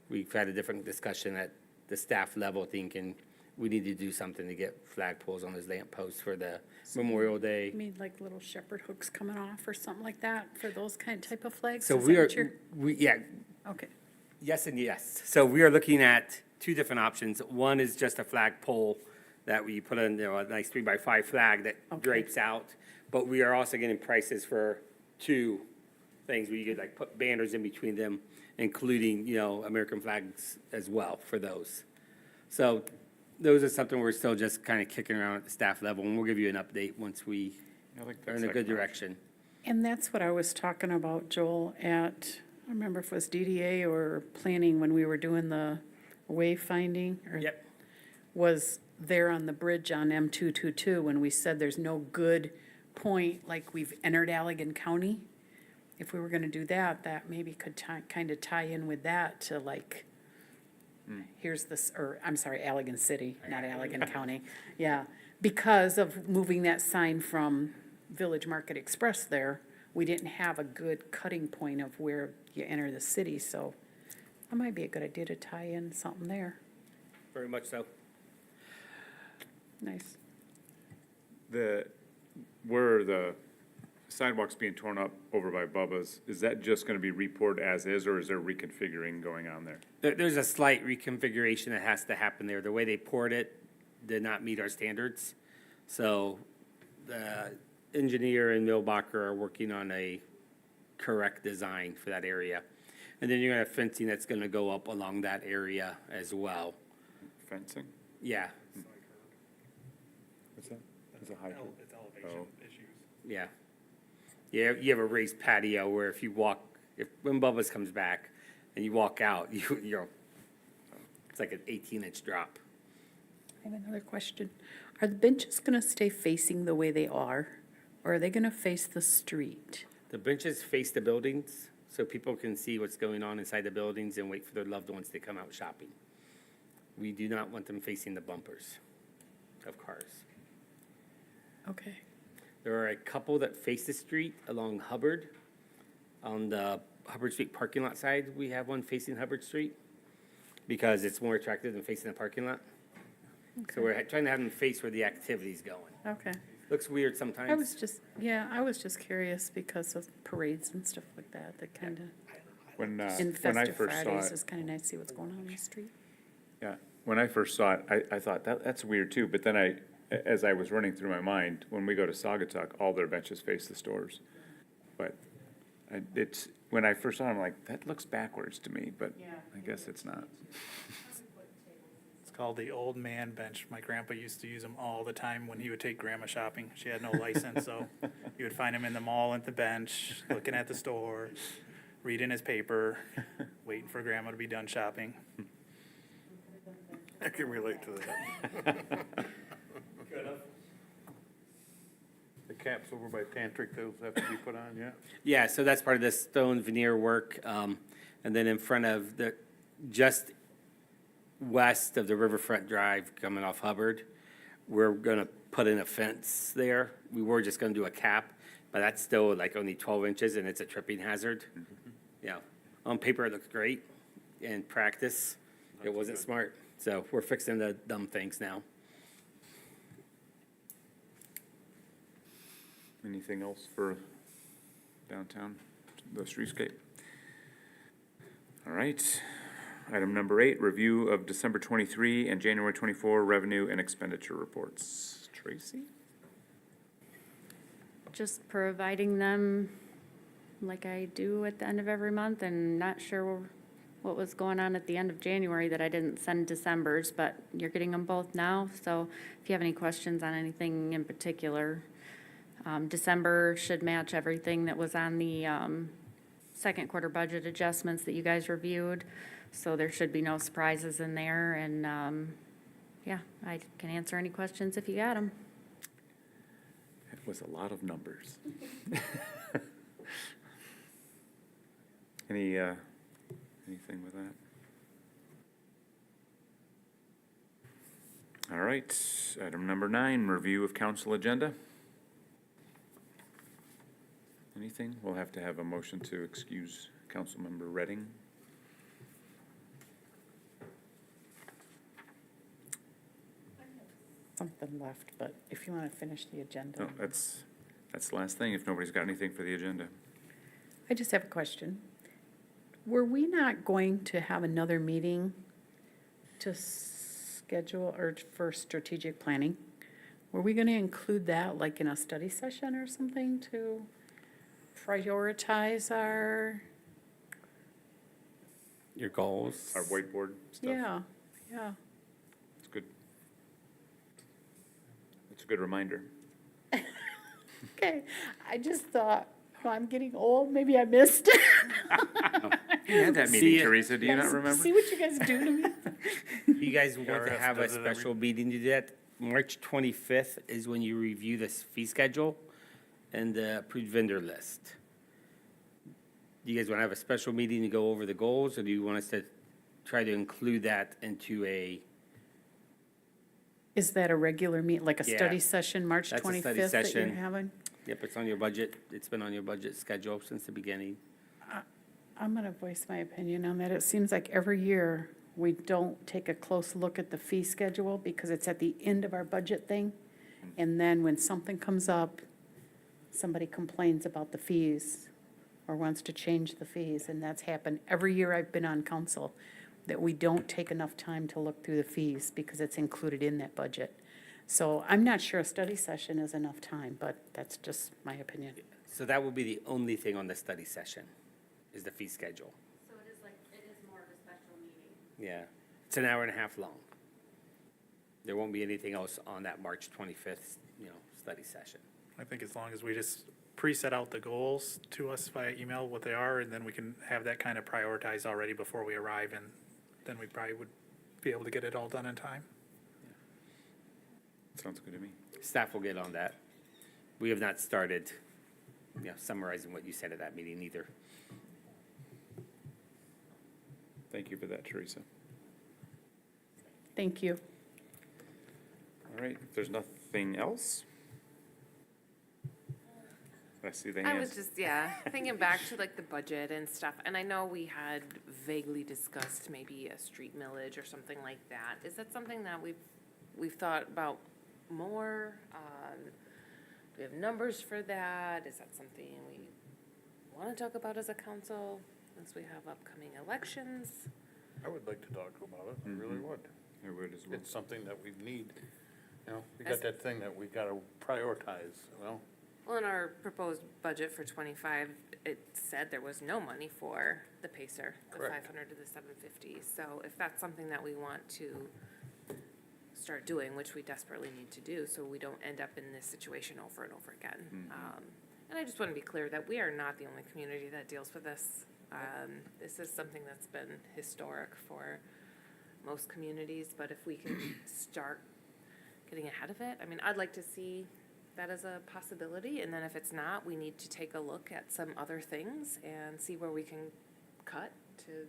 [SPEAKER 3] we've had a different discussion at the staff level thinking we need to do something to get flagpoles on those lamp posts for the Memorial Day.
[SPEAKER 7] You mean like little shepherd hooks coming off or something like that for those type of flags?
[SPEAKER 3] So
[SPEAKER 7] Is
[SPEAKER 3] we
[SPEAKER 7] that
[SPEAKER 3] are,
[SPEAKER 7] what you're-
[SPEAKER 3] yeah,
[SPEAKER 7] Okay,
[SPEAKER 3] yes and yes. So we are looking at two different options. One is just a flagpole that we put in, a nice 3x5 flag that
[SPEAKER 7] Okay.
[SPEAKER 3] drapes out. But we are also getting prices for two things where you could like put banners in between them, including, American flags as well for those. So those are something we're still just kind of kicking around at the staff level, and we'll give you an update once we
[SPEAKER 1] I think
[SPEAKER 3] are
[SPEAKER 1] that's
[SPEAKER 3] in a good
[SPEAKER 1] like-
[SPEAKER 3] direction.
[SPEAKER 7] and that's what I was talking about, Joel, at, I remember if it was DDA or planning when we were doing the wayfinding. Or
[SPEAKER 3] Yep.
[SPEAKER 7] was there on the bridge on M222 when we said there's no good point, like we've entered Allegan County. If we were gonna do that, that maybe could kind of tie in with that to like, here's this, or, I'm sorry, Allegan City, not Allegan County. Yeah, because of moving that sign from Village Market Express there, we didn't have a good cutting point of where you enter the city, so that might be a good idea to tie in something there.
[SPEAKER 3] Very much so.
[SPEAKER 7] Nice.
[SPEAKER 1] Where the sidewalks being torn up over by Bubba's, is that just gonna be repoured as is, or is there reconfiguring going on there?
[SPEAKER 3] There's a slight reconfiguration that has to happen there. The way they poured it did not meet our standards. So the engineer and Milbacher are working on a correct design for that area. And then you're gonna have fencing that's gonna go up along that area as well.
[SPEAKER 1] Fencing?
[SPEAKER 3] Yeah,
[SPEAKER 1] What's that? It's a high.
[SPEAKER 6] It's elevation
[SPEAKER 1] Oh.
[SPEAKER 6] issues.
[SPEAKER 3] yeah. Yeah, you have a raised patio where if you walk, when Bubba's comes back and you walk out, it's like an 18-inch drop.
[SPEAKER 7] I have another question. Are the benches gonna stay facing the way they are, or are they gonna face the street?
[SPEAKER 3] The benches face the buildings, so people can see what's going on inside the buildings and wait for their loved ones to come out shopping. We do not want them facing the bumpers of cars.
[SPEAKER 7] Okay.
[SPEAKER 3] There are a couple that face the street along Hubbard. On the Hubbard Street parking lot side, we have one facing Hubbard Street because it's more attractive than facing the parking lot. So we're trying to have them face where the activity's going.
[SPEAKER 7] Okay.
[SPEAKER 3] Looks weird
[SPEAKER 7] I
[SPEAKER 3] sometimes.
[SPEAKER 7] was just curious because of parades and stuff like that, that kind of,
[SPEAKER 1] When
[SPEAKER 7] in
[SPEAKER 1] I
[SPEAKER 7] festive
[SPEAKER 1] first saw
[SPEAKER 7] Fridays,
[SPEAKER 1] it,
[SPEAKER 7] it's kind of nice to see what's going on in the street.
[SPEAKER 1] yeah, when I first saw it, I thought that's weird too, but then as I was running through my mind, when we go to Saugatuck, all their benches face the stores. But when I first saw it, I'm like, that looks backwards to me, but I guess it's not.
[SPEAKER 6] It's called the old man bench. My grandpa used to use them all the time when he would take grandma shopping. She had no license, so you would find him in the mall at the bench, looking at the store, reading his paper, waiting for grandma to be done shopping.
[SPEAKER 4] I can relate to that. The caps over by Tantric, those have to be put on, yeah?
[SPEAKER 3] Yeah, so that's part of the stone veneer work. And then in front of just west of the Riverfront Drive coming off Hubbard, we're gonna put in a fence there. We were just gonna do a cap, but that's still like only 12 inches and it's a tripping hazard. Yeah, on paper it looks great. In practice, it wasn't smart. So we're fixing the dumb things now.
[SPEAKER 1] Anything else for downtown, the streetscape? All right. Item number 8, review of December 23 and January 24 revenue and expenditure reports. Tracy?
[SPEAKER 8] Just providing them like I do at the end of every month, and not sure what was going on at the end of January that I didn't send December's, but you're getting them both now. So if you have any questions on anything in particular, December should match everything that was on the second quarter budget adjustments that you guys reviewed. So there should be no surprises in there, and yeah, I can answer any questions if you got them.
[SPEAKER 1] It was a lot of numbers. Anything with that? All right, item number 9, review of council agenda. Anything? We'll have to have a motion to excuse Councilmember Redding.
[SPEAKER 7] Something left, but if you want to finish the agenda.
[SPEAKER 1] No, that's the last thing, if nobody's got anything for the agenda.
[SPEAKER 7] I just have a question. Were we not going to have another meeting to schedule or for strategic planning? Were we going to include that like in a study session or something to prioritize our,
[SPEAKER 3] Your goals?
[SPEAKER 1] Our whiteboard stuff.
[SPEAKER 7] yeah, yeah.
[SPEAKER 1] It's good. It's a good reminder.
[SPEAKER 7] Okay, I just thought, well, I'm getting old, maybe I missed it.
[SPEAKER 1] You had that
[SPEAKER 3] See
[SPEAKER 1] meeting,
[SPEAKER 3] ya.
[SPEAKER 1] Teresa, do you not remember?
[SPEAKER 7] See what you guys do to me?
[SPEAKER 3] You guys want to
[SPEAKER 9] RF
[SPEAKER 3] have a
[SPEAKER 9] does it every-
[SPEAKER 3] special meeting to do that? March 25th is when you review this fee schedule and the approved vendor list. Do you guys want to have a special meeting to go over the goals, or do you want us to try to include that into a,
[SPEAKER 7] Is that a regular meet, like a
[SPEAKER 3] Yeah.
[SPEAKER 7] study session, March
[SPEAKER 3] That's a study
[SPEAKER 7] 25th that you're
[SPEAKER 3] session.
[SPEAKER 7] having?
[SPEAKER 3] yep, it's on your budget, it's been on your budget schedule since the beginning.
[SPEAKER 7] I'm going to voice my opinion on that. It seems like every year, we don't take a close look at the fee schedule because it's at the end of our budget thing. And then when something comes up, somebody complains about the fees or wants to change the fees, and that's happened every year I've been on council, that we don't take enough time to look through the fees because it's included in that budget. So I'm not sure a study session is enough time, but that's just my opinion.
[SPEAKER 3] So that will be the only thing on the study session, is the fee schedule.
[SPEAKER 8] So it is more of a special meeting.
[SPEAKER 3] Yeah, it's an hour and a half long. There won't be anything else on that March 25th, study session.
[SPEAKER 6] I think as long as we just pre-set out the goals to us via email, what they are, and then we can have that kind of prioritized already before we arrive, and then we probably would be able to get it all done in time.
[SPEAKER 1] Sounds good to me.
[SPEAKER 3] Staff will get on that. We have not started, summarizing what you said at that meeting either.
[SPEAKER 1] Thank you for that, Teresa.
[SPEAKER 7] Thank you.
[SPEAKER 1] All right, if there's nothing else? I see the
[SPEAKER 2] I was
[SPEAKER 1] hands.
[SPEAKER 2] just, thinking back to like the budget and stuff, and I know we had vaguely discussed maybe a street millage or something like that. Is that something that we've thought about more? Do we have numbers for that? Is that something we want to talk about as a council, since we have upcoming elections?
[SPEAKER 4] I would like to talk about it, I really would.
[SPEAKER 1] I would as well.
[SPEAKER 4] It's something that we need, we
[SPEAKER 2] As-
[SPEAKER 4] got that thing that we gotta prioritize,
[SPEAKER 2] Well, in our proposed budget for 25, it said there was no money for the Pacer, the
[SPEAKER 4] Correct.
[SPEAKER 2] 500 to the 750. So if that's something that we want to start doing, which we desperately need to do, so we don't end up in this situation over and over again. And I just want to be clear that we are not the only community that deals with this. This is something that's been historic for most communities, but if we can start getting ahead of it, I mean, I'd like to see that as a possibility, and then if it's not, we need to take a look at some other things and see where we can cut to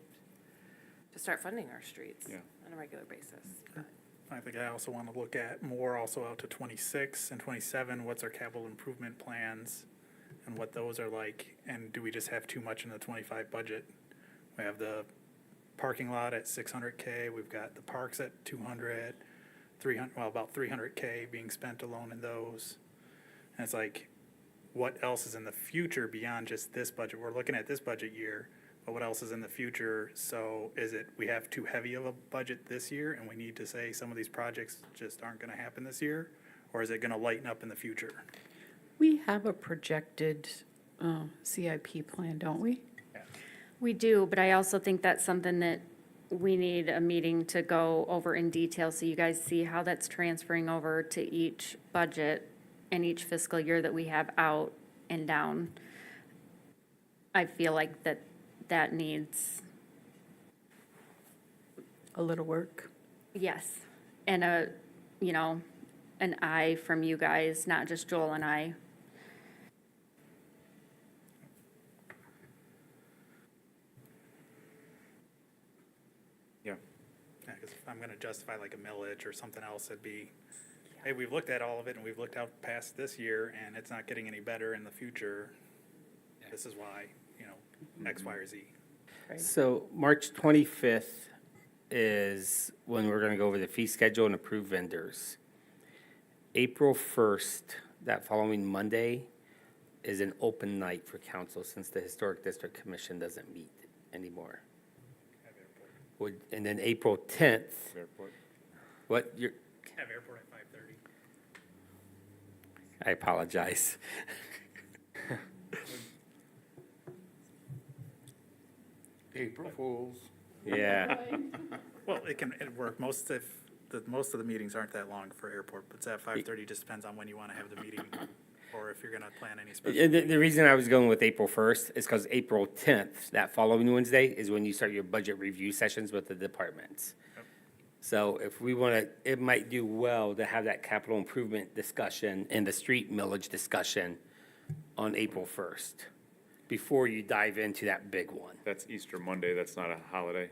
[SPEAKER 2] start funding our streets
[SPEAKER 1] Yeah.
[SPEAKER 2] on a regular basis. But
[SPEAKER 6] I think I also want to look at more also out to 26 and 27, what's our capital improvement plans and what those are like, and do we just have too much in the 25 budget? We have the parking lot at 600K, we've got the parks at 200, 300, well, about 300K being spent alone in those. And it's like, what else is in the future beyond just this budget? We're looking at this budget year, but what else is in the future? So is it, we have too heavy of a budget this year and we need to say some of these projects just aren't gonna happen this year? Or is it gonna lighten up in the future?
[SPEAKER 7] We have a projected CIP plan, don't we?
[SPEAKER 8] We do, but I also think that's something that we need a meeting to go over in detail so you guys see how that's transferring over to each budget and each fiscal year that we have out and down. I feel like that needs,
[SPEAKER 7] A little work.
[SPEAKER 8] yes, and an eye from you guys, not just Joel and I.
[SPEAKER 6] Yeah, because if I'm gonna justify like a millage or something else, it'd be, hey, we've looked at all of it and we've looked out past this year and it's not getting any better in the future. This is why, you know, X, Y, or Z.
[SPEAKER 3] So March 25th is when we're going to go over the fee schedule and approve vendors. April 1st, that following Monday, is an open night for council since the Historic District Commission doesn't meet anymore. And then April 10th,
[SPEAKER 1] Airport.
[SPEAKER 3] what, you're,
[SPEAKER 6] Have airport at 5:30.
[SPEAKER 3] I apologize.
[SPEAKER 4] April Fools.
[SPEAKER 3] Yeah,
[SPEAKER 6] Well, it'd work. Most of the meetings aren't that long for airport, but it's at 5:30, just depends on when you want to have the meeting or if you're gonna plan any special.
[SPEAKER 3] and the reason I was going with April 1st is because April 10th, that following Wednesday, is when you start your budget review sessions with the departments.
[SPEAKER 6] Yep.
[SPEAKER 3] So if we want to, it might do well to have that capital improvement discussion and the street millage discussion on April 1st, before you dive into that big one.
[SPEAKER 1] That's Easter Monday, that's not a holiday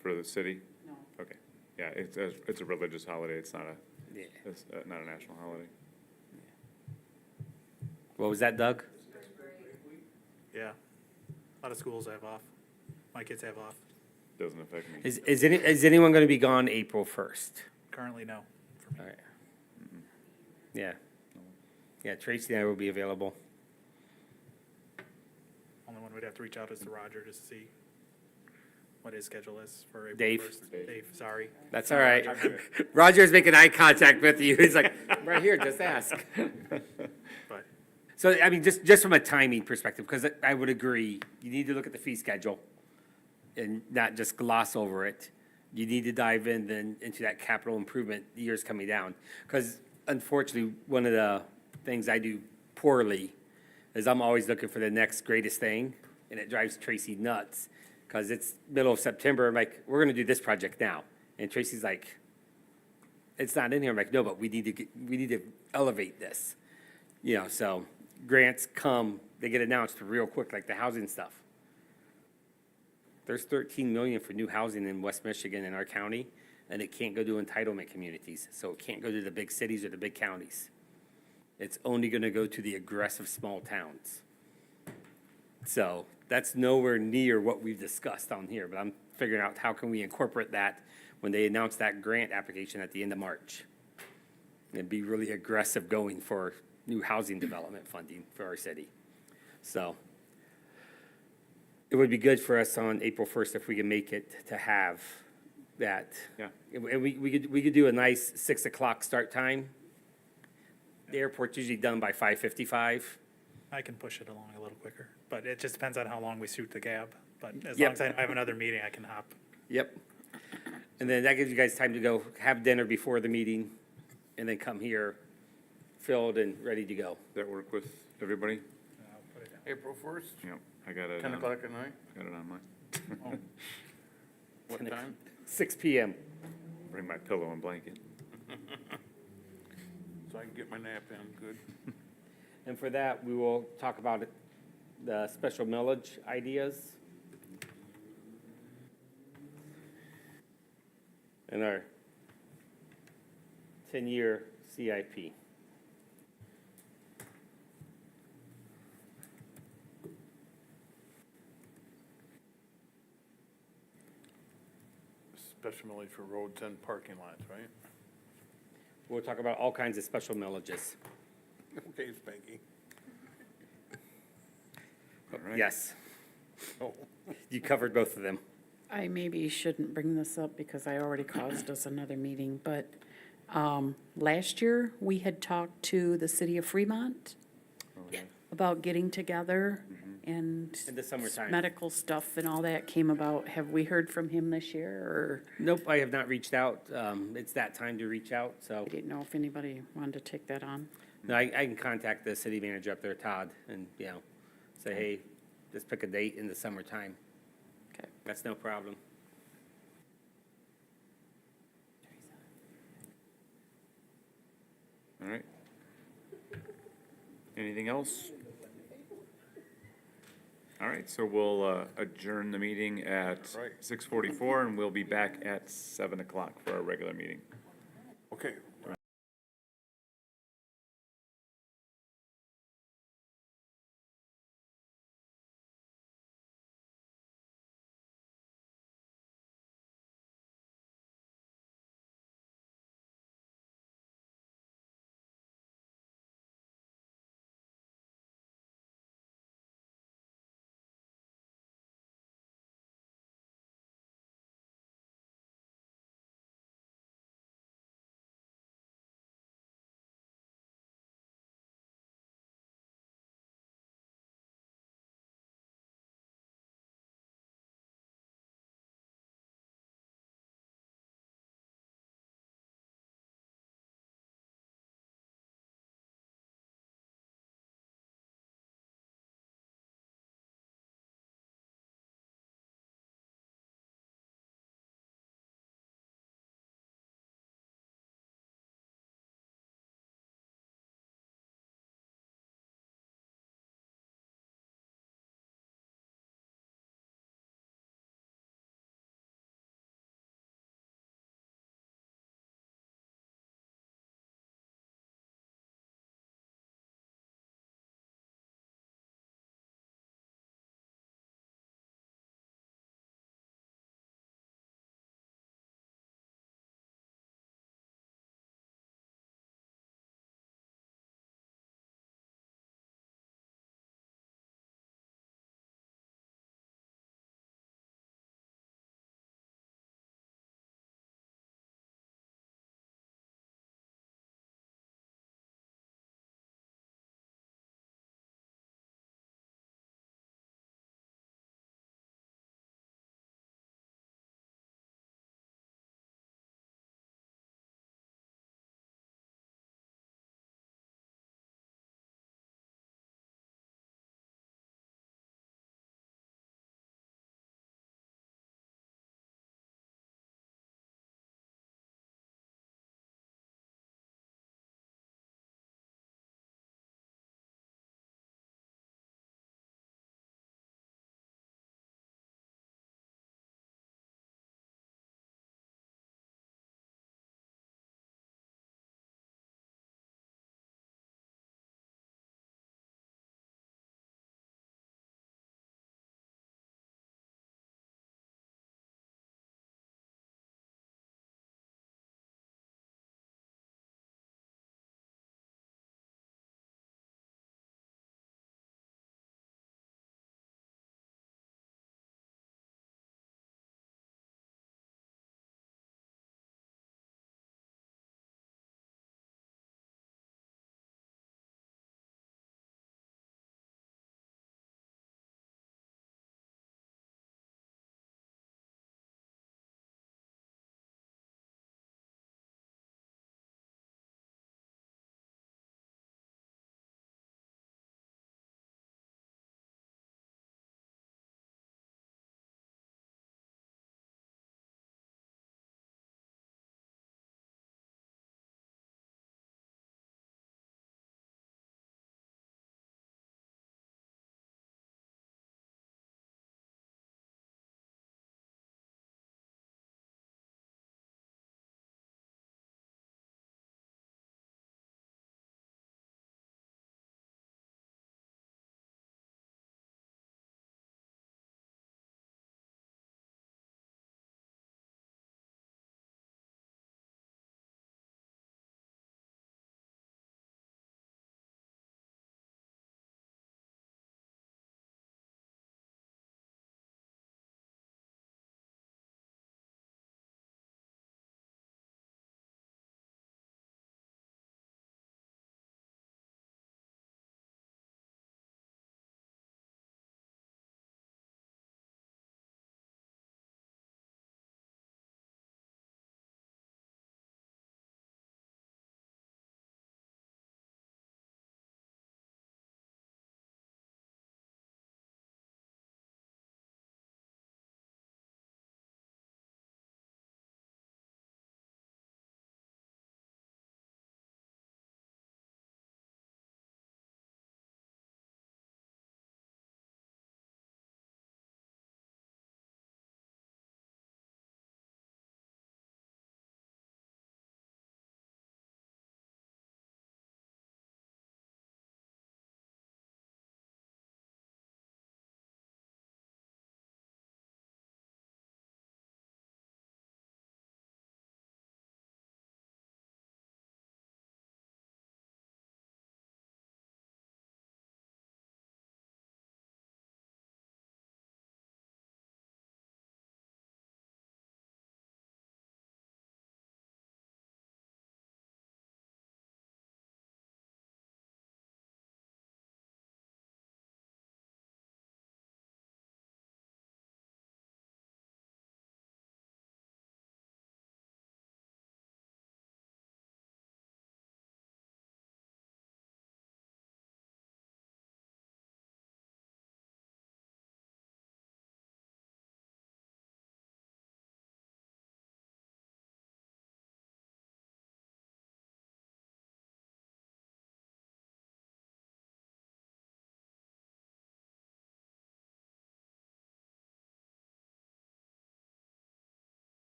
[SPEAKER 1] for the city?
[SPEAKER 7] No.
[SPEAKER 1] Okay, yeah, it's a religious holiday, it's not
[SPEAKER 3] Yeah.
[SPEAKER 1] it's not a national holiday.
[SPEAKER 3] What was that, Doug?
[SPEAKER 6] Yeah. A lot of schools have off. My kids have off.
[SPEAKER 1] Doesn't affect me.
[SPEAKER 3] Is anyone going to be gone April 1st?
[SPEAKER 6] Currently, no. For me.
[SPEAKER 3] All right. Yeah. Yeah, Tracy and I will be available.
[SPEAKER 6] Only one we'd have to reach out is to Roger just to see what his schedule is for April
[SPEAKER 3] Dave.
[SPEAKER 6] 1st. Dave, sorry.
[SPEAKER 3] That's all right. Roger's making eye contact with you. He's like, right here, just ask.
[SPEAKER 6] But
[SPEAKER 3] So, I mean, just from a timing perspective, because I would agree, you need to look at the fee schedule and not just gloss over it. You need to dive in then into that capital improvement years coming down. Because unfortunately, one of the things I do poorly is I'm always looking for the next greatest thing, and it drives Tracy nuts. Because it's middle of September, I'm like, we're gonna do this project now. And Tracy's like, it's not in here. I'm like, no, but we need to elevate this. You know, so grants come, they get announced real quick, like the housing stuff. There's 13 million for new housing in West Michigan in our county, and it can't go to entitlement communities. So it can't go to the big cities or the big counties. It's only gonna go to the aggressive small towns. So that's nowhere near what we've discussed on here, but I'm figuring out how can we incorporate that when they announce that grant application at the end of March. And be really aggressive going for new housing development funding for our city. So it would be good for us on April 1st if we can make it to have that.
[SPEAKER 1] Yeah.
[SPEAKER 3] And we could do a nice 6 o'clock start time. The airport's usually done by 5:55.
[SPEAKER 6] I can push it along a little quicker, but it just depends on how long we shoot the gap. But as
[SPEAKER 3] Yep.
[SPEAKER 6] long as I have another meeting, I can hop.
[SPEAKER 3] Yep. And then that gives you guys time to go have dinner before the meeting and then come here filled and ready to go.
[SPEAKER 1] Does that work with everybody?
[SPEAKER 6] I'll put it down.
[SPEAKER 4] April 1st,
[SPEAKER 1] Yep, I got it.
[SPEAKER 4] 10
[SPEAKER 1] on-
[SPEAKER 4] o'clock at night?
[SPEAKER 1] Got it on mine.
[SPEAKER 4] What time?
[SPEAKER 3] 6 PM.
[SPEAKER 1] Bring my pillow and blanket.
[SPEAKER 4] So I can get my nap in, good.
[SPEAKER 3] And for that, we will talk about it, the special millage ideas. And our 10-year CIP.
[SPEAKER 4] Special millage for roads and parking lots, right?
[SPEAKER 3] We'll talk about all kinds of special millages.
[SPEAKER 4] Okay, Spanky.
[SPEAKER 1] All right.
[SPEAKER 3] Yes,
[SPEAKER 4] Oh,
[SPEAKER 3] you covered both of them.
[SPEAKER 7] I maybe shouldn't bring this up because I already caused us another meeting, but last year, we had talked to the city of Fremont
[SPEAKER 1] Oh, yeah.
[SPEAKER 7] about getting together and
[SPEAKER 3] In the summertime.
[SPEAKER 7] medical stuff and all that came about. Have we heard from him this year, or
[SPEAKER 3] Nope, I have not reached out. It's that time to reach out, so.
[SPEAKER 7] I didn't know if anybody wanted to take that on?
[SPEAKER 3] No, I can contact the city manager up there, Todd, and, you know, say, hey, just pick a date in the summertime.
[SPEAKER 7] Okay.
[SPEAKER 3] That's no problem.
[SPEAKER 1] All right. Anything else? All right, so we'll adjourn the meeting at 6:44, and we'll be back at 7 o'clock for our regular meeting.
[SPEAKER 10] Okay,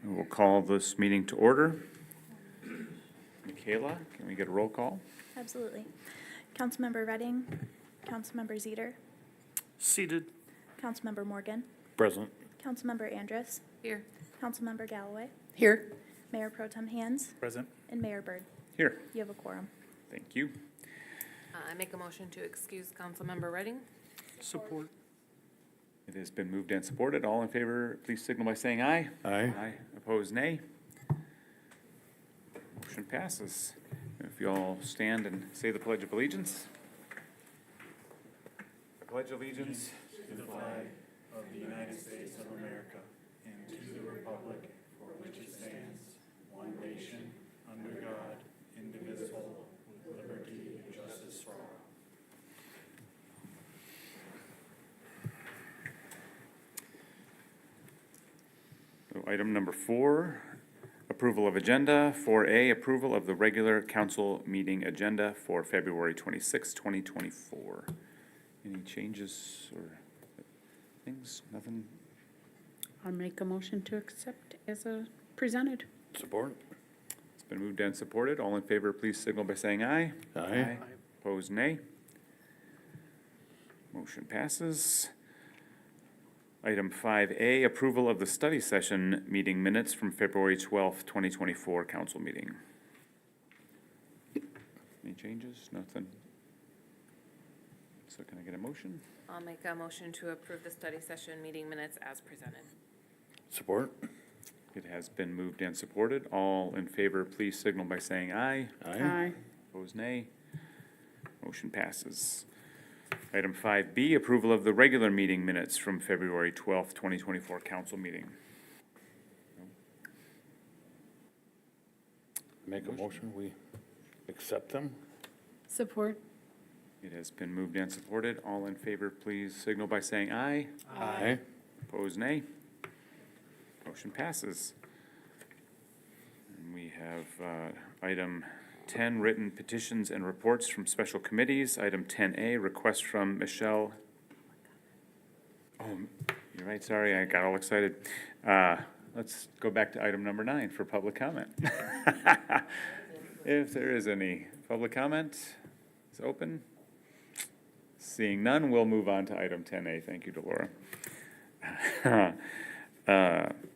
[SPEAKER 1] We'll call this meeting to order. Michaela, can we get a roll call?
[SPEAKER 10] Absolutely. Councilmember Redding, Councilmember Zeter,
[SPEAKER 9] Seated.
[SPEAKER 10] Councilmember Morgan,
[SPEAKER 4] Present.
[SPEAKER 10] Councilmember Andrus,
[SPEAKER 2] Here.
[SPEAKER 10] Councilmember Galloway,
[SPEAKER 7] Here.
[SPEAKER 10] Mayor Pro Tem Hands,
[SPEAKER 6] Present.
[SPEAKER 10] and Mayor Byrd.
[SPEAKER 1] Here.
[SPEAKER 10] You have a quorum.
[SPEAKER 1] Thank you.
[SPEAKER 2] I make a motion to excuse Councilmember Redding.
[SPEAKER 9] Support.
[SPEAKER 1] It has been moved and supported. All in favor, please signal by saying aye.
[SPEAKER 4] Aye.
[SPEAKER 1] Aye. Opposed, nay. Motion passes. If you all stand and say the Pledge of Allegiance. Pledge allegiance
[SPEAKER 6] To the flag of the United States of America and to the republic for which it stands, one nation, under God, indivisible, with liberty and justice for all.
[SPEAKER 1] So item number 4, approval of agenda. 4A, approval of the regular council meeting agenda for February 26, 2024. Any changes or things? Nothing?
[SPEAKER 7] I'll make a motion to accept as presented.
[SPEAKER 4] Support.
[SPEAKER 1] It's been moved and supported. All in favor, please signal by saying aye.
[SPEAKER 4] Aye.
[SPEAKER 1] Opposed, nay. Motion passes. Item 5A, approval of the study session meeting minutes from February 12th, 2024 council meeting. Any changes? Nothing? So can I get a motion?
[SPEAKER 2] I'll make a motion to approve the study session meeting minutes as presented.
[SPEAKER 4] Support.
[SPEAKER 1] It has been moved and supported. All in favor, please signal by saying aye.
[SPEAKER 7] Aye.
[SPEAKER 1] Opposed, nay. Motion passes. Item 5B, approval of the regular meeting minutes from February 12th, 2024 council meeting.
[SPEAKER 4] Make a motion, we accept them?
[SPEAKER 7] Support.
[SPEAKER 1] It has been moved and supported. All in favor, please signal by saying aye.
[SPEAKER 4] Aye.
[SPEAKER 1] Opposed, nay. Motion passes. And we have item 10, written petitions and reports from special committees. Item 10A, request from Michelle. Oh, you're right, sorry, I got all excited. Let's go back to item number 9 for public comment. If there is any public comment, it's open. Seeing none, we'll move on to item 10A. Thank you, Delora.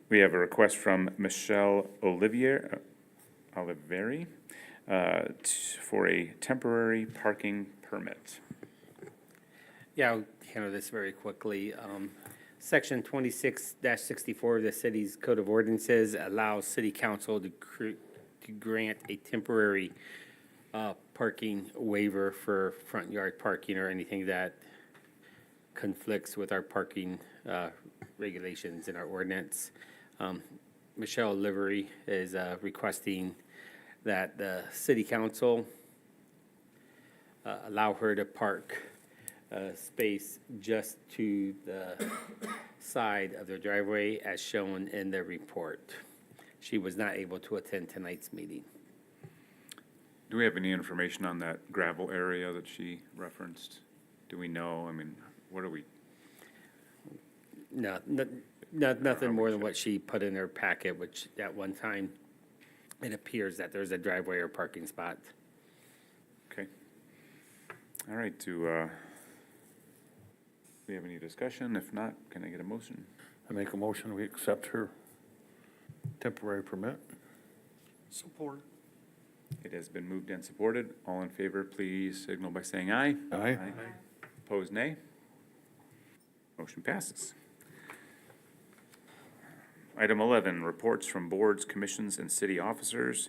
[SPEAKER 1] We have a request from Michelle Oliveri for a temporary parking permit.
[SPEAKER 3] Yeah, I'll handle this very quickly. Section 26-64 of the city's Code of Ordinances allows city council to grant a temporary parking waiver for front yard parking or anything that conflicts with our parking regulations in our ordinance. Michelle Oliveri is requesting that the city council allow her to park space just to the side of their driveway as shown in the report. She was not able to attend tonight's meeting.
[SPEAKER 1] Do we have any information on that gravel area that she referenced? Do we know? I mean, what are we?
[SPEAKER 3] No, nothing more than what she put in her packet, which at one time, it appears that there's a driveway or parking spot.
[SPEAKER 1] Okay. All right, do we have any discussion? If not, can I get a motion?
[SPEAKER 4] I make a motion, we accept her temporary permit?
[SPEAKER 9] Support.
[SPEAKER 1] It has been moved and supported. All in favor, please signal by saying aye.
[SPEAKER 4] Aye.
[SPEAKER 1] Opposed, nay. Motion passes. Item 11, reports from boards, commissions, and city officers.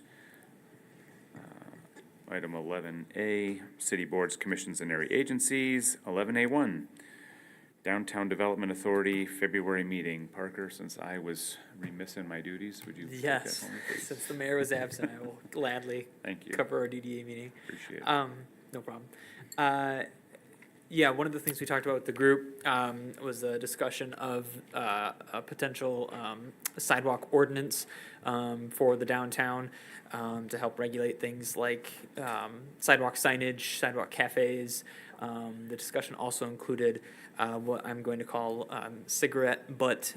[SPEAKER 1] Item 11A, city boards, commissions, and area agencies. 11A1, Downtown Development Authority, February meeting. Parker, since I was remiss in my duties, would you take that
[SPEAKER 5] Yes,
[SPEAKER 1] for me, please?
[SPEAKER 5] since the mayor was absent, I will gladly
[SPEAKER 1] Thank you.
[SPEAKER 5] cover our DDA meeting.
[SPEAKER 1] Appreciate it.
[SPEAKER 5] No problem. Yeah, one of the things we talked about with the group was a discussion of a potential sidewalk ordinance for the downtown to help regulate things like sidewalk signage, sidewalk cafes. The discussion also included what I'm going to call cigarette butt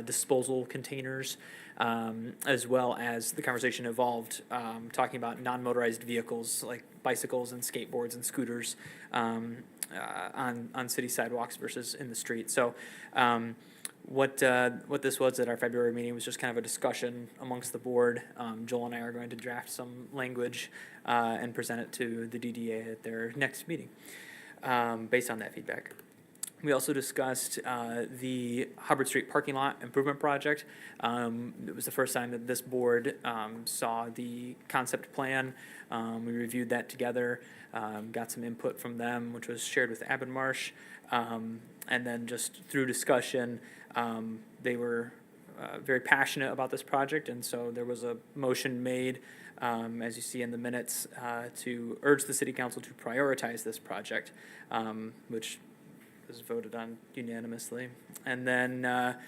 [SPEAKER 5] disposal containers, as well as the conversation evolved talking about non-motorized vehicles like bicycles and skateboards and scooters on city sidewalks versus in the street. So what this was at our February meeting was just kind of a discussion amongst the board. Joel and I are going to draft some language and present it to the DDA at their next meeting based on that feedback. We also discussed the Hubbard Street parking lot improvement project. It was the first time that this board saw the concept plan. We reviewed that together, got some input from them, which was shared with Abonmarche. And then just through discussion, they were very passionate about this project, and so there was a motion made, as you see in the minutes, to urge the city council to prioritize this project, which was voted on unanimously. And then at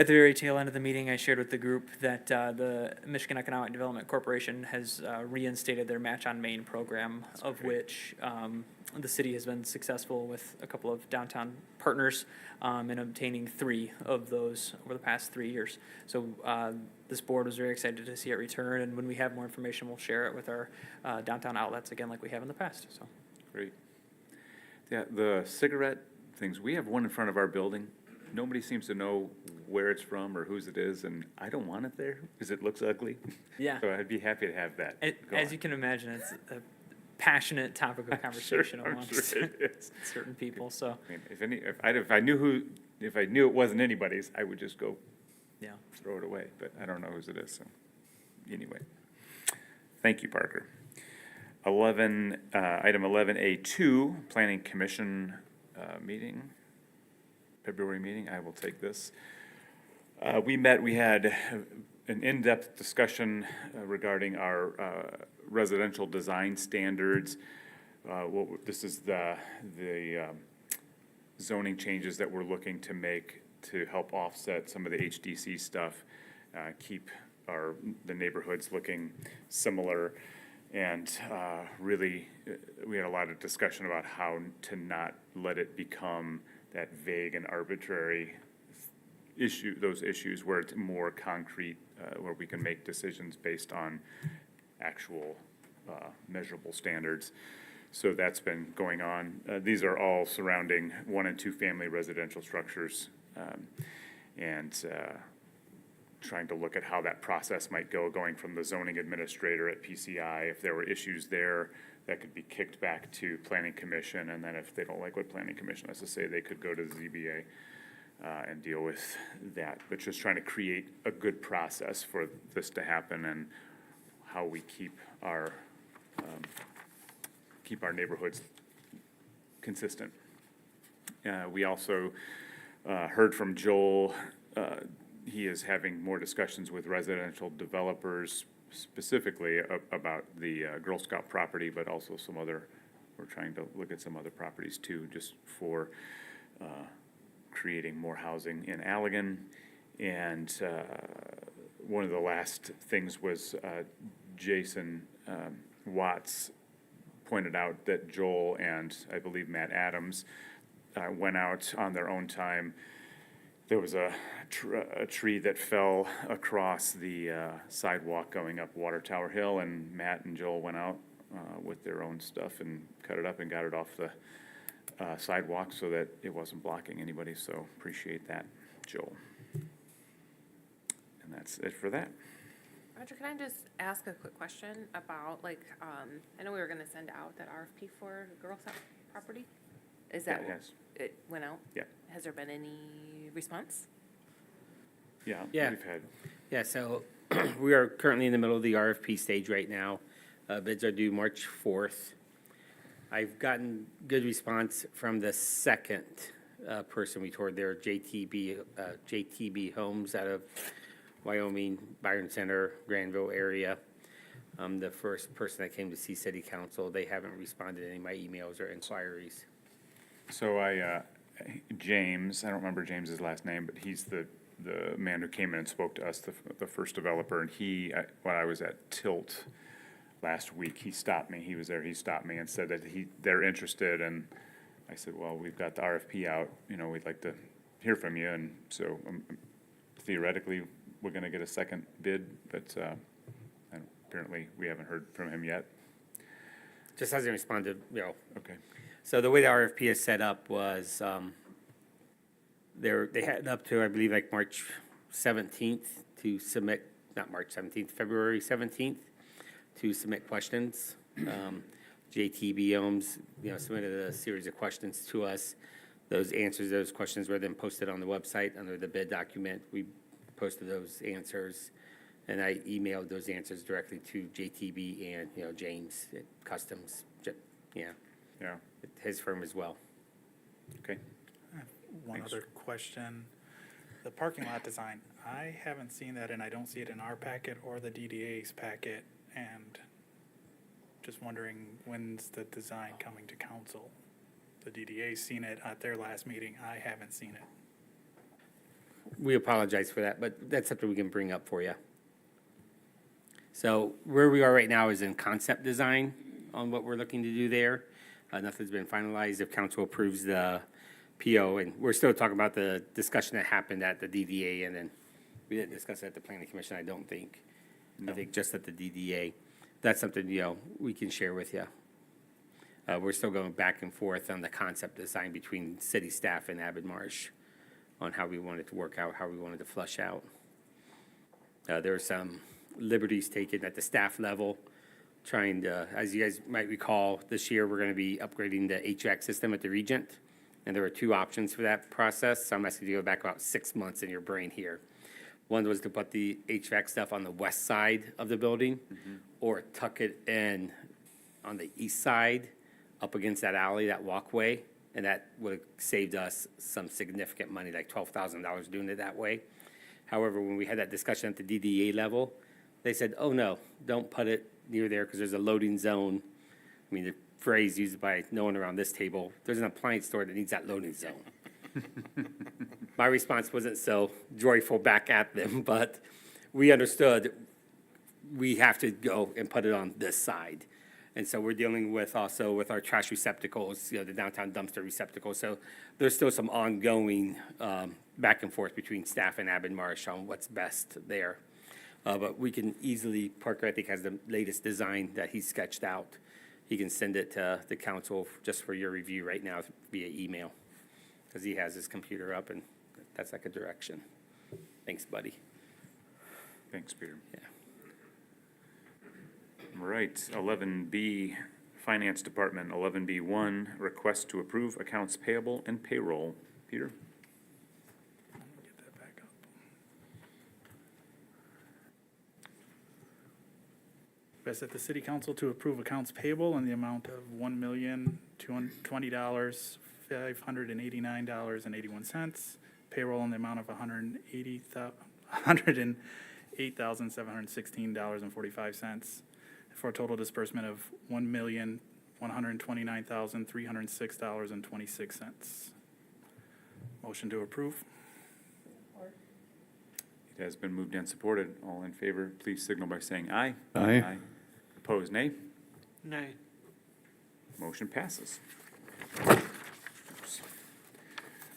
[SPEAKER 5] the very tail end of the meeting, I shared with the group that the Michigan Economic Development Corporation has reinstated their Match on Main program, of which the city has been successful with a couple of downtown partners in obtaining 3 of those over the past 3 years. So this board was very excited to see it return, and when we have more information, we'll share it with our downtown outlets again like we have in the past. So.
[SPEAKER 1] Great. Yeah, the cigarette things, we have one in front of our building. Nobody seems to know where it's from or whose it is, and I don't want it there because it looks ugly.
[SPEAKER 5] Yeah.
[SPEAKER 1] So I'd be happy to have that.
[SPEAKER 5] As you can imagine, it's a passionate topic of conversation
[SPEAKER 1] I'm
[SPEAKER 5] amongst
[SPEAKER 1] sure it is.
[SPEAKER 5] certain people. So
[SPEAKER 1] I mean, if I knew it wasn't anybody's, I would just go
[SPEAKER 5] yeah.
[SPEAKER 1] throw it away, but I don't know whose it is, so, anyway. Thank you, Parker. Item 11A2, Planning Commission meeting, February meeting, I will take this. We had an in-depth discussion regarding our residential design standards. This is the zoning changes that we're looking to make to help offset some of the HDC stuff, keep the neighborhoods looking similar. And really, we had a lot of discussion about how to not let it become that vague and arbitrary those issues where it's more concrete, where we can make decisions based on actual measurable standards. So that's been going on. These are all surrounding 1 and 2 family residential structures, and trying to look at how that process might go, going from the zoning administrator at PCI. If there were issues there, that could be kicked back to Planning Commission, and then if they don't like what Planning Commission has to say, they could go to the ZBA and deal with that. But just trying to create a good process for this to happen and how we keep our neighborhoods consistent. We also heard from Joel. He is having more discussions with residential developers, specifically about the Girl Scout property, but also we're trying to look at some other properties too, just for creating more housing in Allegan. And one of the last things was Jason Watts pointed out that Joel and I believe Matt Adams went out on their own time. There was a tree that fell across the sidewalk going up Water Tower Hill, and Matt and Joel went out with their own stuff and cut it up and got it off the sidewalk so that it wasn't blocking anybody, so appreciate that, Joel. And that's it for that.
[SPEAKER 2] Roger, can I just ask a quick question about, like, I know we were gonna send out that RFP for Girl Scout property? Is that,
[SPEAKER 1] Yes.
[SPEAKER 2] it went out?
[SPEAKER 1] Yeah.
[SPEAKER 2] Has there been any response?
[SPEAKER 1] Yeah,
[SPEAKER 3] Yeah.
[SPEAKER 1] we've had,
[SPEAKER 3] Yeah, so we are currently in the middle of the RFP stage right now. Bids are due March 4th. I've gotten good response from the second person we toured there, JTB Homes out of Wyoming, Byron Center, Granville area. The first person that came to see city council, they haven't responded to any of my emails or inquiries.
[SPEAKER 1] So James, I don't remember James's last name, but he's the man who came in and spoke to us, the first developer, and when I was at Tilt last week, he stopped me, he stopped me and said that they're interested, and I said, well, we've got the RFP out, we'd like to hear from you, and so theoretically, we're gonna get a second bid, but and apparently, we haven't heard from him yet.
[SPEAKER 3] Just hasn't responded,
[SPEAKER 1] Okay.
[SPEAKER 3] So the way the RFP is set up was, they had up to, I believe, like March 17th to submit, not March 17th, February 17th, to submit questions. JTB Ohms, submitted a series of questions to us. Those answers, those questions were then posted on the website under the bid document. We posted those answers, and I emailed those answers directly to JTB and, James at Customs,
[SPEAKER 1] Yeah,
[SPEAKER 3] his firm as well.
[SPEAKER 1] okay.
[SPEAKER 6] One
[SPEAKER 1] Thanks.
[SPEAKER 6] other question. The parking lot design, I haven't seen that, and I don't see it in our packet or the DDA's packet, and just wondering, when's the design coming to council? The DDA's seen it at their last meeting, I haven't seen it.
[SPEAKER 3] We apologize for that, but that's something we can bring up for you. So where we are right now is in concept design on what we're looking to do there. Nothing's been finalized. If council approves the PO, and we're still talking about the discussion that happened at the DDA, and then we didn't discuss it at the planning commission, I don't think. I think just at the DDA. That's something, we can share with you. We're still going back and forth on the concept design between city staff and Abonmarche on how we wanted to work out, how we wanted to flush out. There were some liberties taken at the staff level, trying to, as you guys might recall, this year we're going to be upgrading the HVAC system at the Regent, and there were two options for that process. So I'm asking you to go back about 6 months in your brain here. One was to put the HVAC stuff on the west side of the building, or tuck it in on the east side, up against that alley, that walkway, and that would have saved us some significant money, like $12,000 doing it that way. However, when we had that discussion at the DDA level, they said, oh, no, don't put it near there because there's a loading zone. I mean, the phrase used by no one around this table, there's an appliance store that needs that loading zone. My response wasn't so joyful back at them, but we understood we have to go and put it on this side. And so we're dealing with also with our trash receptacles, the downtown dumpster receptacles. So there's still some ongoing back and forth between staff and Abonmarche on what's best there. But we can easily, Parker, I think, has the latest design that he sketched out. He can send it to the council just for your review right now via email, because he has his computer up, and that's like a direction. Thanks, buddy.
[SPEAKER 1] Thanks, Peter.
[SPEAKER 3] Yeah.
[SPEAKER 1] All right, 11B, Finance Department, 11B1, request to approve accounts payable and payroll. Peter?
[SPEAKER 6] Get that back up. Request that the city council to approve accounts payable in the amount of $1,020,589.81. Payroll in the amount of $108,716.45. For a total disbursement of $1,129,306.26. Motion to approve.
[SPEAKER 1] It has been moved and supported. All in favor, please signal by saying aye.
[SPEAKER 11] Aye.
[SPEAKER 1] Opposed, nay.
[SPEAKER 9] Nay.
[SPEAKER 1] Motion passes.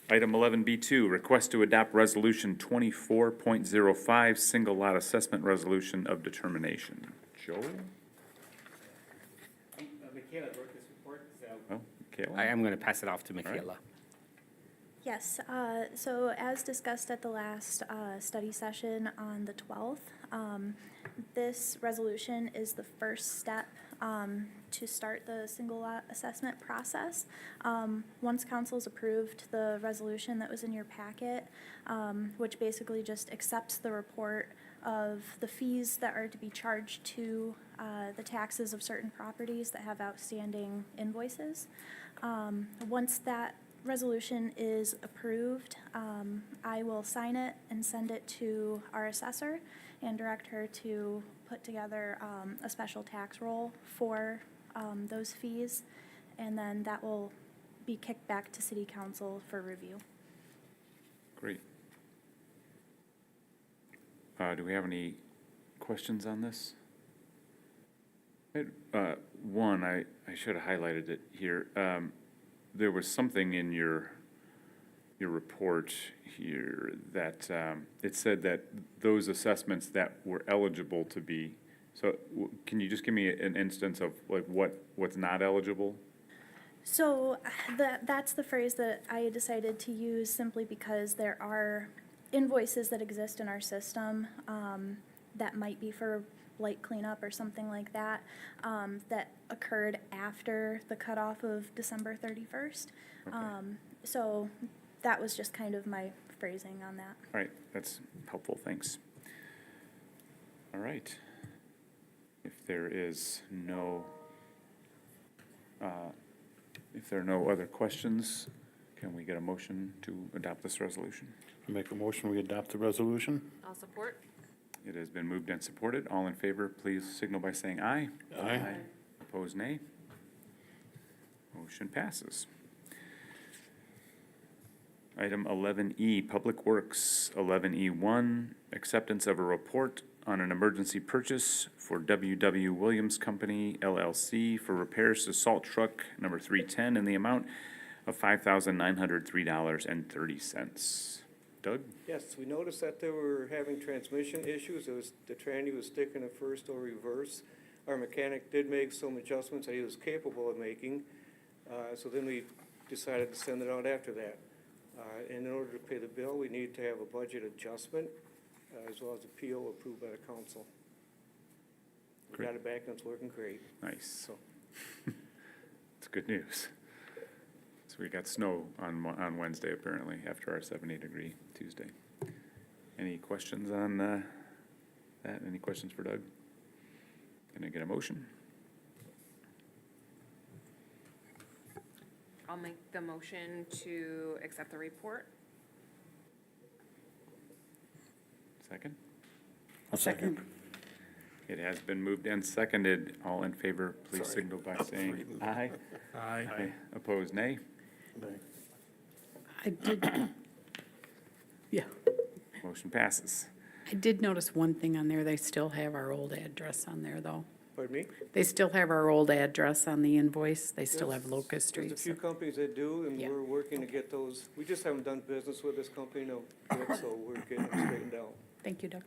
[SPEAKER 1] Item 11B2, request to adopt Resolution 24.05, Single Lot Assessment Resolution of Determination. Joel?
[SPEAKER 3] Michaela wrote this report, so
[SPEAKER 1] Oh, Kayla?
[SPEAKER 3] I am going to pass it off to Michaela.
[SPEAKER 10] Yes, so as discussed at the last study session on the 12th, this resolution is the first step to start the single lot assessment process. Once council's approved the resolution that was in your packet, which basically just accepts the report of the fees that are to be charged to the taxes of certain properties that have outstanding invoices. Once that resolution is approved, I will sign it and send it to our assessor and direct her to put together a special tax roll for those fees. And then that will be kicked back to city council for review.
[SPEAKER 1] Great. Do we have any questions on this? One, I should have highlighted it here. There was something in your report here that it said that those assessments that were eligible to be, so can you just give me an instance of like what's not eligible?
[SPEAKER 10] So that's the phrase that I decided to use simply because there are invoices that exist in our system that might be for light cleanup or something like that, that occurred after the cutoff of December 31st.
[SPEAKER 1] Okay.
[SPEAKER 10] So that was just kind of my phrasing on that.
[SPEAKER 1] All right, that's helpful, thanks. All right. If there are no other questions, can we get a motion to adopt this resolution?
[SPEAKER 4] Make a motion, we adopt the resolution?
[SPEAKER 2] I'll support.
[SPEAKER 1] It has been moved and supported. All in favor, please signal by saying aye.
[SPEAKER 4] Aye.
[SPEAKER 1] Opposed, nay. Motion passes. Item 11E, Public Works. 11E1, acceptance of a report on an emergency purchase for W.W. Williams Company LLC for repairs to salt truck number 310 in the amount of $5,903.30. Doug?
[SPEAKER 11] Yes, we noticed that they were having transmission issues. The tranny was sticking at first or reverse. Our mechanic did make some adjustments that he was capable of making. So then we decided to send it out after that. And in order to pay the bill, we need to have a budget adjustment as well as a PO approved by the council. We got it back and it's working great.
[SPEAKER 1] Nice.
[SPEAKER 11] So
[SPEAKER 1] It's good news. So we got snow on Wednesday apparently, after our 70-degree Tuesday. Any questions on that? Any questions for Doug? Can I get a motion?
[SPEAKER 2] I'll make the motion to accept the report.
[SPEAKER 1] Second?
[SPEAKER 4] A second.
[SPEAKER 1] It has been moved and seconded. All in favor, please signal by saying aye.
[SPEAKER 6] Aye.
[SPEAKER 1] Opposed, nay.
[SPEAKER 7] I did, yeah,
[SPEAKER 1] Motion passes.
[SPEAKER 7] I did notice one thing on there, they still have our old address on there, though.
[SPEAKER 11] pardon me?
[SPEAKER 7] They still have our old address on the invoice, they still have Locust Street.
[SPEAKER 11] There's a few companies that do, and
[SPEAKER 7] Yeah.
[SPEAKER 11] we're working to get those. We just haven't done business with this company, no, yet, so we're getting them straightened out.
[SPEAKER 7] Thank you, Doug.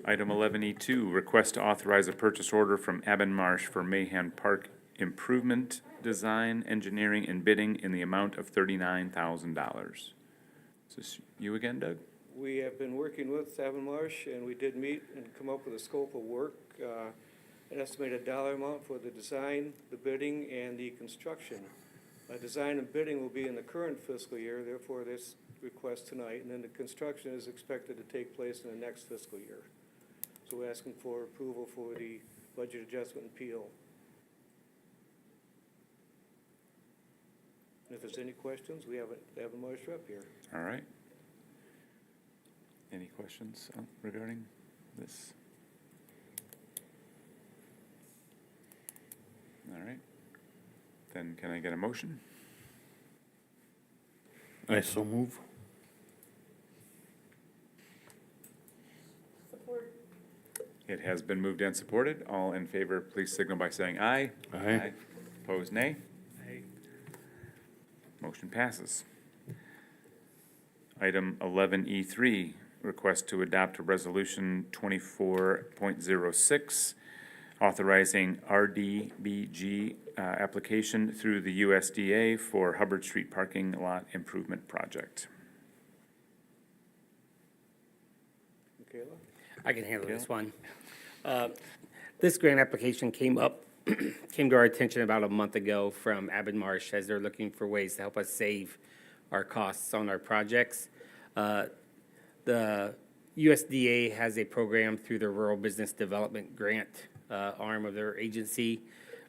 [SPEAKER 1] Item 11E2, request to authorize a purchase order from Abonmarche for Mahan Park Improvement, Design, Engineering, and Bidding in the amount of $39,000. Is this you again, Doug?
[SPEAKER 11] We have been working with Abonmarche, and we did meet and come up with a scope of work, an estimated dollar amount for the design, the bidding, and the construction. Design and bidding will be in the current fiscal year, therefore this request tonight, and then the construction is expected to take place in the next fiscal year. So we're asking for approval for the budget adjustment and PO. And if there's any questions, we have a Abonmarche rep here.
[SPEAKER 1] All right. Any questions regarding this? All right. Then can I get a motion?
[SPEAKER 4] I so move.
[SPEAKER 1] It has been moved and supported. All in favor, please signal by saying aye.
[SPEAKER 4] Aye.
[SPEAKER 1] Opposed, nay.
[SPEAKER 6] Aye.
[SPEAKER 1] Motion passes. Item 11E3, request to adopt a resolution 24.06, authorizing RDBG application through the USDA for Hubbard Street parking lot improvement project.
[SPEAKER 11] Michaela?
[SPEAKER 3] I can handle this one. This grant application came to our attention about a month ago from Abonmarche as they're looking for ways to help us save our costs on our projects. The USDA has a program through the Rural Business Development Grant arm of their agency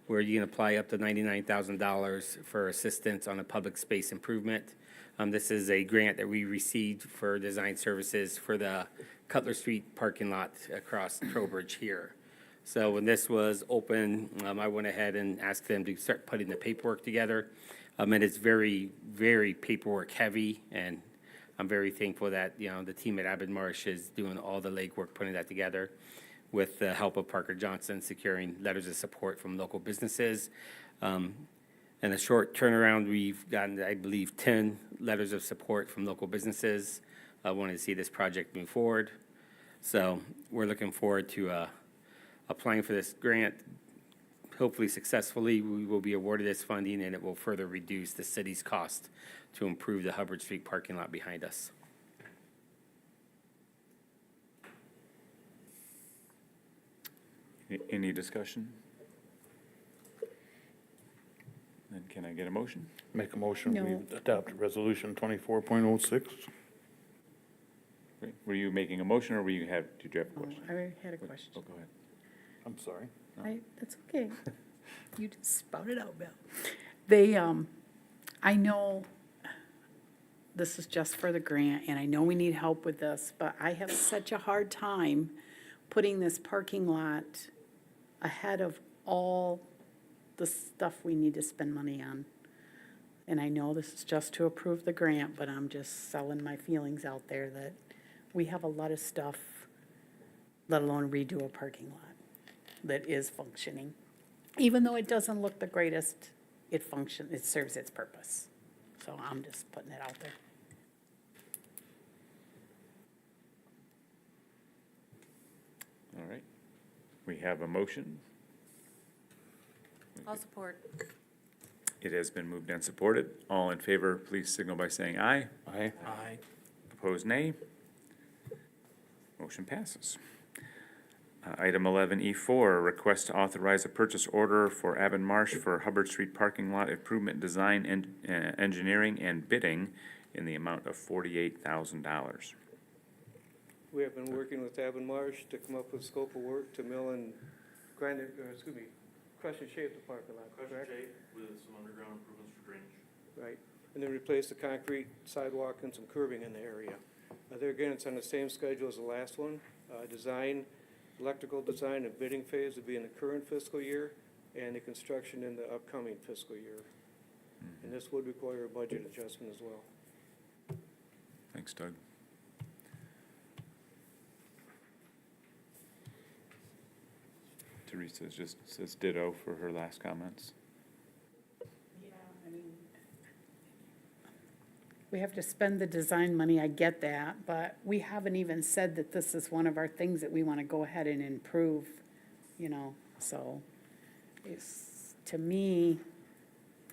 [SPEAKER 3] where you can apply up to $99,000 for assistance on a public space improvement. This is a grant that we received for design services for the Cutler Street parking lot across Trowbridge here. So when this was open, I went ahead and asked them to start putting the paperwork together. And it's very, very paperwork heavy, and I'm very thankful that, the team at Abonmarche is doing all the legwork, putting that together with the help of Parker Johnson, securing letters of support from local businesses. In a short turnaround, we've gotten, I believe, 10 letters of support from local businesses. I wanted to see this project move forward. So we're looking forward to applying for this grant. Hopefully successfully, we will be awarded this funding, and it will further reduce the city's cost to improve the Hubbard Street parking lot behind us.
[SPEAKER 1] Any discussion? Then can I get a motion?
[SPEAKER 4] Make a motion,
[SPEAKER 7] No.
[SPEAKER 4] we adopt resolution 24.06.
[SPEAKER 1] Great. Were you making a motion, or did you have a question?
[SPEAKER 7] I had a question.
[SPEAKER 1] Oh, go ahead.
[SPEAKER 4] I'm sorry.
[SPEAKER 7] That's okay. You just spout it out, Bill. They, I know this is just for the grant, and I know we need help with this, but I have such a hard time putting this parking lot ahead of all the stuff we need to spend money on. And I know this is just to approve the grant, but I'm just selling my feelings out there that we have a lot of stuff, let alone redo a parking lot that is functioning. Even though it doesn't look the greatest, it serves its purpose. So I'm just putting it out there.
[SPEAKER 1] All right. We have a motion.
[SPEAKER 2] I'll support.
[SPEAKER 1] It has been moved and supported. All in favor, please signal by saying aye.
[SPEAKER 4] Aye.
[SPEAKER 6] Aye.
[SPEAKER 1] Opposed, nay. Motion passes. Item 11E4, request to authorize a purchase order for Abonmarche for Hubbard Street parking lot improvement design and engineering and bidding in the amount of $48,000.
[SPEAKER 11] We have been working with Abonmarche to come up with scope of work to mill and crush and shape the parking lot, correct?
[SPEAKER 4] with some underground improvements for drainage.
[SPEAKER 11] Right, and then replace the concrete sidewalk and some curbing in the area. There again, it's on the same schedule as the last one. Electrical design and bidding phase would be in the current fiscal year, and the construction in the upcoming fiscal year. And this would require a budget adjustment as well.
[SPEAKER 1] Thanks, Doug. Teresa just says ditto for her last comments.
[SPEAKER 7] We have to spend the design money, I get that, but we haven't even said that this is one of our things that we want to go ahead and improve, so it's, to me,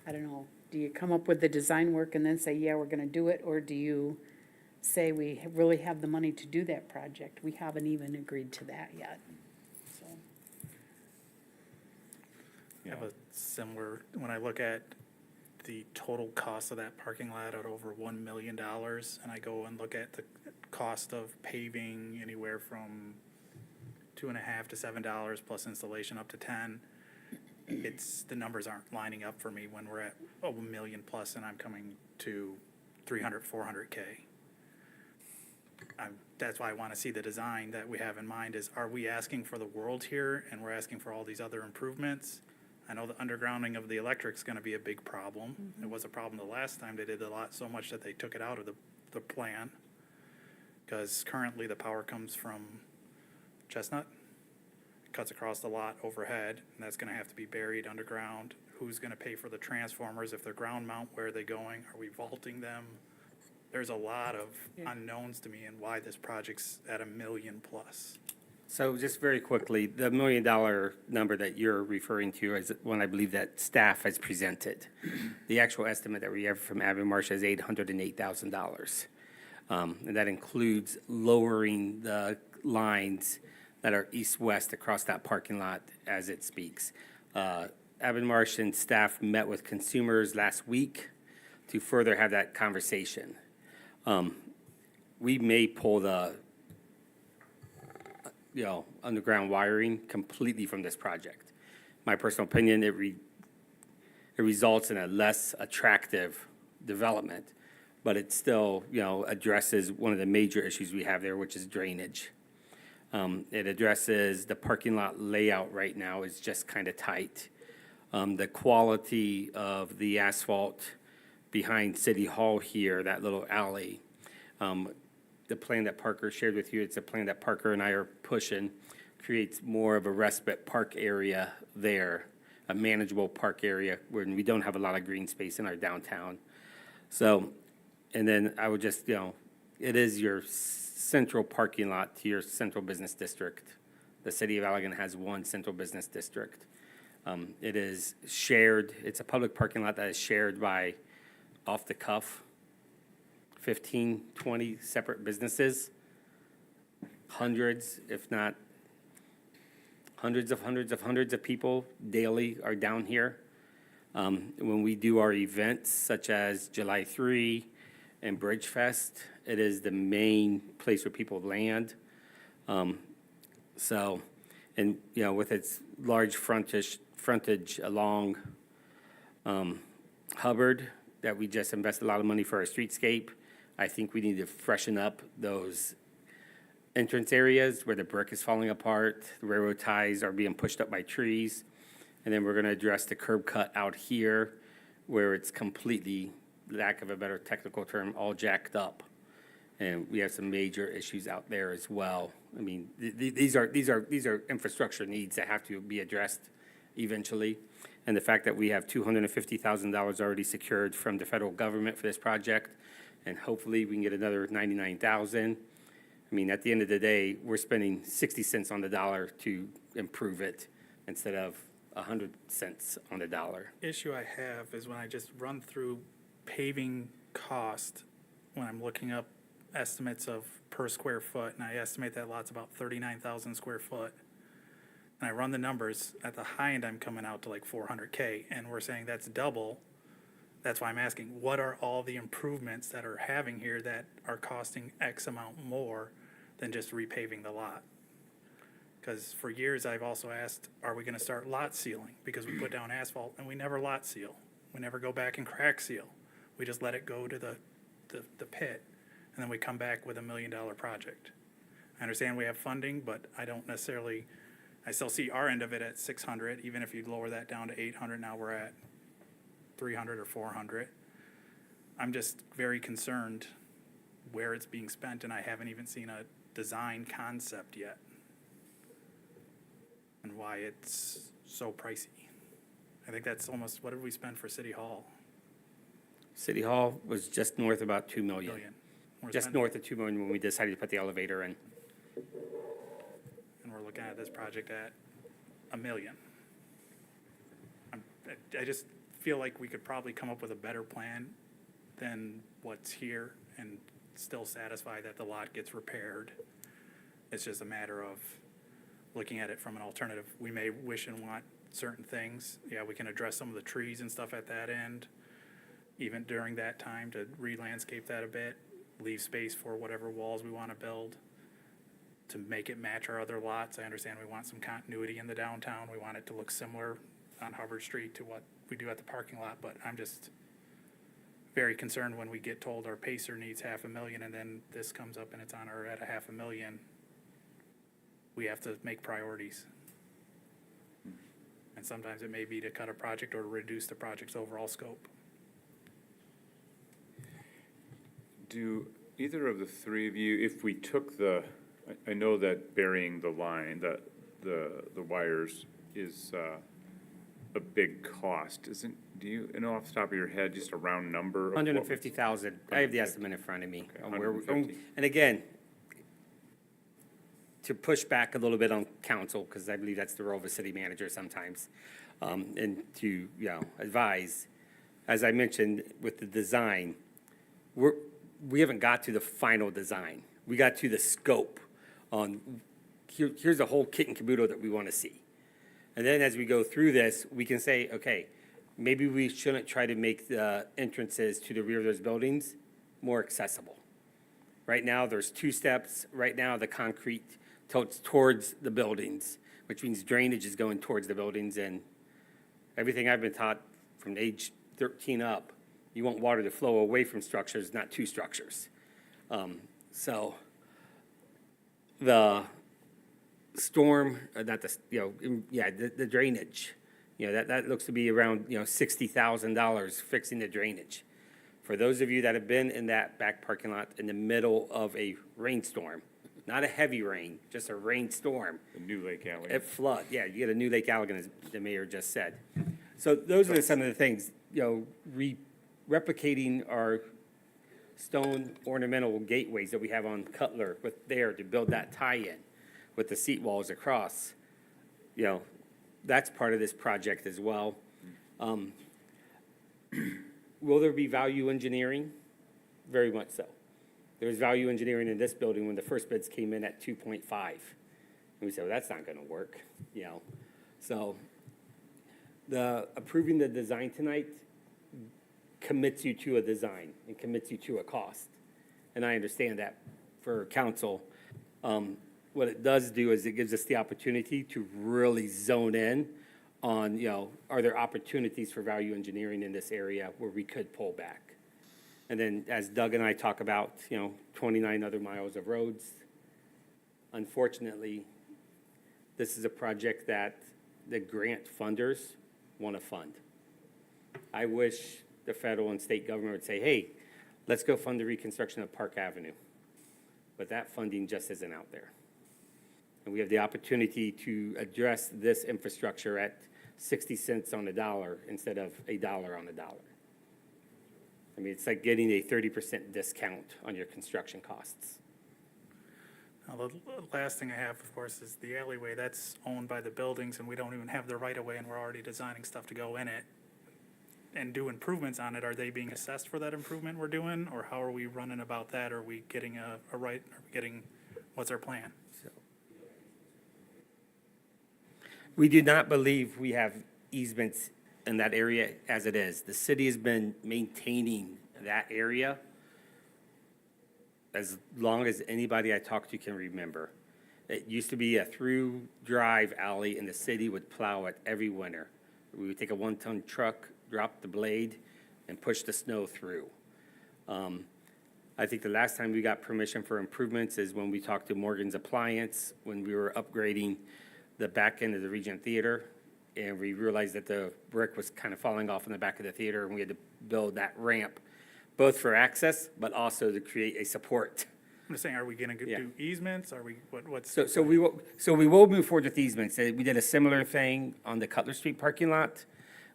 [SPEAKER 7] I don't know, do you come up with the design work and then say, yeah, we're gonna do it, or do you say we really have the money to do that project? We haven't even agreed to that yet, so.
[SPEAKER 6] I have a similar, when I look at the total cost of that parking lot at over $1 million, and I go and look at the cost of paving anywhere from $2.50 to $7 plus installation up to $10, the numbers aren't lining up for me when we're at $1 million plus and I'm coming to 300, 400K. That's why I want to see the design that we have in mind is, are we asking for the world here and we're asking for all these other improvements? I know the undergrounding of the electric's gonna be a big problem. It was a problem the last time. They did a lot, so much that they took it out of the plan. Because currently the power comes from Chestnut, cuts across the lot overhead, and that's gonna have to be buried underground. Who's gonna pay for the transformers? If they're ground mount, where are they going? Are we vaulting them? There's a lot of unknowns to me and why this project's at $1 million plus.
[SPEAKER 3] So just very quickly, the $1 million number that you're referring to is one I believe that staff has presented. The actual estimate that we have from Abonmarche is $808,000. And that includes lowering the lines that are east-west across that parking lot as it speaks. Abonmarche and staff met with consumers last week to further have that conversation. We may pull the underground wiring completely from this project. My personal opinion, it results in a less attractive development, but it still, addresses one of the major issues we have there, which is drainage. It addresses the parking lot layout right now is just kind of tight. The quality of the asphalt behind City Hall here, that little alley, the plan that Parker shared with you, it's a plan that Parker and I are pushing, creates more of a respite park area there, a manageable park area where we don't have a lot of green space in our downtown. So, and then I would just, it is your central parking lot to your central business district. The city of Allegan has one central business district. It is shared, it's a public parking lot that is shared by, off the cuff, 15, 20 separate businesses. Hundreds, if not hundreds of people daily are down here. When we do our events such as July 3 and Bridge Fest, it is the main place where people land. So, and, with its large frontage along Hubbard, that we just invested a lot of money for our streetscape, I think we need to freshen up those entrance areas where the brick is falling apart, the railroad ties are being pushed up by trees. And then we're gonna address the curb cut out here where it's completely, lack of a better technical term, all jacked up. And we have some major issues out there as well. I mean, these are infrastructure needs that have to be addressed eventually. And the fact that we have $250,000 already secured from the federal government for this project, and hopefully we can get another 99,000. I mean, at the end of the day, we're spending 60 cents on the dollar to improve it instead of 100 cents on the dollar.
[SPEAKER 6] Issue I have is when I just run through paving cost, when I'm looking up estimates of per square foot, and I estimate that lot's about 39,000 square foot. And I run the numbers, at the high end, I'm coming out to like 400K, and we're saying that's double. That's why I'm asking, what are all the improvements that are having here that are costing X amount more than just repaving the lot? Because for years, I've also asked, are we gonna start lot sealing? Because we put down asphalt and we never lot seal. We never go back and crack seal. We just let it go to the pit, and then we come back with $1 million project. I understand we have funding, but I don't necessarily, I still see our end of it at 600, even if you lower that down to 800, now we're at 300 or 400. I'm just very concerned where it's being spent, and I haven't even seen a design concept yet. And why it's so pricey. I think that's almost, what did we spend for City Hall?
[SPEAKER 3] City Hall was just north of about 2 million.
[SPEAKER 6] Million. We're
[SPEAKER 3] Just
[SPEAKER 6] spending-
[SPEAKER 3] north of 2 million when we decided to put the elevator in.
[SPEAKER 6] And we're looking at this project at $1 million. I just feel like we could probably come up with a better plan than what's here and still satisfy that the lot gets repaired. It's just a matter of looking at it from an alternative. We may wish and want certain things. Yeah, we can address some of the trees and stuff at that end, even during that time, to re-landscape that a bit, leave space for whatever walls we want to build to make it match our other lots. I understand we want some continuity in the downtown. We want it to look similar on Hubbard Street to what we do at the parking lot, but I'm just very concerned when we get told our Pacer needs $500,000 and then this comes up and it's on our at $500,000. We have to make priorities. And sometimes it may be to cut a project or to reduce the project's overall scope.
[SPEAKER 1] Do either of the three of you, if we took I know that burying the line, the wires is a big cost, isn't, do you know off the top of your head, just a round number? of what-
[SPEAKER 3] 150,000. I have the estimate in front of me.
[SPEAKER 1] Okay,
[SPEAKER 3] On where
[SPEAKER 1] 150.
[SPEAKER 3] and again, to push back a little bit on council, because I believe that's the role of a city manager sometimes, and to, advise, as I mentioned with the design, we haven't got to the final design. We got to the scope on, here's the whole kit and caboodle that we want to see. And then as we go through this, we can say, okay, maybe we shouldn't try to make the entrances to the rear of those buildings more accessible. Right now, there's 2 steps. Right now, the concrete tilts towards the buildings, which means drainage is going towards the buildings. And everything I've been taught from age 13 up, you want water to flow away from structures, not to structures. So storm, not the, the drainage. That looks to be around, $60,000 fixing the drainage. For those of you that have been in that back parking lot in the middle of a rainstorm, not a heavy rain, just a rainstorm,
[SPEAKER 1] The new Lake Alley.
[SPEAKER 3] it flood, yeah, you get a new Lake Allegan, as the mayor just said. So those are some of the things, replicating our stone ornamental gateways that we have on Cutler with there to build that tie-in with the seat walls across. That's part of this project as well. Will there be value engineering? Very much so. There was value engineering in this building when the first bids came in at 2.5. And we said, well, that's not gonna work, So approving the design tonight commits you to a design and commits you to a cost. And I understand that for council. What it does do is it gives us the opportunity to really zone in on, are there opportunities for value engineering in this area where we could pull back? And then as Doug and I talk about, 29 other miles of roads, unfortunately, this is a project that the grant funders want to fund. I wish the federal and state government would say, hey, let's go fund the reconstruction of Park Avenue. But that funding just isn't out there. And we have the opportunity to address this infrastructure at 60 cents on the dollar instead of $1 on the dollar. I mean, it's like getting a 30% discount on your construction costs.
[SPEAKER 6] Now, the last thing I have, of course, is the alleyway. That's owned by the buildings, and we don't even have the right-of-way, and we're already designing stuff to go in it and do improvements on it. Are they being assessed for that improvement we're doing, or how are we running about that? Are we getting a right, are we getting, what's our plan?
[SPEAKER 3] We do not believe we have easements in that area as it is. The city has been maintaining that area as long as anybody I talk to can remember. It used to be a through drive alley, and the city would plow it every winter. We would take a 1-ton truck, drop the blade, and push the snow through. I think the last time we got permission for improvements is when we talked to Morgan's Appliance, when we were upgrading the back end of the Regent Theater, and we realized that the brick was kind of falling off in the back of the theater, and we had to build that ramp, both for access, but also to create a support.
[SPEAKER 6] I'm just saying, are we gonna
[SPEAKER 3] Yeah.
[SPEAKER 6] do easements? Are we, what's?
[SPEAKER 3] So we will move forward with easements. We did a similar thing on the Cutler Street parking lot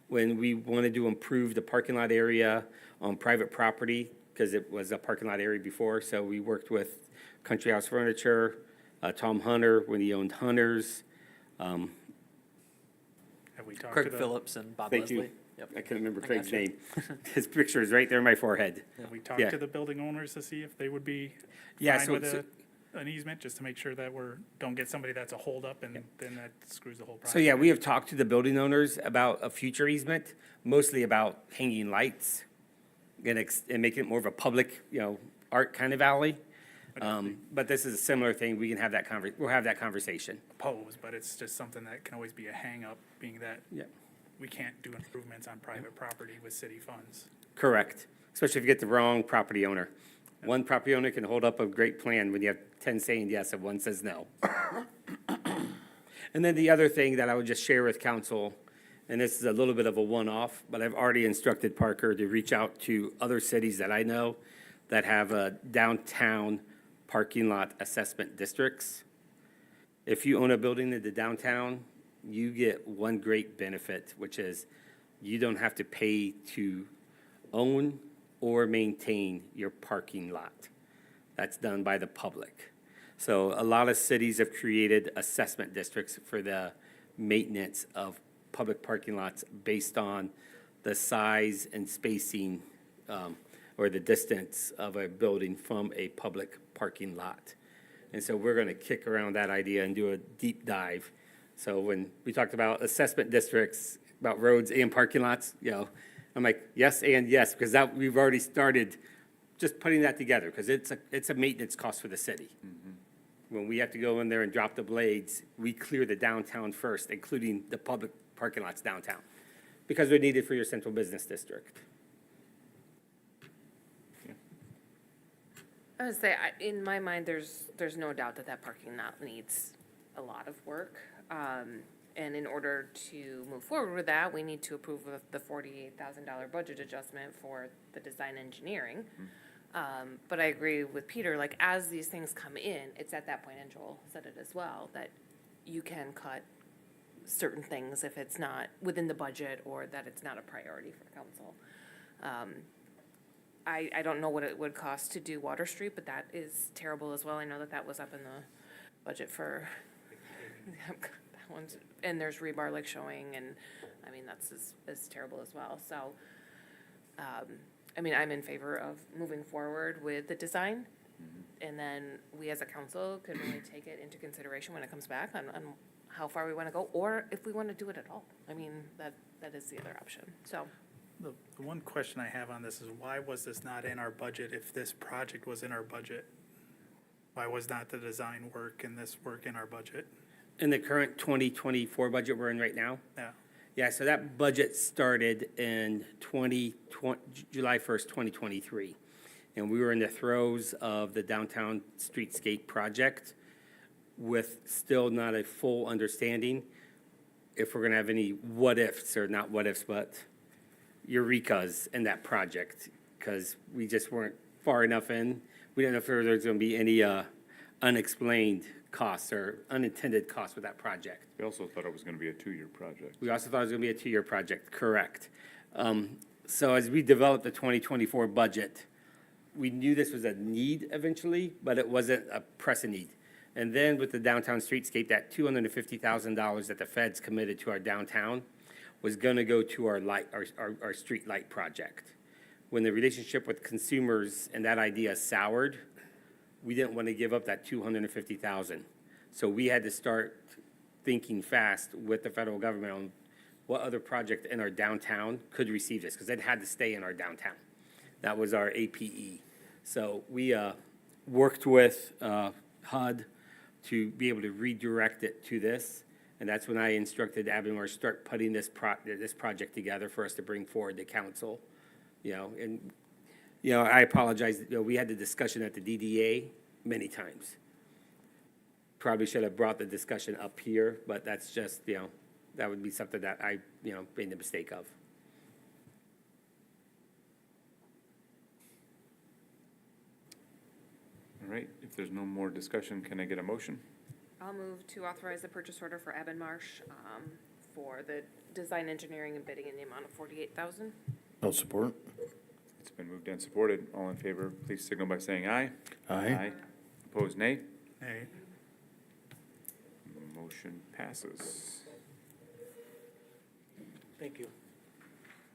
[SPEAKER 3] when we wanted to improve the parking lot area on private property, because it was a parking lot area before. So we worked with Country House Furniture, Tom Hunter, when he owned Hunters.
[SPEAKER 6] Have we talked to
[SPEAKER 5] Craig
[SPEAKER 6] the,
[SPEAKER 5] Phillips and Bob
[SPEAKER 3] Thank
[SPEAKER 5] Leslie.
[SPEAKER 3] you.
[SPEAKER 5] Yep.
[SPEAKER 3] I couldn't remember
[SPEAKER 5] I
[SPEAKER 3] Craig's
[SPEAKER 5] gotcha.
[SPEAKER 3] name. His picture is right there in my forehead.
[SPEAKER 6] have we talked
[SPEAKER 3] Yeah.
[SPEAKER 6] to the building owners to see if they would be
[SPEAKER 3] Yeah,
[SPEAKER 6] fine
[SPEAKER 3] so-
[SPEAKER 6] with an easement, just to make sure that don't get somebody that's a holdup, and then that screws the whole project.
[SPEAKER 3] So, yeah, we have talked to the building owners about a future easement, mostly about hanging lights and making it more of a public, art kind of alley. But this is a similar thing. We can have that we'll have that conversation.
[SPEAKER 6] Opposed, but it's just something that can always be a hang-up, being that
[SPEAKER 3] Yeah.
[SPEAKER 6] we can't do improvements on private property with city funds.
[SPEAKER 3] Correct, especially if you get the wrong property owner. One property owner can hold up a great plan when you have 10 saying yes and one says no. And then the other thing that I would just share with council, and this is a little bit of a one-off, but I've already instructed Parker to reach out to other cities that I know that have downtown parking lot assessment districts. If you own a building in the downtown, you get one great benefit, which is you don't have to pay to own or maintain your parking lot. That's done by the public. So a lot of cities have created assessment districts for the maintenance of public parking lots based on the size and spacing or the distance of a building from a public parking lot. And so we're going to kick around that idea and do a deep dive. So when we talked about assessment districts, about roads and parking lots, I'm like, yes and yes, because we've already started just putting that together, because it's a maintenance cost for the city. When we have to go in there and drop the blades, we clear the downtown first, including the public parking lots downtown, because they're needed for your central business district.
[SPEAKER 2] I would say, in my mind, there's no doubt that parking lot needs a lot of work. And in order to move forward with that, we need to approve of the $48,000 budget adjustment for the design engineering. But I agree with Peter, like, as these things come in, it's at that point, and Joel said it as well, that you can cut certain things if it's not within the budget or that it's not a priority for council. I don't know what it would cost to do Water Street, but that is terrible as well. I know that that was up in the budget for, that one's, and there's rebar like showing, and, I mean, that's as terrible as well. So, I mean, I'm in favor of moving forward with the design, and then we as a council could really take it into consideration when it comes back on how far we want to go, or if we want to do it at all. I mean, that is the other option, so.
[SPEAKER 6] The one question I have on this is why was this not in our budget if this project was in our budget? Why was not the design work and this work in our budget?
[SPEAKER 3] In the current 2024 budget we're in right now?
[SPEAKER 6] Yeah.
[SPEAKER 3] Yeah, so that budget started in July 1st, 2023. And we were in the throes of the downtown streetscape project with still not a full understanding if we're gonna have any what-ifs, or not what-ifs, but eurekas in that project, because we just weren't far enough in. We didn't know if there was gonna be any unexplained costs or unintended costs with that project.
[SPEAKER 1] We also thought it was gonna be a 2-year project.
[SPEAKER 3] We also thought it was gonna be a 2-year project, correct. So as we developed the 2024 budget, we knew this was a need eventually, but it wasn't a pressing need. And then with the downtown streetscape, that $250,000 that the feds committed to our downtown was gonna go to our street light project. When the relationship with consumers and that idea soured, we didn't want to give up that $250,000. So we had to start thinking fast with the federal government on what other project in our downtown could receive this, because it had to stay in our downtown. That was our APE. So we worked with HUD to be able to redirect it to this. And that's when I instructed Abonmarche start putting this project together for us to bring forward to council. And I apologize, we had the discussion at the DDA many times. Probably should have brought the discussion up here, but that's just, that would be something that I, made the mistake of.
[SPEAKER 1] All right, if there's no more discussion, can I get a motion?
[SPEAKER 2] I'll move to authorize the purchase order for Abonmarche, for the design, engineering, and bidding in the amount of $48,000.
[SPEAKER 12] I'll support.
[SPEAKER 1] It's been moved and supported. All in favor, please signal by saying aye.
[SPEAKER 12] Aye.
[SPEAKER 1] Opposed, nay.
[SPEAKER 6] Hey,
[SPEAKER 1] Motion passes.
[SPEAKER 9] Thank you.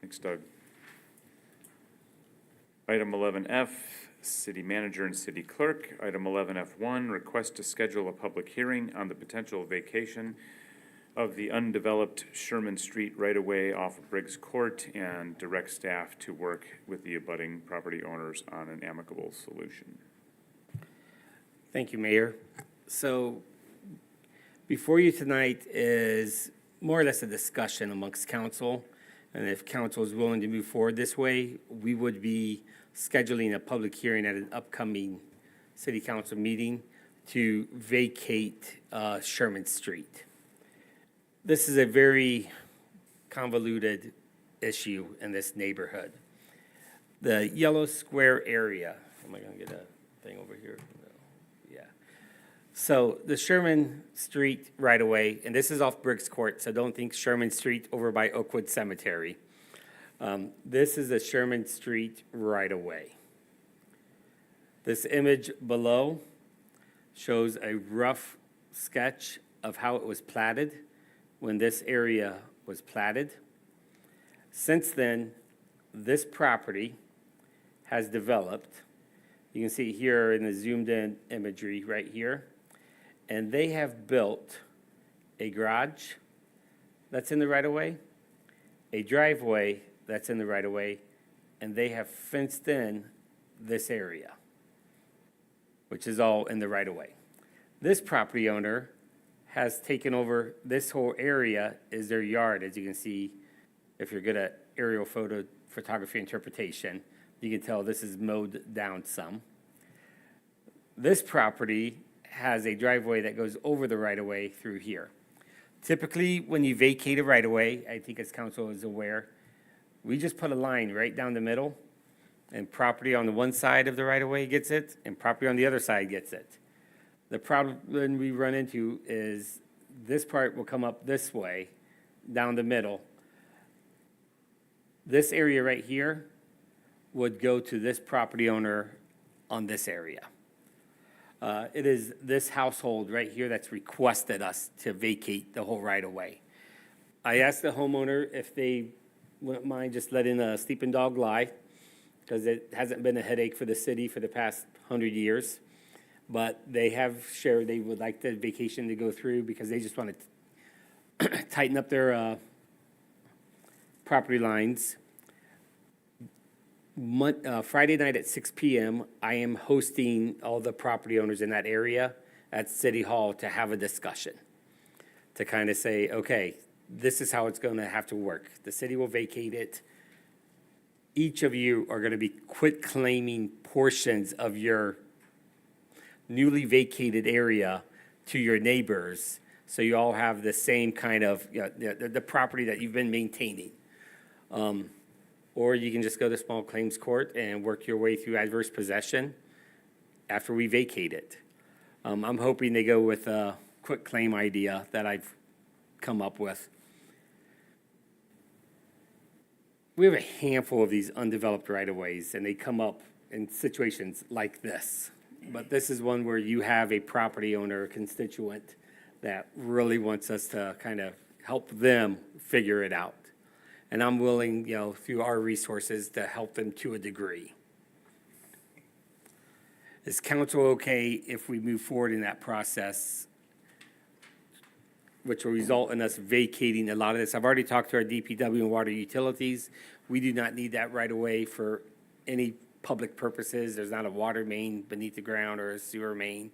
[SPEAKER 1] Thanks, Doug. Item 11F, City Manager and City Clerk. Item 11F1, request to schedule a public hearing on the potential vacation of the undeveloped Sherman Street right-of-way off of Briggs Court and direct staff to work with the abutting property owners on an amicable solution.
[SPEAKER 3] Thank you, Mayor. So before you tonight is more or less a discussion amongst council. And if council is willing to move forward this way, we would be scheduling a public hearing at an upcoming city council meeting to vacate Sherman Street. This is a very convoluted issue in this neighborhood. The yellow square area, am I gonna get a thing over here? No. Yeah. So the Sherman Street right-of-way, and this is off Briggs Court, so don't think Sherman Street over by Oakwood Cemetery. This is the Sherman Street right-of-way. This image below shows a rough sketch of how it was platted when this area was platted. Since then, this property has developed. You can see here in the zoomed-in imagery right here. And they have built a garage that's in the right-of-way, a driveway that's in the right-of-way, and they have fenced in this area, which is all in the right-of-way. This property owner has taken over this whole area is their yard, as you can see. If you're good at aerial photography interpretation, you can tell this is mowed down some. This property has a driveway that goes over the right-of-way through here. Typically, when you vacate a right-of-way, I think as council is aware, we just put a line right down the middle, and property on the one side of the right-of-way gets it, and property on the other side gets it. The problem we run into is this part will come up this way, down the middle. This area right here would go to this property owner on this area. It is this household right here that's requested us to vacate the whole right-of-way. I asked the homeowner if they wouldn't mind just letting a sleeping dog lie, because it hasn't been a headache for the city for the past 100 years. But they have shared they would like the vacation to go through because they just want to tighten up their property lines. Friday night at 6 p.m., I am hosting all the property owners in that area at City Hall to have a discussion, to kind of say, okay, this is how it's going to have to work. The city will vacate it. Each of you are going to be quit claiming portions of your newly vacated area to your neighbors, so you all have the same kind of, the property that you've been maintaining. Or you can just go to small claims court and work your way through adverse possession after we vacate it. I'm hoping they go with a quick claim idea that I've come up with. We have a handful of these undeveloped right-of-ways, and they come up in situations like this. But this is one where you have a property owner, constituent, that really wants us to kind of help them figure it out. And I'm willing, through our resources, to help them to a degree. Is council okay if we move forward in that process, which will result in us vacating a lot of this? I've already talked to our DPW and water utilities. We do not need that right away for any public purposes. There's not a water main beneath the ground or a sewer main,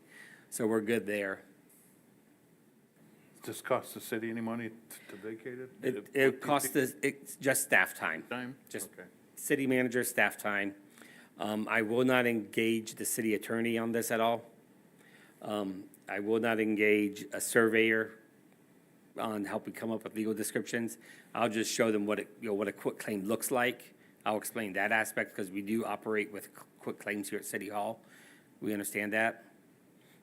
[SPEAKER 3] so we're good there.
[SPEAKER 4] Does this cost the city any money to vacate it?
[SPEAKER 3] It costs us, it's just staff time,
[SPEAKER 4] Time?
[SPEAKER 3] just
[SPEAKER 4] Okay.
[SPEAKER 3] city manager staff time. I will not engage the city attorney on this at all. I will not engage a surveyor on helping come up with legal descriptions. I'll just show them what a quick claim looks like. I'll explain that aspect because we do operate with quick claims here at City Hall. We understand that.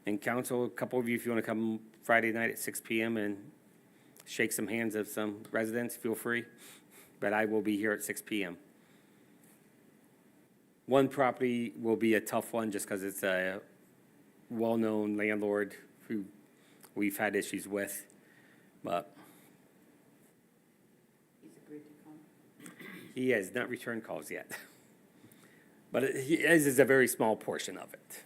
[SPEAKER 3] And council, a couple of you, if you want to come Friday night at 6 p.m. and shake some hands of some residents, feel free. But I will be here at 6 p.m. One property will be a tough one just because it's a well-known landlord who we've had issues with, but he has not returned calls yet. But he is a very small portion of it.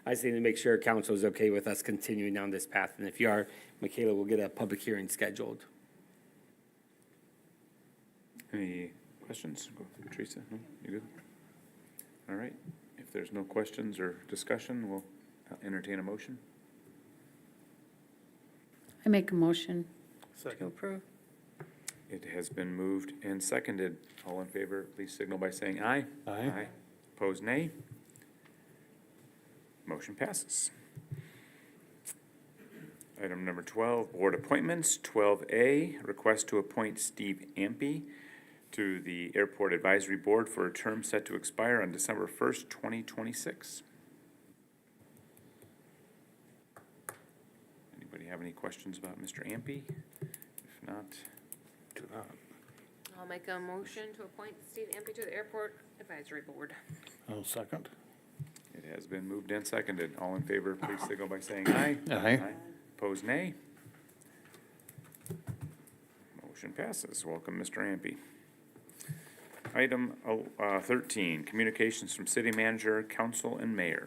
[SPEAKER 3] I just need to make sure council is okay with us continuing down this path, and if you are, Michaela will get a public hearing scheduled.
[SPEAKER 1] Any questions? Go through Teresa? No? You good? All right. If there's no questions or discussion, we'll entertain a motion.
[SPEAKER 7] I make a motion to
[SPEAKER 6] Second.
[SPEAKER 7] approve.
[SPEAKER 1] It has been moved and seconded. All in favor, please signal by saying aye.
[SPEAKER 4] Aye.
[SPEAKER 1] Opposed, nay. Motion passes. Item number 12, board appointments. 12A, request to appoint Steve Ampey to the Airport Advisory Board for a term set to expire on December 1st, 2026. Anybody have any questions about Mr. Ampey? If not,
[SPEAKER 2] I'll make a motion to appoint Steve Ampey to the Airport Advisory Board.
[SPEAKER 4] I'll second.
[SPEAKER 1] it has been moved and seconded. All in favor, please signal by saying aye.
[SPEAKER 4] Aye.
[SPEAKER 1] Opposed, nay. Motion passes. Welcome, Mr. Ampey. Item 13, communications from city manager, council, and mayor.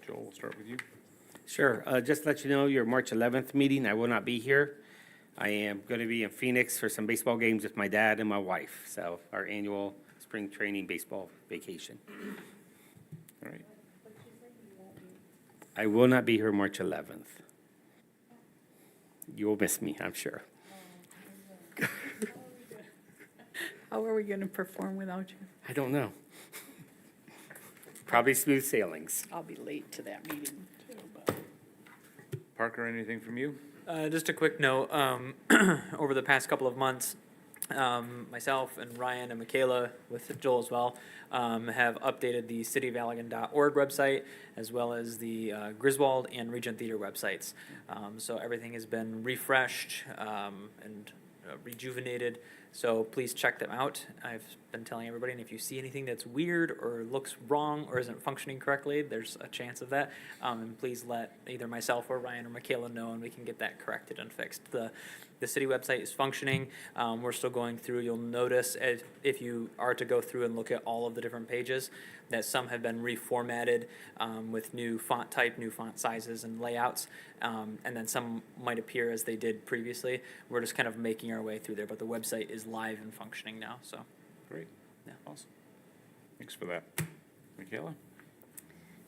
[SPEAKER 1] Joel, we'll start with you.
[SPEAKER 3] Sure. Just to let you know, your March 11th meeting, I will not be here. I am going to be in Phoenix for some baseball games with my dad and my wife. So our annual spring training baseball vacation.
[SPEAKER 1] All right.
[SPEAKER 3] I will not be here March 11th. You will miss me, I'm sure.
[SPEAKER 7] How are we gonna perform without you?
[SPEAKER 3] I don't know. Probably smooth sailings.
[SPEAKER 7] I'll be late to that meeting too, but.
[SPEAKER 1] Parker, anything from you?
[SPEAKER 5] Just a quick note, over the past couple of months, myself and Ryan and Michaela, with Joel as well, have updated the cityofallegan.org website, as well as the Griswold and Regent Theater websites. So everything has been refreshed and rejuvenated, so please check them out. I've been telling everybody, and if you see anything that's weird or looks wrong or isn't functioning correctly, there's a chance of that. And please let either myself or Ryan or Michaela know, and we can get that corrected and fixed. The city website is functioning. We're still going through. You'll notice if you are to go through and look at all of the different pages, that some have been reformatted with new font type, new font sizes and layouts, and then some might appear as they did previously. We're just kind of making our way through there, but the website is live and functioning now, so.
[SPEAKER 1] Great.
[SPEAKER 5] Yeah.
[SPEAKER 1] Awesome. Thanks for that. Michaela?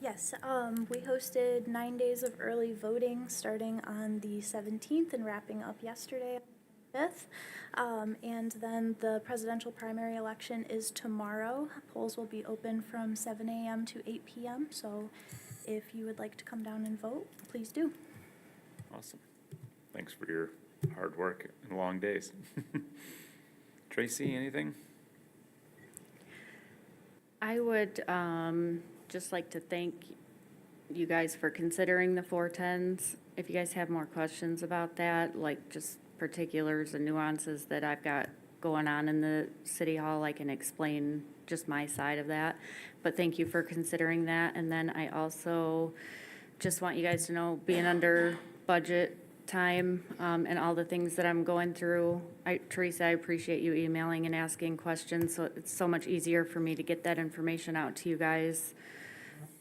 [SPEAKER 10] Yes, we hosted 9 days of early voting starting on the 17th and wrapping up yesterday, 5th. And then the presidential primary election is tomorrow. Polls will be open from 7 a.m. to 8 p.m. So if you would like to come down and vote, please do.
[SPEAKER 1] Awesome. Thanks for your hard work and long days. Tracy, anything?
[SPEAKER 8] I would just like to thank you guys for considering the 410s. If you guys have more questions about that, like just particulars and nuances that I've got going on in the city hall, I can explain just my side of that. But thank you for considering that. And then I also just want you guys to know, being under budget time and all the things that I'm going through, Teresa, I appreciate you emailing and asking questions. So it's so much easier for me to get that information out to you guys,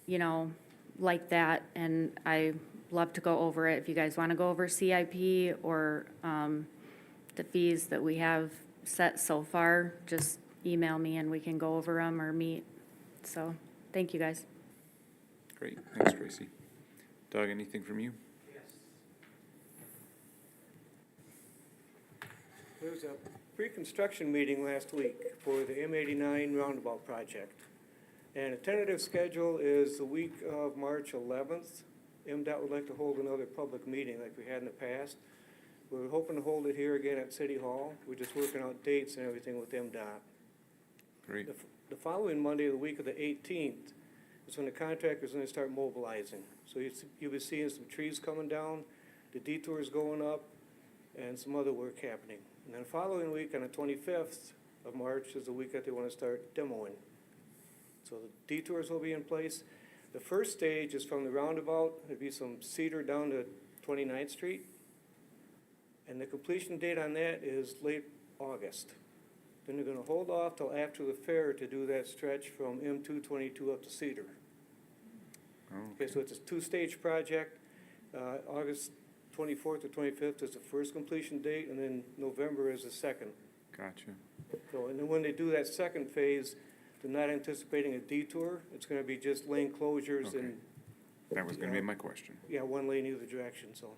[SPEAKER 8] you know, like that. And I love to go over it. If you guys want to go over CIP or the fees that we have set so far, just email me and we can go over them or meet. So thank you guys.
[SPEAKER 1] Great. Thanks, Tracy. Doug, anything from you?
[SPEAKER 11] There was a pre-construction meeting last week for the M89 roundabout project. And a tentative schedule is the week of March 11th. MDOT would like to hold another public meeting like we had in the past. We're hoping to hold it here again at City Hall. We're just working out dates and everything with MDOT.
[SPEAKER 1] Great.
[SPEAKER 11] The following Monday, the week of the 18th, is when the contractor's gonna start mobilizing. So you'll be seeing some trees coming down, the detours going up, and some other work happening. And then the following week, on the 25th of March, is the week that they want to start demoing. So the detours will be in place. The first stage is from the roundabout. There'll be some cedar down to 29th Street. And the completion date on that is late August. Then they're going to hold off till after the fair to do that stretch from M222 up to Cedar.
[SPEAKER 1] Oh,
[SPEAKER 11] Okay, so it's a two-stage project. August 24th to 25th is the first completion date, and then November is the second.
[SPEAKER 1] gotcha.
[SPEAKER 11] So, and then when they do that second phase, they're not anticipating a detour. It's gonna be just lane closures
[SPEAKER 1] Okay.
[SPEAKER 11] and,
[SPEAKER 1] That was gonna be my question.
[SPEAKER 11] yeah, one lane either direction, so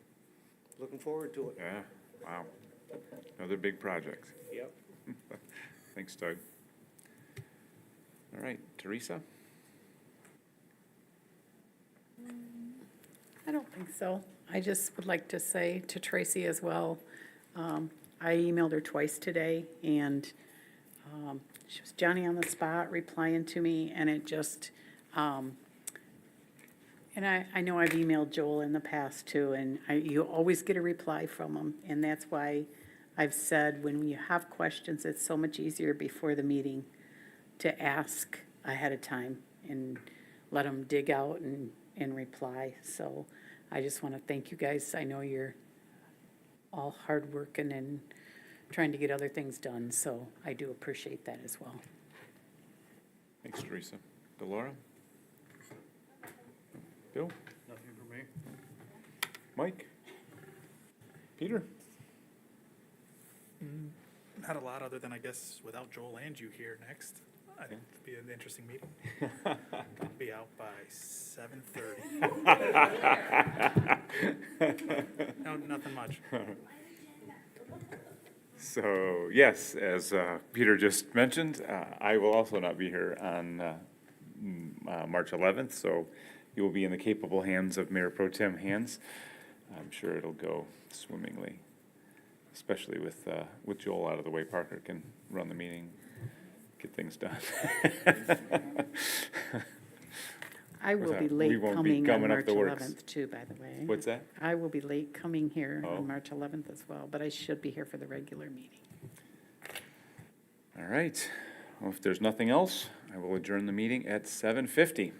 [SPEAKER 11] looking forward to it.
[SPEAKER 1] Yeah, wow. Another big project.
[SPEAKER 11] Yep.
[SPEAKER 1] Thanks, Doug. All right, Teresa?
[SPEAKER 7] I don't think so. I just would like to say to Tracy as well, I emailed her twice today, and she was Johnny on the spot replying to me, and it just, and I know I've emailed Joel in the past too, and you always get a reply from him, and that's why I've said when you have questions, it's so much easier before the meeting to ask ahead of time and let them dig out and reply. So I just want to thank you guys. I know you're all hardworking and trying to get other things done, so I do appreciate that as well.
[SPEAKER 1] Thanks, Teresa. Delora? Bill?
[SPEAKER 4] Nothing for me?
[SPEAKER 1] Mike? Peter?
[SPEAKER 6] Not a lot, other than I guess without Joel and you here next. I think it'll be an interesting meeting. I'll be out by 7:30. No, nothing much.
[SPEAKER 1] So, yes, as Peter just mentioned, I will also not be here on March 11th, so you will be in the capable hands of Mayor Pro Tem hands. I'm sure it'll go swimmingly, especially with Joel out of the way. Parker can run the meeting, get things done.
[SPEAKER 7] I will be
[SPEAKER 1] We
[SPEAKER 7] late
[SPEAKER 1] won't be
[SPEAKER 7] coming on
[SPEAKER 1] gumming up
[SPEAKER 7] March
[SPEAKER 1] the works.
[SPEAKER 7] 11th too, by the way.
[SPEAKER 1] What's that?
[SPEAKER 7] I will be late coming here
[SPEAKER 1] Oh.
[SPEAKER 7] on March 11th as well, but I should be here for the regular meeting.
[SPEAKER 1] All right. Well, if there's nothing else, I will adjourn the meeting at 7:50.